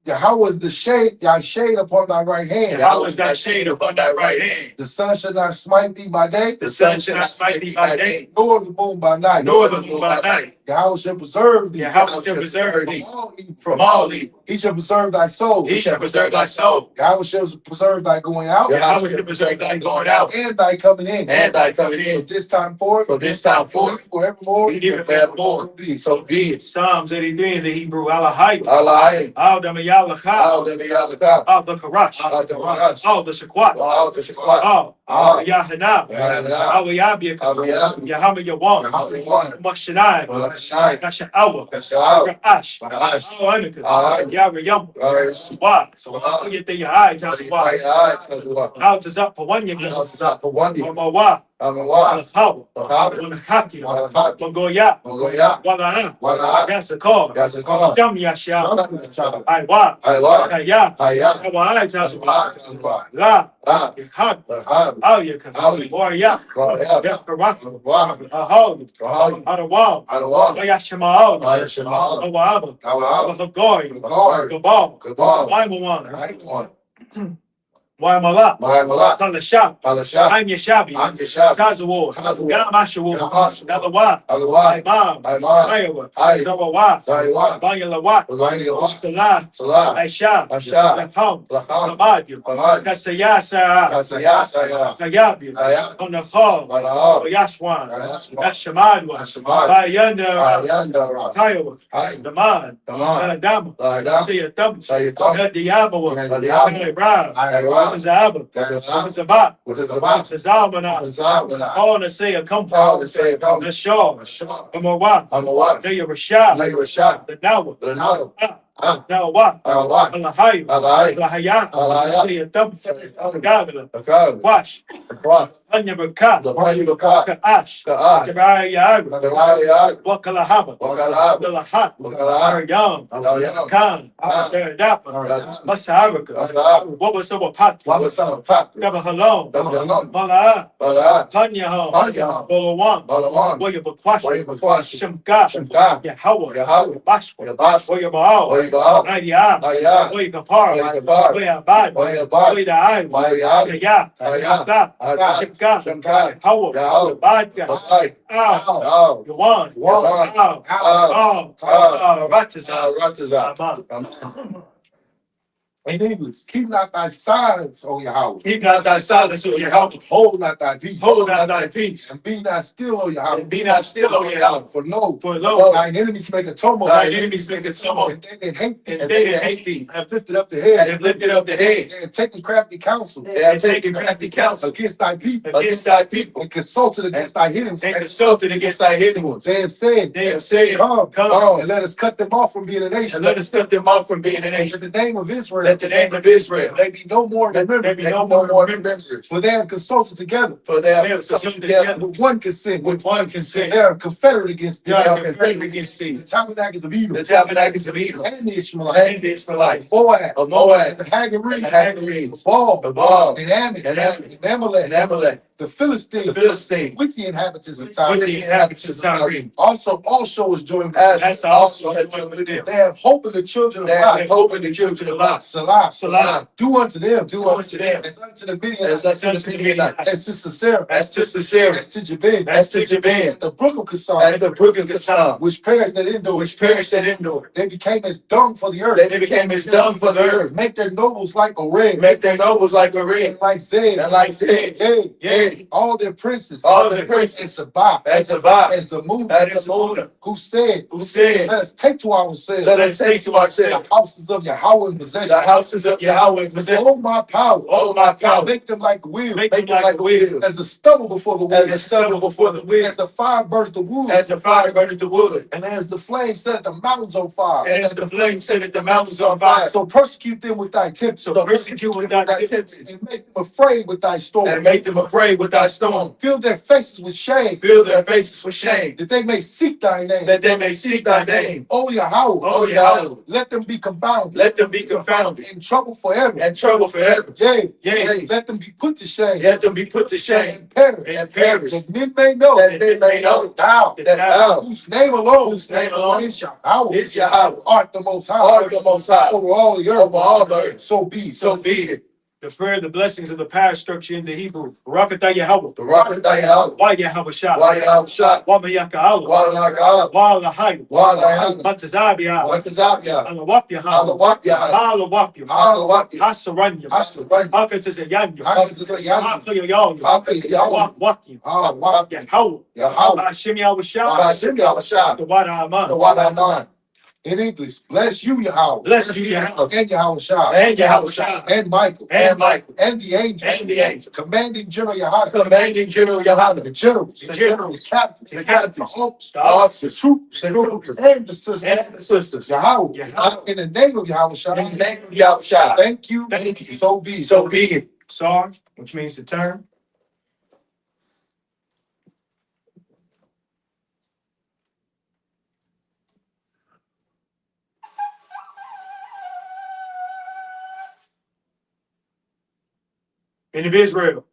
Yahweh is the shade, thy shade upon thy right hand. Yahweh is thy shade upon thy right hand. The sun shall not smite thee by day. The sun shall not smite thee by day, Nor the moon by night. nor the moon by night. Yahweh shall preserve thee. Yahweh shall preserve thee From all evil. He shall preserve thy soul. He shall preserve thy soul. Yahweh shall preserve thy going out. Yahweh shall preserve thy going out. And thy coming in. And thy coming in. From this time forth. From this time forth. Forevermore. Even forevermore. So be it. So be it. Psalms 83 in the Hebrew. Alahai. Allah, Al Damayalachah. all the Yalaka, Al the Karash. all the Rash, Al the Shaquat. all the Shakwat, Al Al Yahana. Yahana, Al Yabiyaka. Al Yahana, Yahama Yawan. Yahana, Mashanai. Shai, Nasha'awa. Shai, Ra'ash. Rash, Al Anika. Al Yarayam. Rash, Why? Swah, You think your eyes are why? Out is up for one year. for one year, Why? I'm a wild, Al-Hawa. Al-Hawa, Al-Haki. Al-Haki, Magoya. Mongolia, Wala'a. Wala'a, That's a call. that's a call. Jam Yasha. I I wa. want, Kaya. I Kawa am, Taswa. I La. am, Yakhad. I Al Yakha. Al- Or Ya. am, Yakaraf. Wow, Ahod. Ahod. Adawam. I want, Yashamaod. I shall not, Awaba. I will, Wahagoy. God, Gabal. Goodbye, Waimawan. I want, Waimala. my Malak, Talashab. Palasha, I'm Yashabi. I'm the shop, Tazawar. Tazawar. Gamashawu. Gamashawu. Nalawa. otherwise, Imam. I want, Iowa. I, Zawawa. sorry, what, Banyalawat. Rwanda, Salah. Salah, Aisha. Asha, Laham. Laham, Kabad. Hamad, Kasayasa. Kasayasa, Kayabi. Ayam, On the hall. Malao, Yashwan. Yashwan. Ashamadwa. Ashamad, Bayanda. Ayanda, Iowa. Ay, The man. Tamad, Dama. Lada, Sayatum. Sayatum, Diabawa. Diabawa. Ra. Ayra, Kazaba. Kazaba, Kazabat. with his about, Tazamana. Kazabana, Calling to say a come proud to say, come, the shaw. Asham, Come on, what? I'm a what, They were shot. like a shot, The now. the now, Now what? what, Allahai. Alai, Allahaya. Alaya. See a dump. Sayatum, Gavila. the crowd, Wash. what, Anya Baka. the party of God, Kaash. the eye, Jabaya. the eye, Wakalahaba. Wakalab, The Lahat. Wakalab, Young. Alayam, Khan. Khan. Dapa. Masaraka. Masaraka. What was so pat? what was some pop, Never alone. the Malon, Mala. Bala, Panya home. Panya, Bolawan. Balawan, Where you Bakwash. Where you Bakwash. Shamka. Shemka, Yahweh. Yahweh, Bashwa. Yabas, Where you Baal. Where you Baal, Nadia. Aya, Where you Kapar. Where you Kapar, Where you Abad. Where you Abad, Where you Ai. Where you Ai, Kaya. Kaya, Shimka. Ata, Shimka. Shemka, Yahweh. Yahweh, Badka. Bye, Ow. Ow, Yawan. Yawan. Ow. Ow. Ow. Ratiza. Rataza, Aman. In English, keep not thy silence, O Yahweh. Keep not thy silence, O Yahweh. Hold not thy peace. Hold not thy peace. And be not still, O Yahweh. And be not still, O Yahweh. For lo, For lo, thine enemies make a tumult. thine enemies make a tumult. And they that hate thee. And they that hate thee have lifted up the head. have lifted up the head. They have taken crafty counsel. They have taken crafty counsel Against thy people. against thy people. And consulted against thy hidden And friends. consulted against thy hidden ones. They have said, They have said, Come, Come, and let us cut them off from being a nation. and let us cut them off from being a That nation. the name of Israel, That the name of Israel they be no more there remembered. be no more remembrance. For they have consulted together for they They have have come consulted together together with one consent. with one consent. They are confederate against They the are confederate against the thee. tabernacles of Edom The tabernacles of Edom and the Ishmaelites, and the Israelites. Moab, of Moab, the Hagarenes, the Hagarenes, Baal, the Baal, and Ammon, and Ammon, and Amalek, and Amalek, the Philistines, the Philistines, with the inhabitants of With Tyre. the inhabitants of Tyre. Also is joined As also has done with them. They have hope in the children of they God. have hope in the children of Lot. Salah, Salah. do unto them, Do unto them as unto the as Midianites, unto the Midianites, as to Sisera, As to Sisera, as to Jabin, as to Jabin, at the brook of Kissar, at the brook of Kasam, which perished at Endor, which perished at Endor. they became as dung for the earth. they became as dung for the earth. Make their nobles like a red, Make their nobles like a ring, and like Zed, and like Zed, Yea, yea, all their princes, all the and princes, Sabbath, and Sabbath, and Zamun, and Zamuna, who said, who said, let us take to ourselves let us take to the ourselves houses of Yahweh in possession. the houses of Yahweh in possession. All my power, All my power, make them like the wheel, Make them like the wheel. as the stubble before the as wind, the stubble before the wind, as the fire burns the wood, as the fire burneth the wood, and as the flame set the mountains on fire. and as the flame set the mountains on fire. So persecute them with thy tempest, So persecute with thy tempest, and make them afraid with thy storm, And make them afraid with thy storm. fill their faces with shame, Fill their faces with shame, that they may seek thy name. that they may seek thy name. O Yahweh, O Yahweh, let them be confounded, let them be confounded, in trouble forever. and trouble forever. Yea, Yea, let them be put to shame, Let them be put to shame, and perish, and perish, that men may know that men may know thou, that thou, whose name alone, whose name alone is Yahweh, is Yahweh, art the most high, art the most high, over all the earth. over all the earth. So be, So be it. The prayer, the blessings of the past structure in the Hebrew. Barakatah Yahweh. The rocket that you have. Wa Yahweh Shah. Why you have shot? Wa Mayaka Allah. Why like Allah? Wa Lahayim. Why like Matazabia. What's his out ya? Alawap Yahweh. Allah what ya? Alawap Yahweh. Allah what ya? Hasaranyam. Hasaranyam. Hakatazayanyam. Hakatazayanyam. Hakatazayanyam. Hakatazayanyam. Wakim. Ah, what? Yahweh. Yahweh. Hashem Yahweh Shah. Hashem Yahweh Shah. The Wada Aman. The what I know. In English, bless you, Yahweh. Bless you, Yahweh. And Yahweh Shah. And Yahweh Shah. And Michael. And Michael. And the angel. And the angel. Commanding General Yahweh. Commanding General Yahweh. The generals. The generals. The captains. The captains. The officers. The troops. The troops. And the sisters. And the sisters. Yahweh. Yahweh. In the name of Yahweh Shah. In the name of Yahweh Shah. Thank you. Thank you. So be it. So be it. Sar, which means to turn. Men of Israel.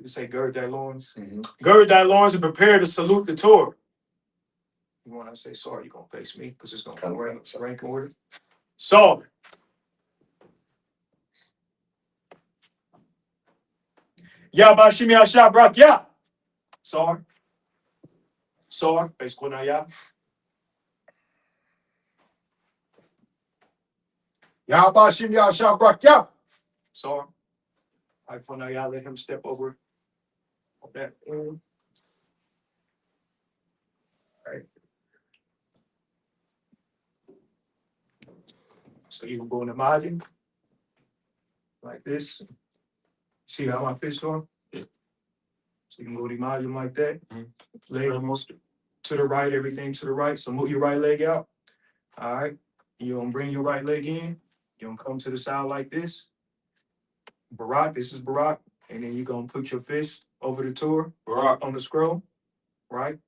You say gird thy loins. Gird thy loins and prepare to salute the Torah. When I say sorry, you're gonna face me because it's gonna come rank order. Saul. Yabashimi Asha Brak Ya. Sar. Sar. Face Kunaya. Yahbashim Yahshua Brak Yah. Sar. I Kunaya, let him step over on that. All right. So you can go in the margin like this. See how my fists are? Yeah. So you can go to the margin like that. Mhm. Leg almost to the right, everything to the right. So move your right leg out. All right. You're gonna bring your right leg in. You're gonna come to the side like this. Barak, this is Barak. And then you're gonna put your fist over the Torah, Barak. on the scroll, right?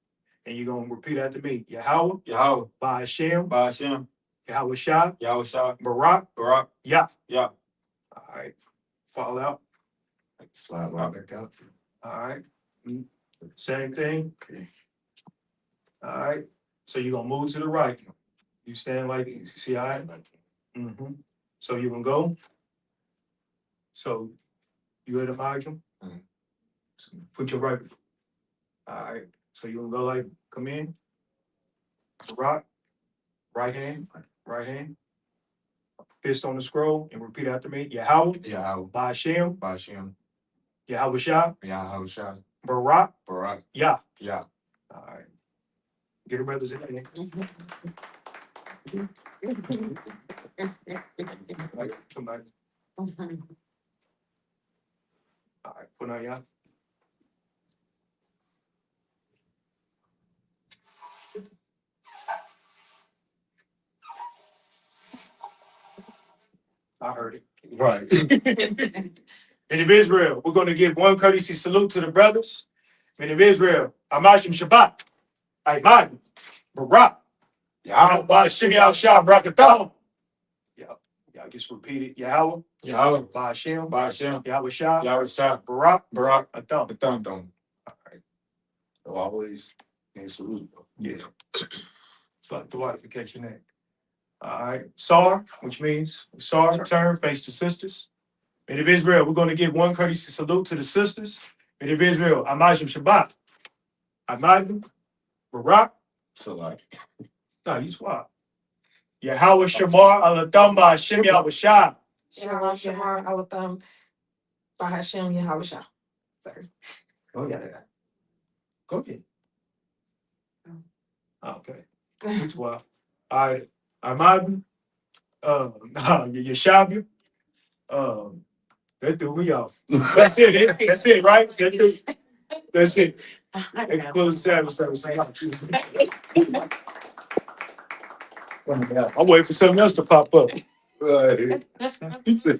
And you're gonna repeat after me. Yahweh, Yahweh. by Hashem, By Hashem. Yahweh Shah, Yahweh Shah. Barak, Barak. Yah. Yah. All right. Fall out. Slide right back out. All right. Same thing. Okay. All right. So you're gonna move to the right. You stand like this. You see how I? So you're gonna go. So you at the margin. Mhm. So put your right. All right. So you're gonna go like, come in. Rock. Right hand. Right hand. Fist on the scroll and repeat after me. Yahweh. Yahweh. By Hashem. By Hashem. Yahweh Shah. Yahweh Shah. Barak. Barak. Yah. Yah. All right. Get a brothers in there. Right, come back. All right, put on y'all. I heard it. Right. Men of Israel, we're going to give one courtesy salute to the brothers. Men of Israel, Amashim Shabbat, Ayman, Barak, Yahweh, Shem Yahshua, Barakathon. Y'all just repeat it. Yahweh, Yahweh. By Hashem, By Hashem. Yahweh Shah, Yahweh Shah. Barak, Barak. Athon. Athon. Athon. Always in salute. Yeah. It's like the waterification name. All right. Sar, which means Sar, turn, face the sisters. Men of Israel, we're going to give one courtesy salute to the sisters. Men of Israel, Amajim Shabbat. Amajim, Barak. Salaki. No, you swap. Yahweh Shamar, Alatham, by Hashem Yahweh Shah. Shalom, Shamar, Alatham, by Hashem, Yahweh Shah. Sorry. Oh yeah. Go ahead. Okay. Which one? All right. Amajim, Yeshabia. That threw me off. That's it. That's it, right? That's it. Exclusive Sabbath service. I'm waiting for something else to pop up. Right. He said.